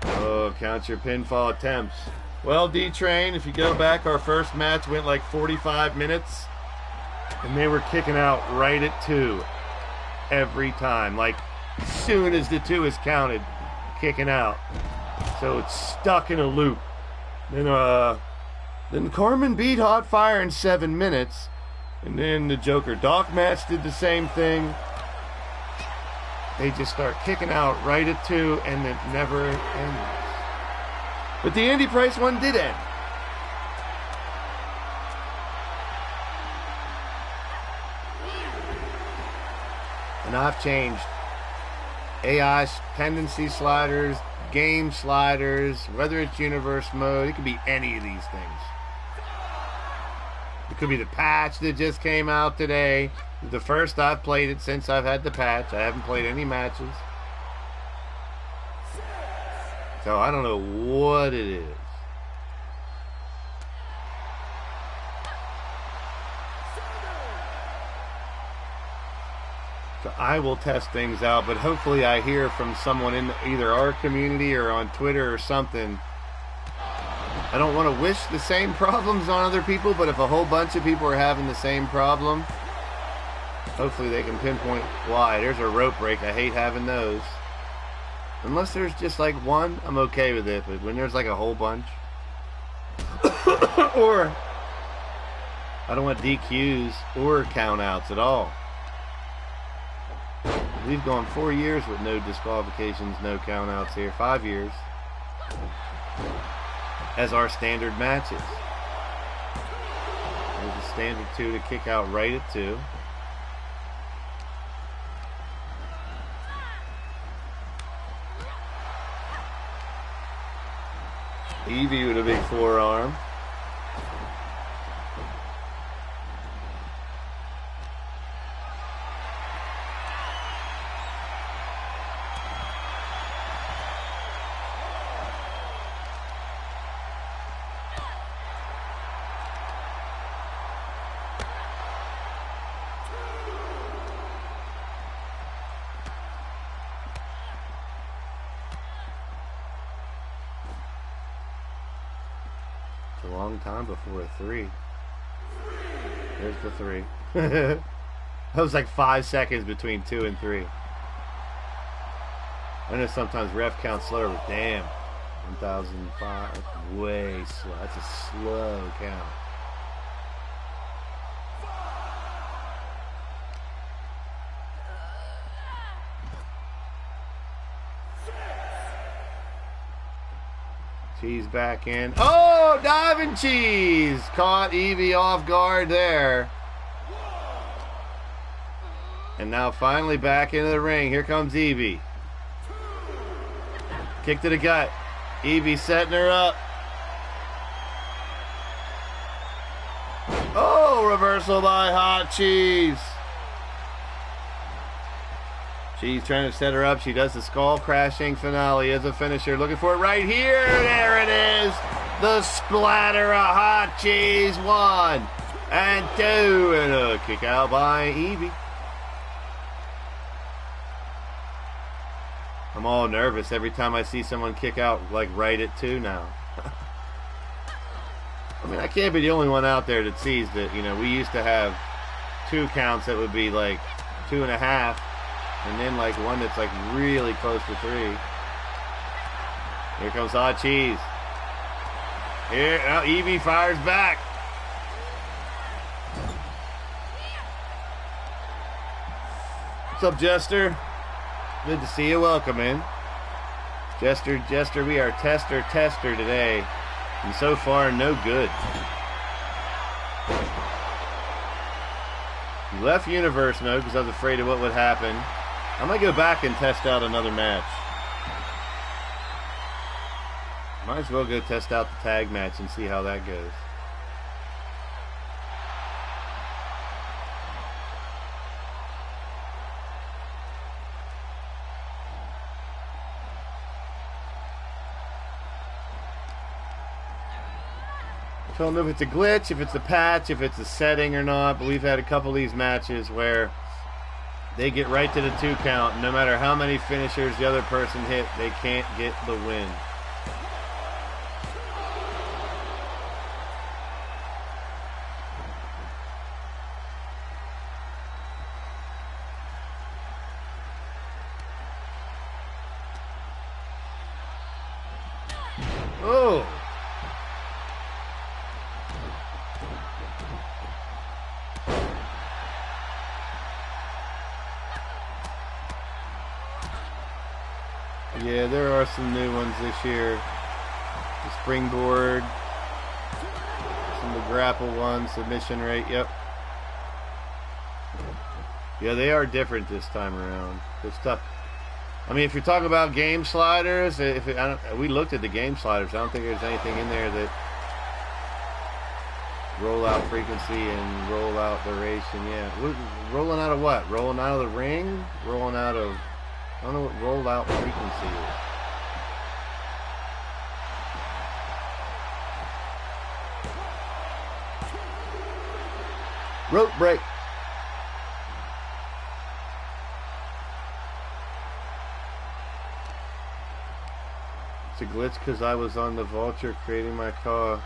Oh, count your pinfall attempts. Well, D-Train, if you go back, our first match went like 45 minutes, and they were kicking out right at 2 every time. Like, as soon as the 2 is counted, kicking out. So it's stuck in a loop. Then Carmen beat Hot Fire in 7 minutes. And then the Joker Doc match did the same thing. They just start kicking out right at 2 and it never ends. But the Andy Price one did end. And I've changed AI tendency sliders, game sliders, whether it's universe mode, it could be any of these things. It could be the patch that just came out today. The first I've played it since I've had the patch. I haven't played any matches. So I don't know what it is. So I will test things out, but hopefully I hear from someone in either our community or on Twitter or something I don't want to wish the same problems on other people, but if a whole bunch of people are having the same problem, hopefully they can pinpoint why. There's a rope break. I hate having those. Unless there's just like one, I'm okay with it. But when there's like a whole bunch, or I don't want DQs or countouts at all. We've gone 4 years with no disqualifications, no countouts here. 5 years as our standard matches. There's a standard 2 to kick out right at 2. Evie with a big forearm. A long time before a 3. There's the 3. That was like 5 seconds between 2 and 3. I know sometimes ref counts slower, but damn, 1005, that's way slow. That's a slow count. Cheese back in. Oh, diving cheese! Caught Evie off guard there. And now finally back into the ring. Here comes Evie. Kick to the gut. Evie setting her up. Oh, reversal by Hot Cheese. She's trying to set her up. She does the skull crashing finale as a finisher. Looking for it right here. There it is. The splatter of Hot Cheese. 1 and 2. And a kick out by Evie. I'm all nervous every time I see someone kick out like right at 2 now. I mean, I can't be the only one out there that sees that. You know, we used to have 2 counts that would be like 2.5. And then like one that's like really close to 3. Here comes Hot Cheese. Here, now Evie fires back. What's up, Jester? Good to see you. Welcome in. Jester, we are tester today. And so far, no good. You left universe mode because I was afraid of what would happen. I might go back and test out another match. Might as well go test out the tag match and see how that goes. I don't know if it's a glitch, if it's a patch, if it's a setting or not, but we've had a couple of these matches where they get right to the 2 count. No matter how many finishers the other person hit, they can't get the win. Oh! Yeah, there are some new ones this year. The springboard, some of the grapple ones, submission rate, yep. Yeah, they are different this time around. It's tough. I mean, if you're talking about game sliders, we looked at the game sliders. I don't think there's anything in there that roll out frequency and roll out duration. Yeah, rolling out of what? Rolling out of the ring? Rolling out of... I don't know what rollout frequency is. Rope break. It's a glitch because I was on the Vulture creating my car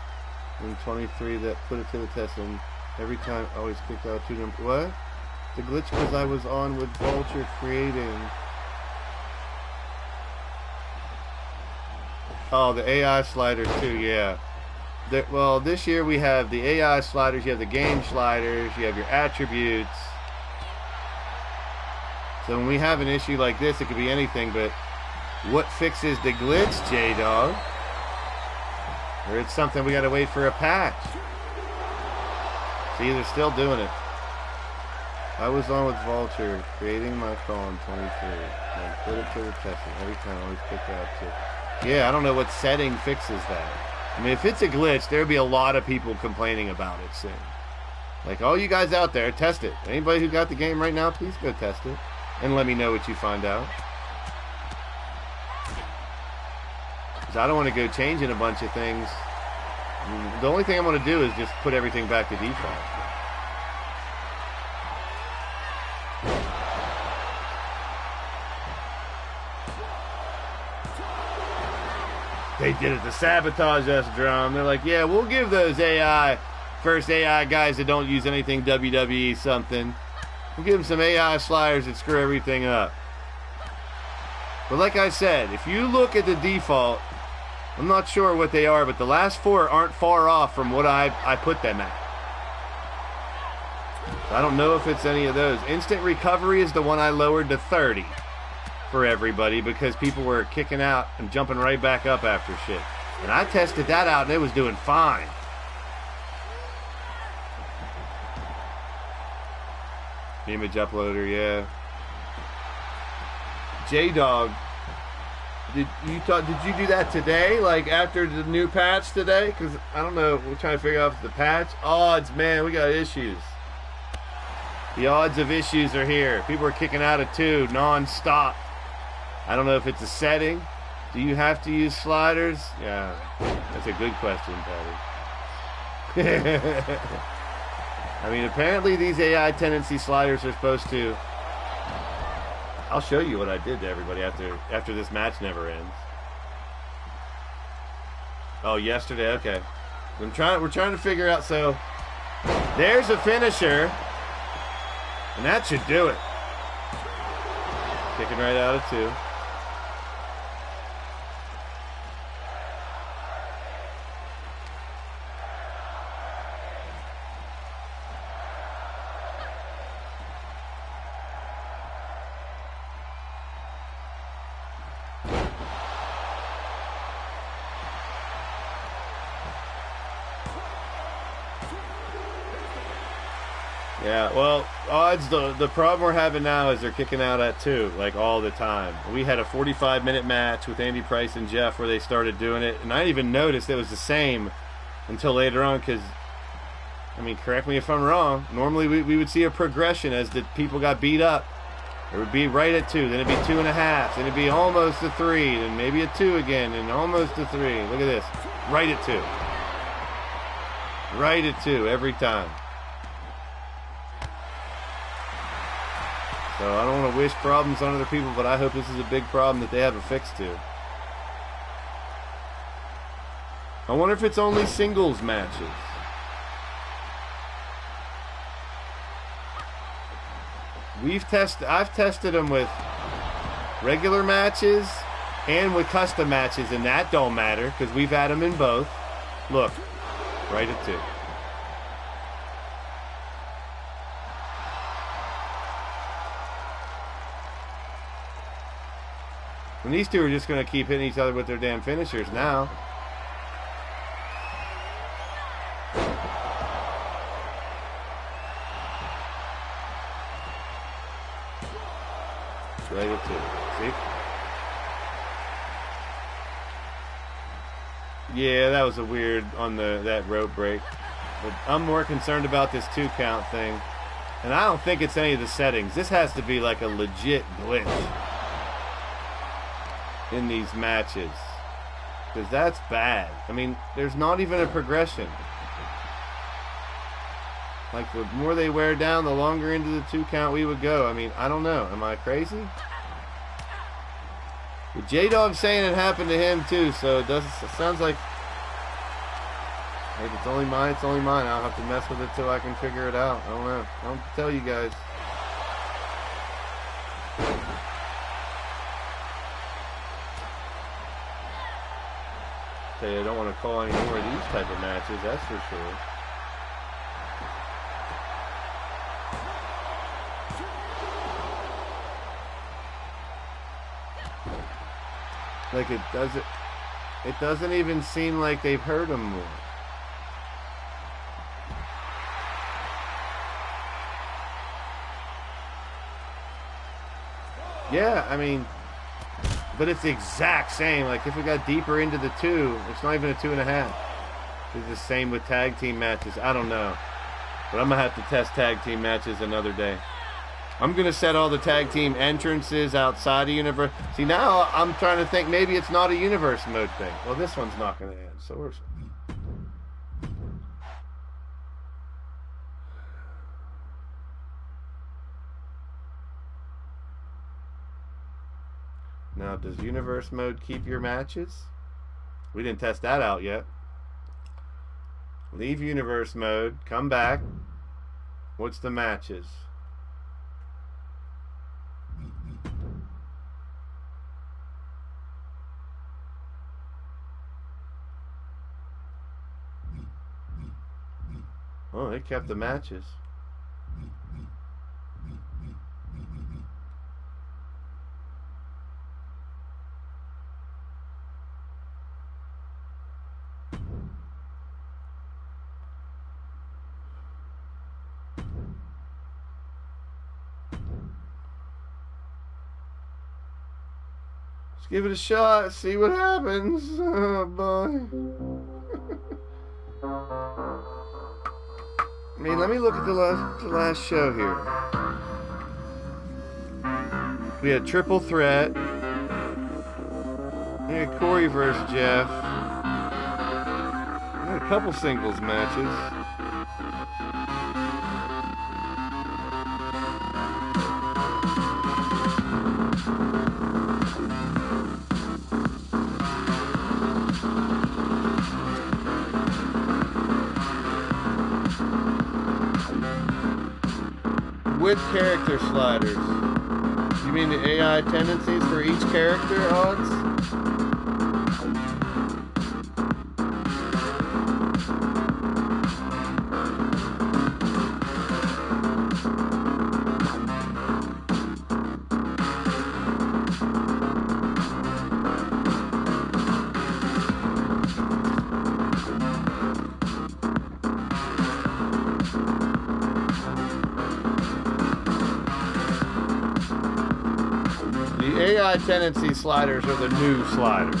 in 23 that put it to the test, and every time always kicked out 2 numbers. What? The glitch because I was on with Vulture creating. Oh, the AI sliders too, yeah. Well, this year we have the AI sliders, you have the game sliders, you have your attributes. So when we have an issue like this, it could be anything, but what fixes the glitch, J-Dog? Or it's something we gotta wait for a patch. See, they're still doing it. I was on with Vulture, creating my call in 23, and put it to the testing. Every time I always pick out 2. Yeah, I don't know what setting fixes that. I mean, if it's a glitch, there'd be a lot of people complaining about it soon. Like, all you guys out there, test it. Anybody who got the game right now, please go test it. And let me know what you find out. Because I don't want to go changing a bunch of things. The only thing I'm going to do is just put everything back to default. They did it to sabotage us, Drum. They're like, yeah, we'll give those first AI guys that don't use anything WWE something. We'll give them some AI sliders that screw everything up. But like I said, if you look at the default, I'm not sure what they are, but the last 4 aren't far off from what I put them at. So I don't know if it's any of those. Instant recovery is the one I lowered to 30 for everybody because people were kicking out and jumping right back up after shit. And I tested that out and it was doing fine. Image uploader, yeah. J-Dog, did you do that today? Like after the new patch today? Because I don't know, we're trying to figure out if the patch odds, man, we got issues. The odds of issues are here. People are kicking out of 2 non-stop. I don't know if it's a setting. Do you have to use sliders? Yeah, that's a good question, Patty. I mean, apparently these AI tendency sliders are supposed to... I'll show you what I did to everybody after this match never ends. Oh, yesterday? Okay. We're trying to figure out, so... There's a finisher. And that should do it. Kicking right out of 2. Yeah, well, odds, the problem we're having now is they're kicking out at 2, like, all the time. We had a 45-minute match with Andy Price and Jeff where they started doing it, and I didn't even notice it was the same until later on, because, I mean, correct me if I'm wrong, normally we would see a progression as the people got beat up. It would be right at 2, then it'd be 2.5, then it'd be almost a 3, then maybe a 2 again, and almost a 3. Look at this, right at 2. Right at 2, every time. So I don't want to wish problems on other people, but I hope this is a big problem that they have a fix to. I wonder if it's only singles matches. I've tested them with regular matches and with custom matches, and that don't matter because we've had them in both. Look, right at 2. And these 2 are just going to keep hitting each other with their damn finishers now. Right at 2. See? Yeah, that was a weird on that rope break. But I'm more concerned about this 2 count thing. And I don't think it's any of the settings. This has to be like a legit glitch in these matches, because that's bad. I mean, there's not even a progression. Like, the more they wear down, the longer into the 2 count we would go. I mean, I don't know. Am I crazy? The J-Dog saying it happened to him too, so it sounds like if it's only mine, it's only mine. I'll have to mess with it till I can figure it out. I don't know. I don't tell you guys. Tell you, I don't want to call any more of these type of matches, that's for sure. Like it doesn't even seem like they've hurt him more. Yeah, I mean, but it's the exact same. Like if we got deeper into the 2, it's not even a 2.5. It's the same with tag team matches. I don't know, but I'm gonna have to test tag team matches another day. I'm going to set all the tag team entrances outside of universe. See, now I'm trying to think maybe it's not a universe mode thing. Well, this one's not going to end, so we're... Now, does universe mode keep your matches? We didn't test that out yet. Leave universe mode. Come back. What's the matches? Oh, they kept the matches. Let's give it a shot, see what happens. Oh, boy. I mean, let me look at the last show here. We had Triple Threat. We had Corey versus Jeff. We had a couple singles matches. With character sliders. You mean the AI tendencies for each character odds? AI tendency sliders are the new sliders.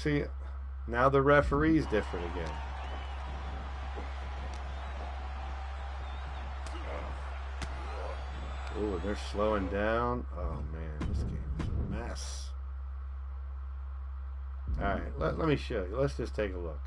See, now the referee's different again. Oh, they're slowing down. Oh man, this game is a mess. Alright, let me show you. Let's just take a look.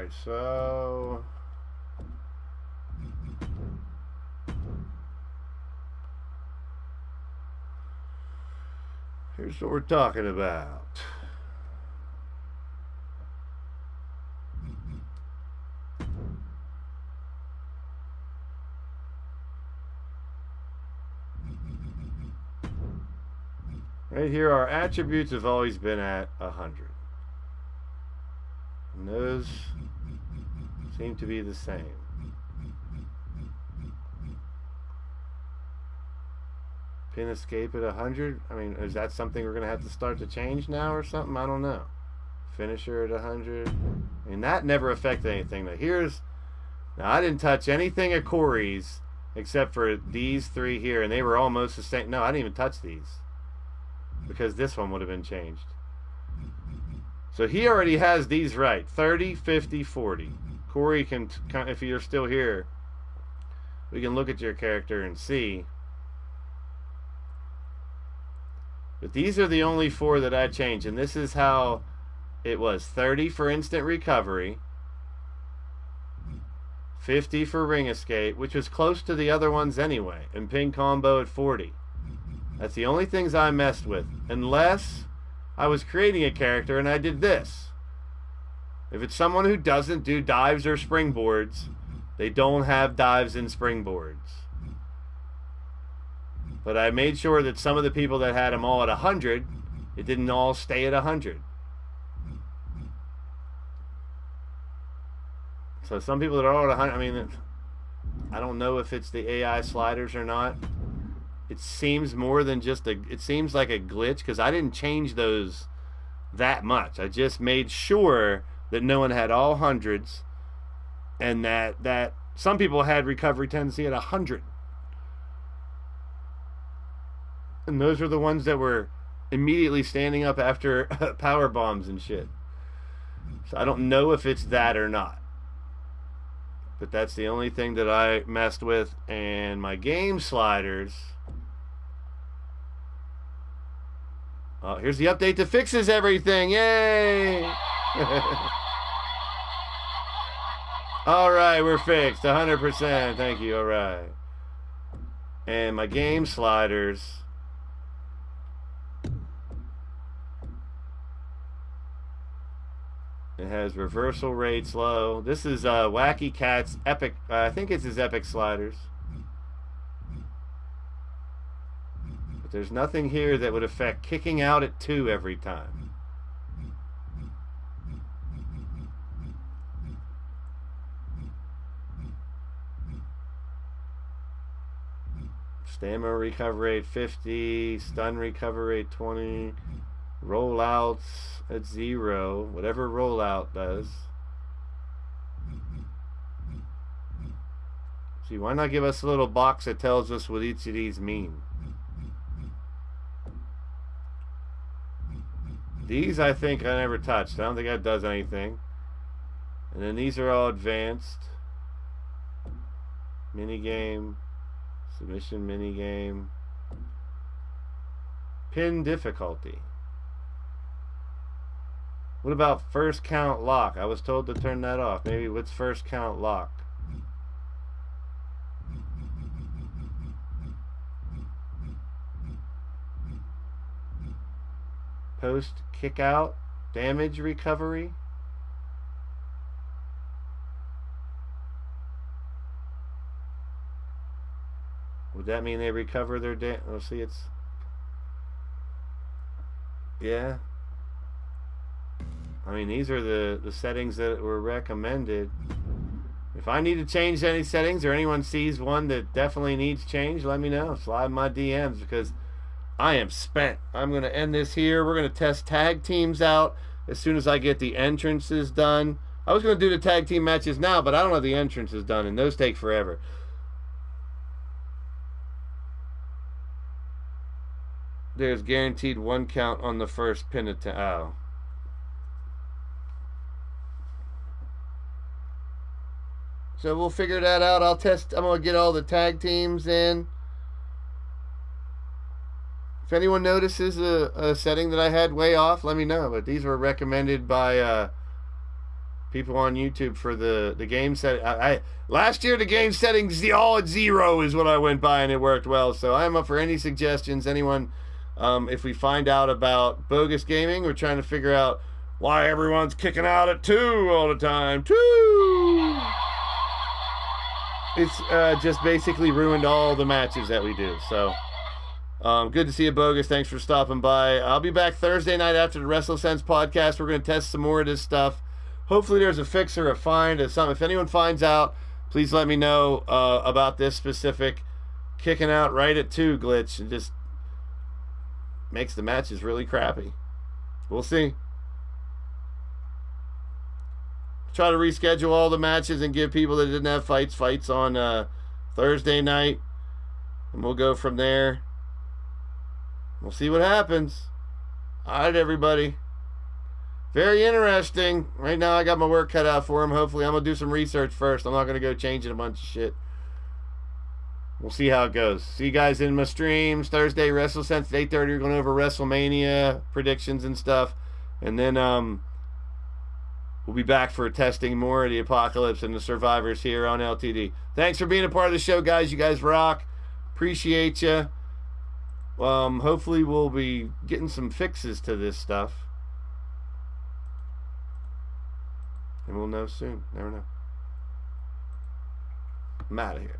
Alright, so... here's what we're talking about. Right here, our attributes have always been at 100. And those seem to be the same. Pin escape at 100? I mean, is that something we're going to have to start to change now or something? I don't know. Finisher at 100. I mean, that never affected anything. Now, I didn't touch anything at Corey's except for these three here, and they were almost the same. No, I didn't even touch these because this one would have been changed. So he already has these right. 30, 50, 40. Corey can, if you're still here, we can look at your character and see. But these are the only four that I changed, and this is how it was. 30 for instant recovery, 50 for ring escape, which was close to the other ones anyway, and pin combo at 40. That's the only things I messed with, unless I was creating a character and I did this. If it's someone who doesn't do dives or springboards, they don't have dives and springboards. But I made sure that some of the people that had them all at 100, it didn't all stay at 100. So some people that are all at 100, I mean, I don't know if it's the AI sliders or not. It seems more than just it seems like a glitch because I didn't change those that much. I just made sure that no one had all hundreds and that some people had recovery tendency at 100. And those are the ones that were immediately standing up after power bombs and shit. So I don't know if it's that or not. But that's the only thing that I messed with. And my game sliders. Oh, here's the update that fixes everything. Yay! All right, we're fixed. 100%. Thank you. All right. And my game sliders. It has reversal rates low. This is Wacky Cat's epic. I think it's his epic sliders. But there's nothing here that would affect kicking out at 2 every time. Stamina recovery rate 50. Stun recovery rate 20. Rollouts at 0, whatever rollout does. See, why not give us a little box that tells us what each of these mean? These I think I never touched. I don't think that does anything. And then these are all advanced. Minigame. Submission minigame. Pin difficulty. What about first count lock? I was told to turn that off. Maybe what's first count lock? Post kick out damage recovery. Would that mean they recover their damage? Oh, see, it's... yeah. I mean, these are the settings that were recommended. If I need to change any settings or anyone sees one that definitely needs change, let me know. Slide in my DMs because I am spent. I'm going to end this here. We're going to test tag teams out as soon as I get the entrances done. I was going to do the tag team matches now, but I don't have the entrances done, and those take forever. There's guaranteed 1 count on the first pin attempt. Oh. So we'll figure that out. I'm going to get all the tag teams in. If anyone notices a setting that I had way off, let me know. But these were recommended by people on YouTube for the game set. Last year the game settings all at 0 is what I went by, and it worked well. So I'm up for any suggestions. Anyone, if we find out about bogus gaming, we're trying to figure out why everyone's kicking out at 2 all the time. 2. It's just basically ruined all the matches that we do. So good to see you, Bogus. Thanks for stopping by. I'll be back Thursday night after the WrestleSense podcast. We're going to test some more of this stuff. Hopefully there's a fix or a find or something. If anyone finds out, please let me know about this specific kicking out right at 2 glitch. It just makes the matches really crappy. We'll see. Try to reschedule all the matches and give people that didn't have fights on Thursday night. And we'll go from there. We'll see what happens. All right, everybody. Very interesting. Right now, I got my work cut out for him. Hopefully, I'm going to do some research first. I'm not going to go changing a bunch of shit. We'll see how it goes. See you guys in my streams. Thursday, WrestleSense at 8:30. We're going over WrestleMania predictions and stuff. And then we'll be back for testing more of the Apocalypse and the Survivors here on LTD. Thanks for being a part of the show, guys. You guys rock. Appreciate you. Hopefully, we'll be getting some fixes to this stuff. And we'll know soon. Never know. I'm out of here.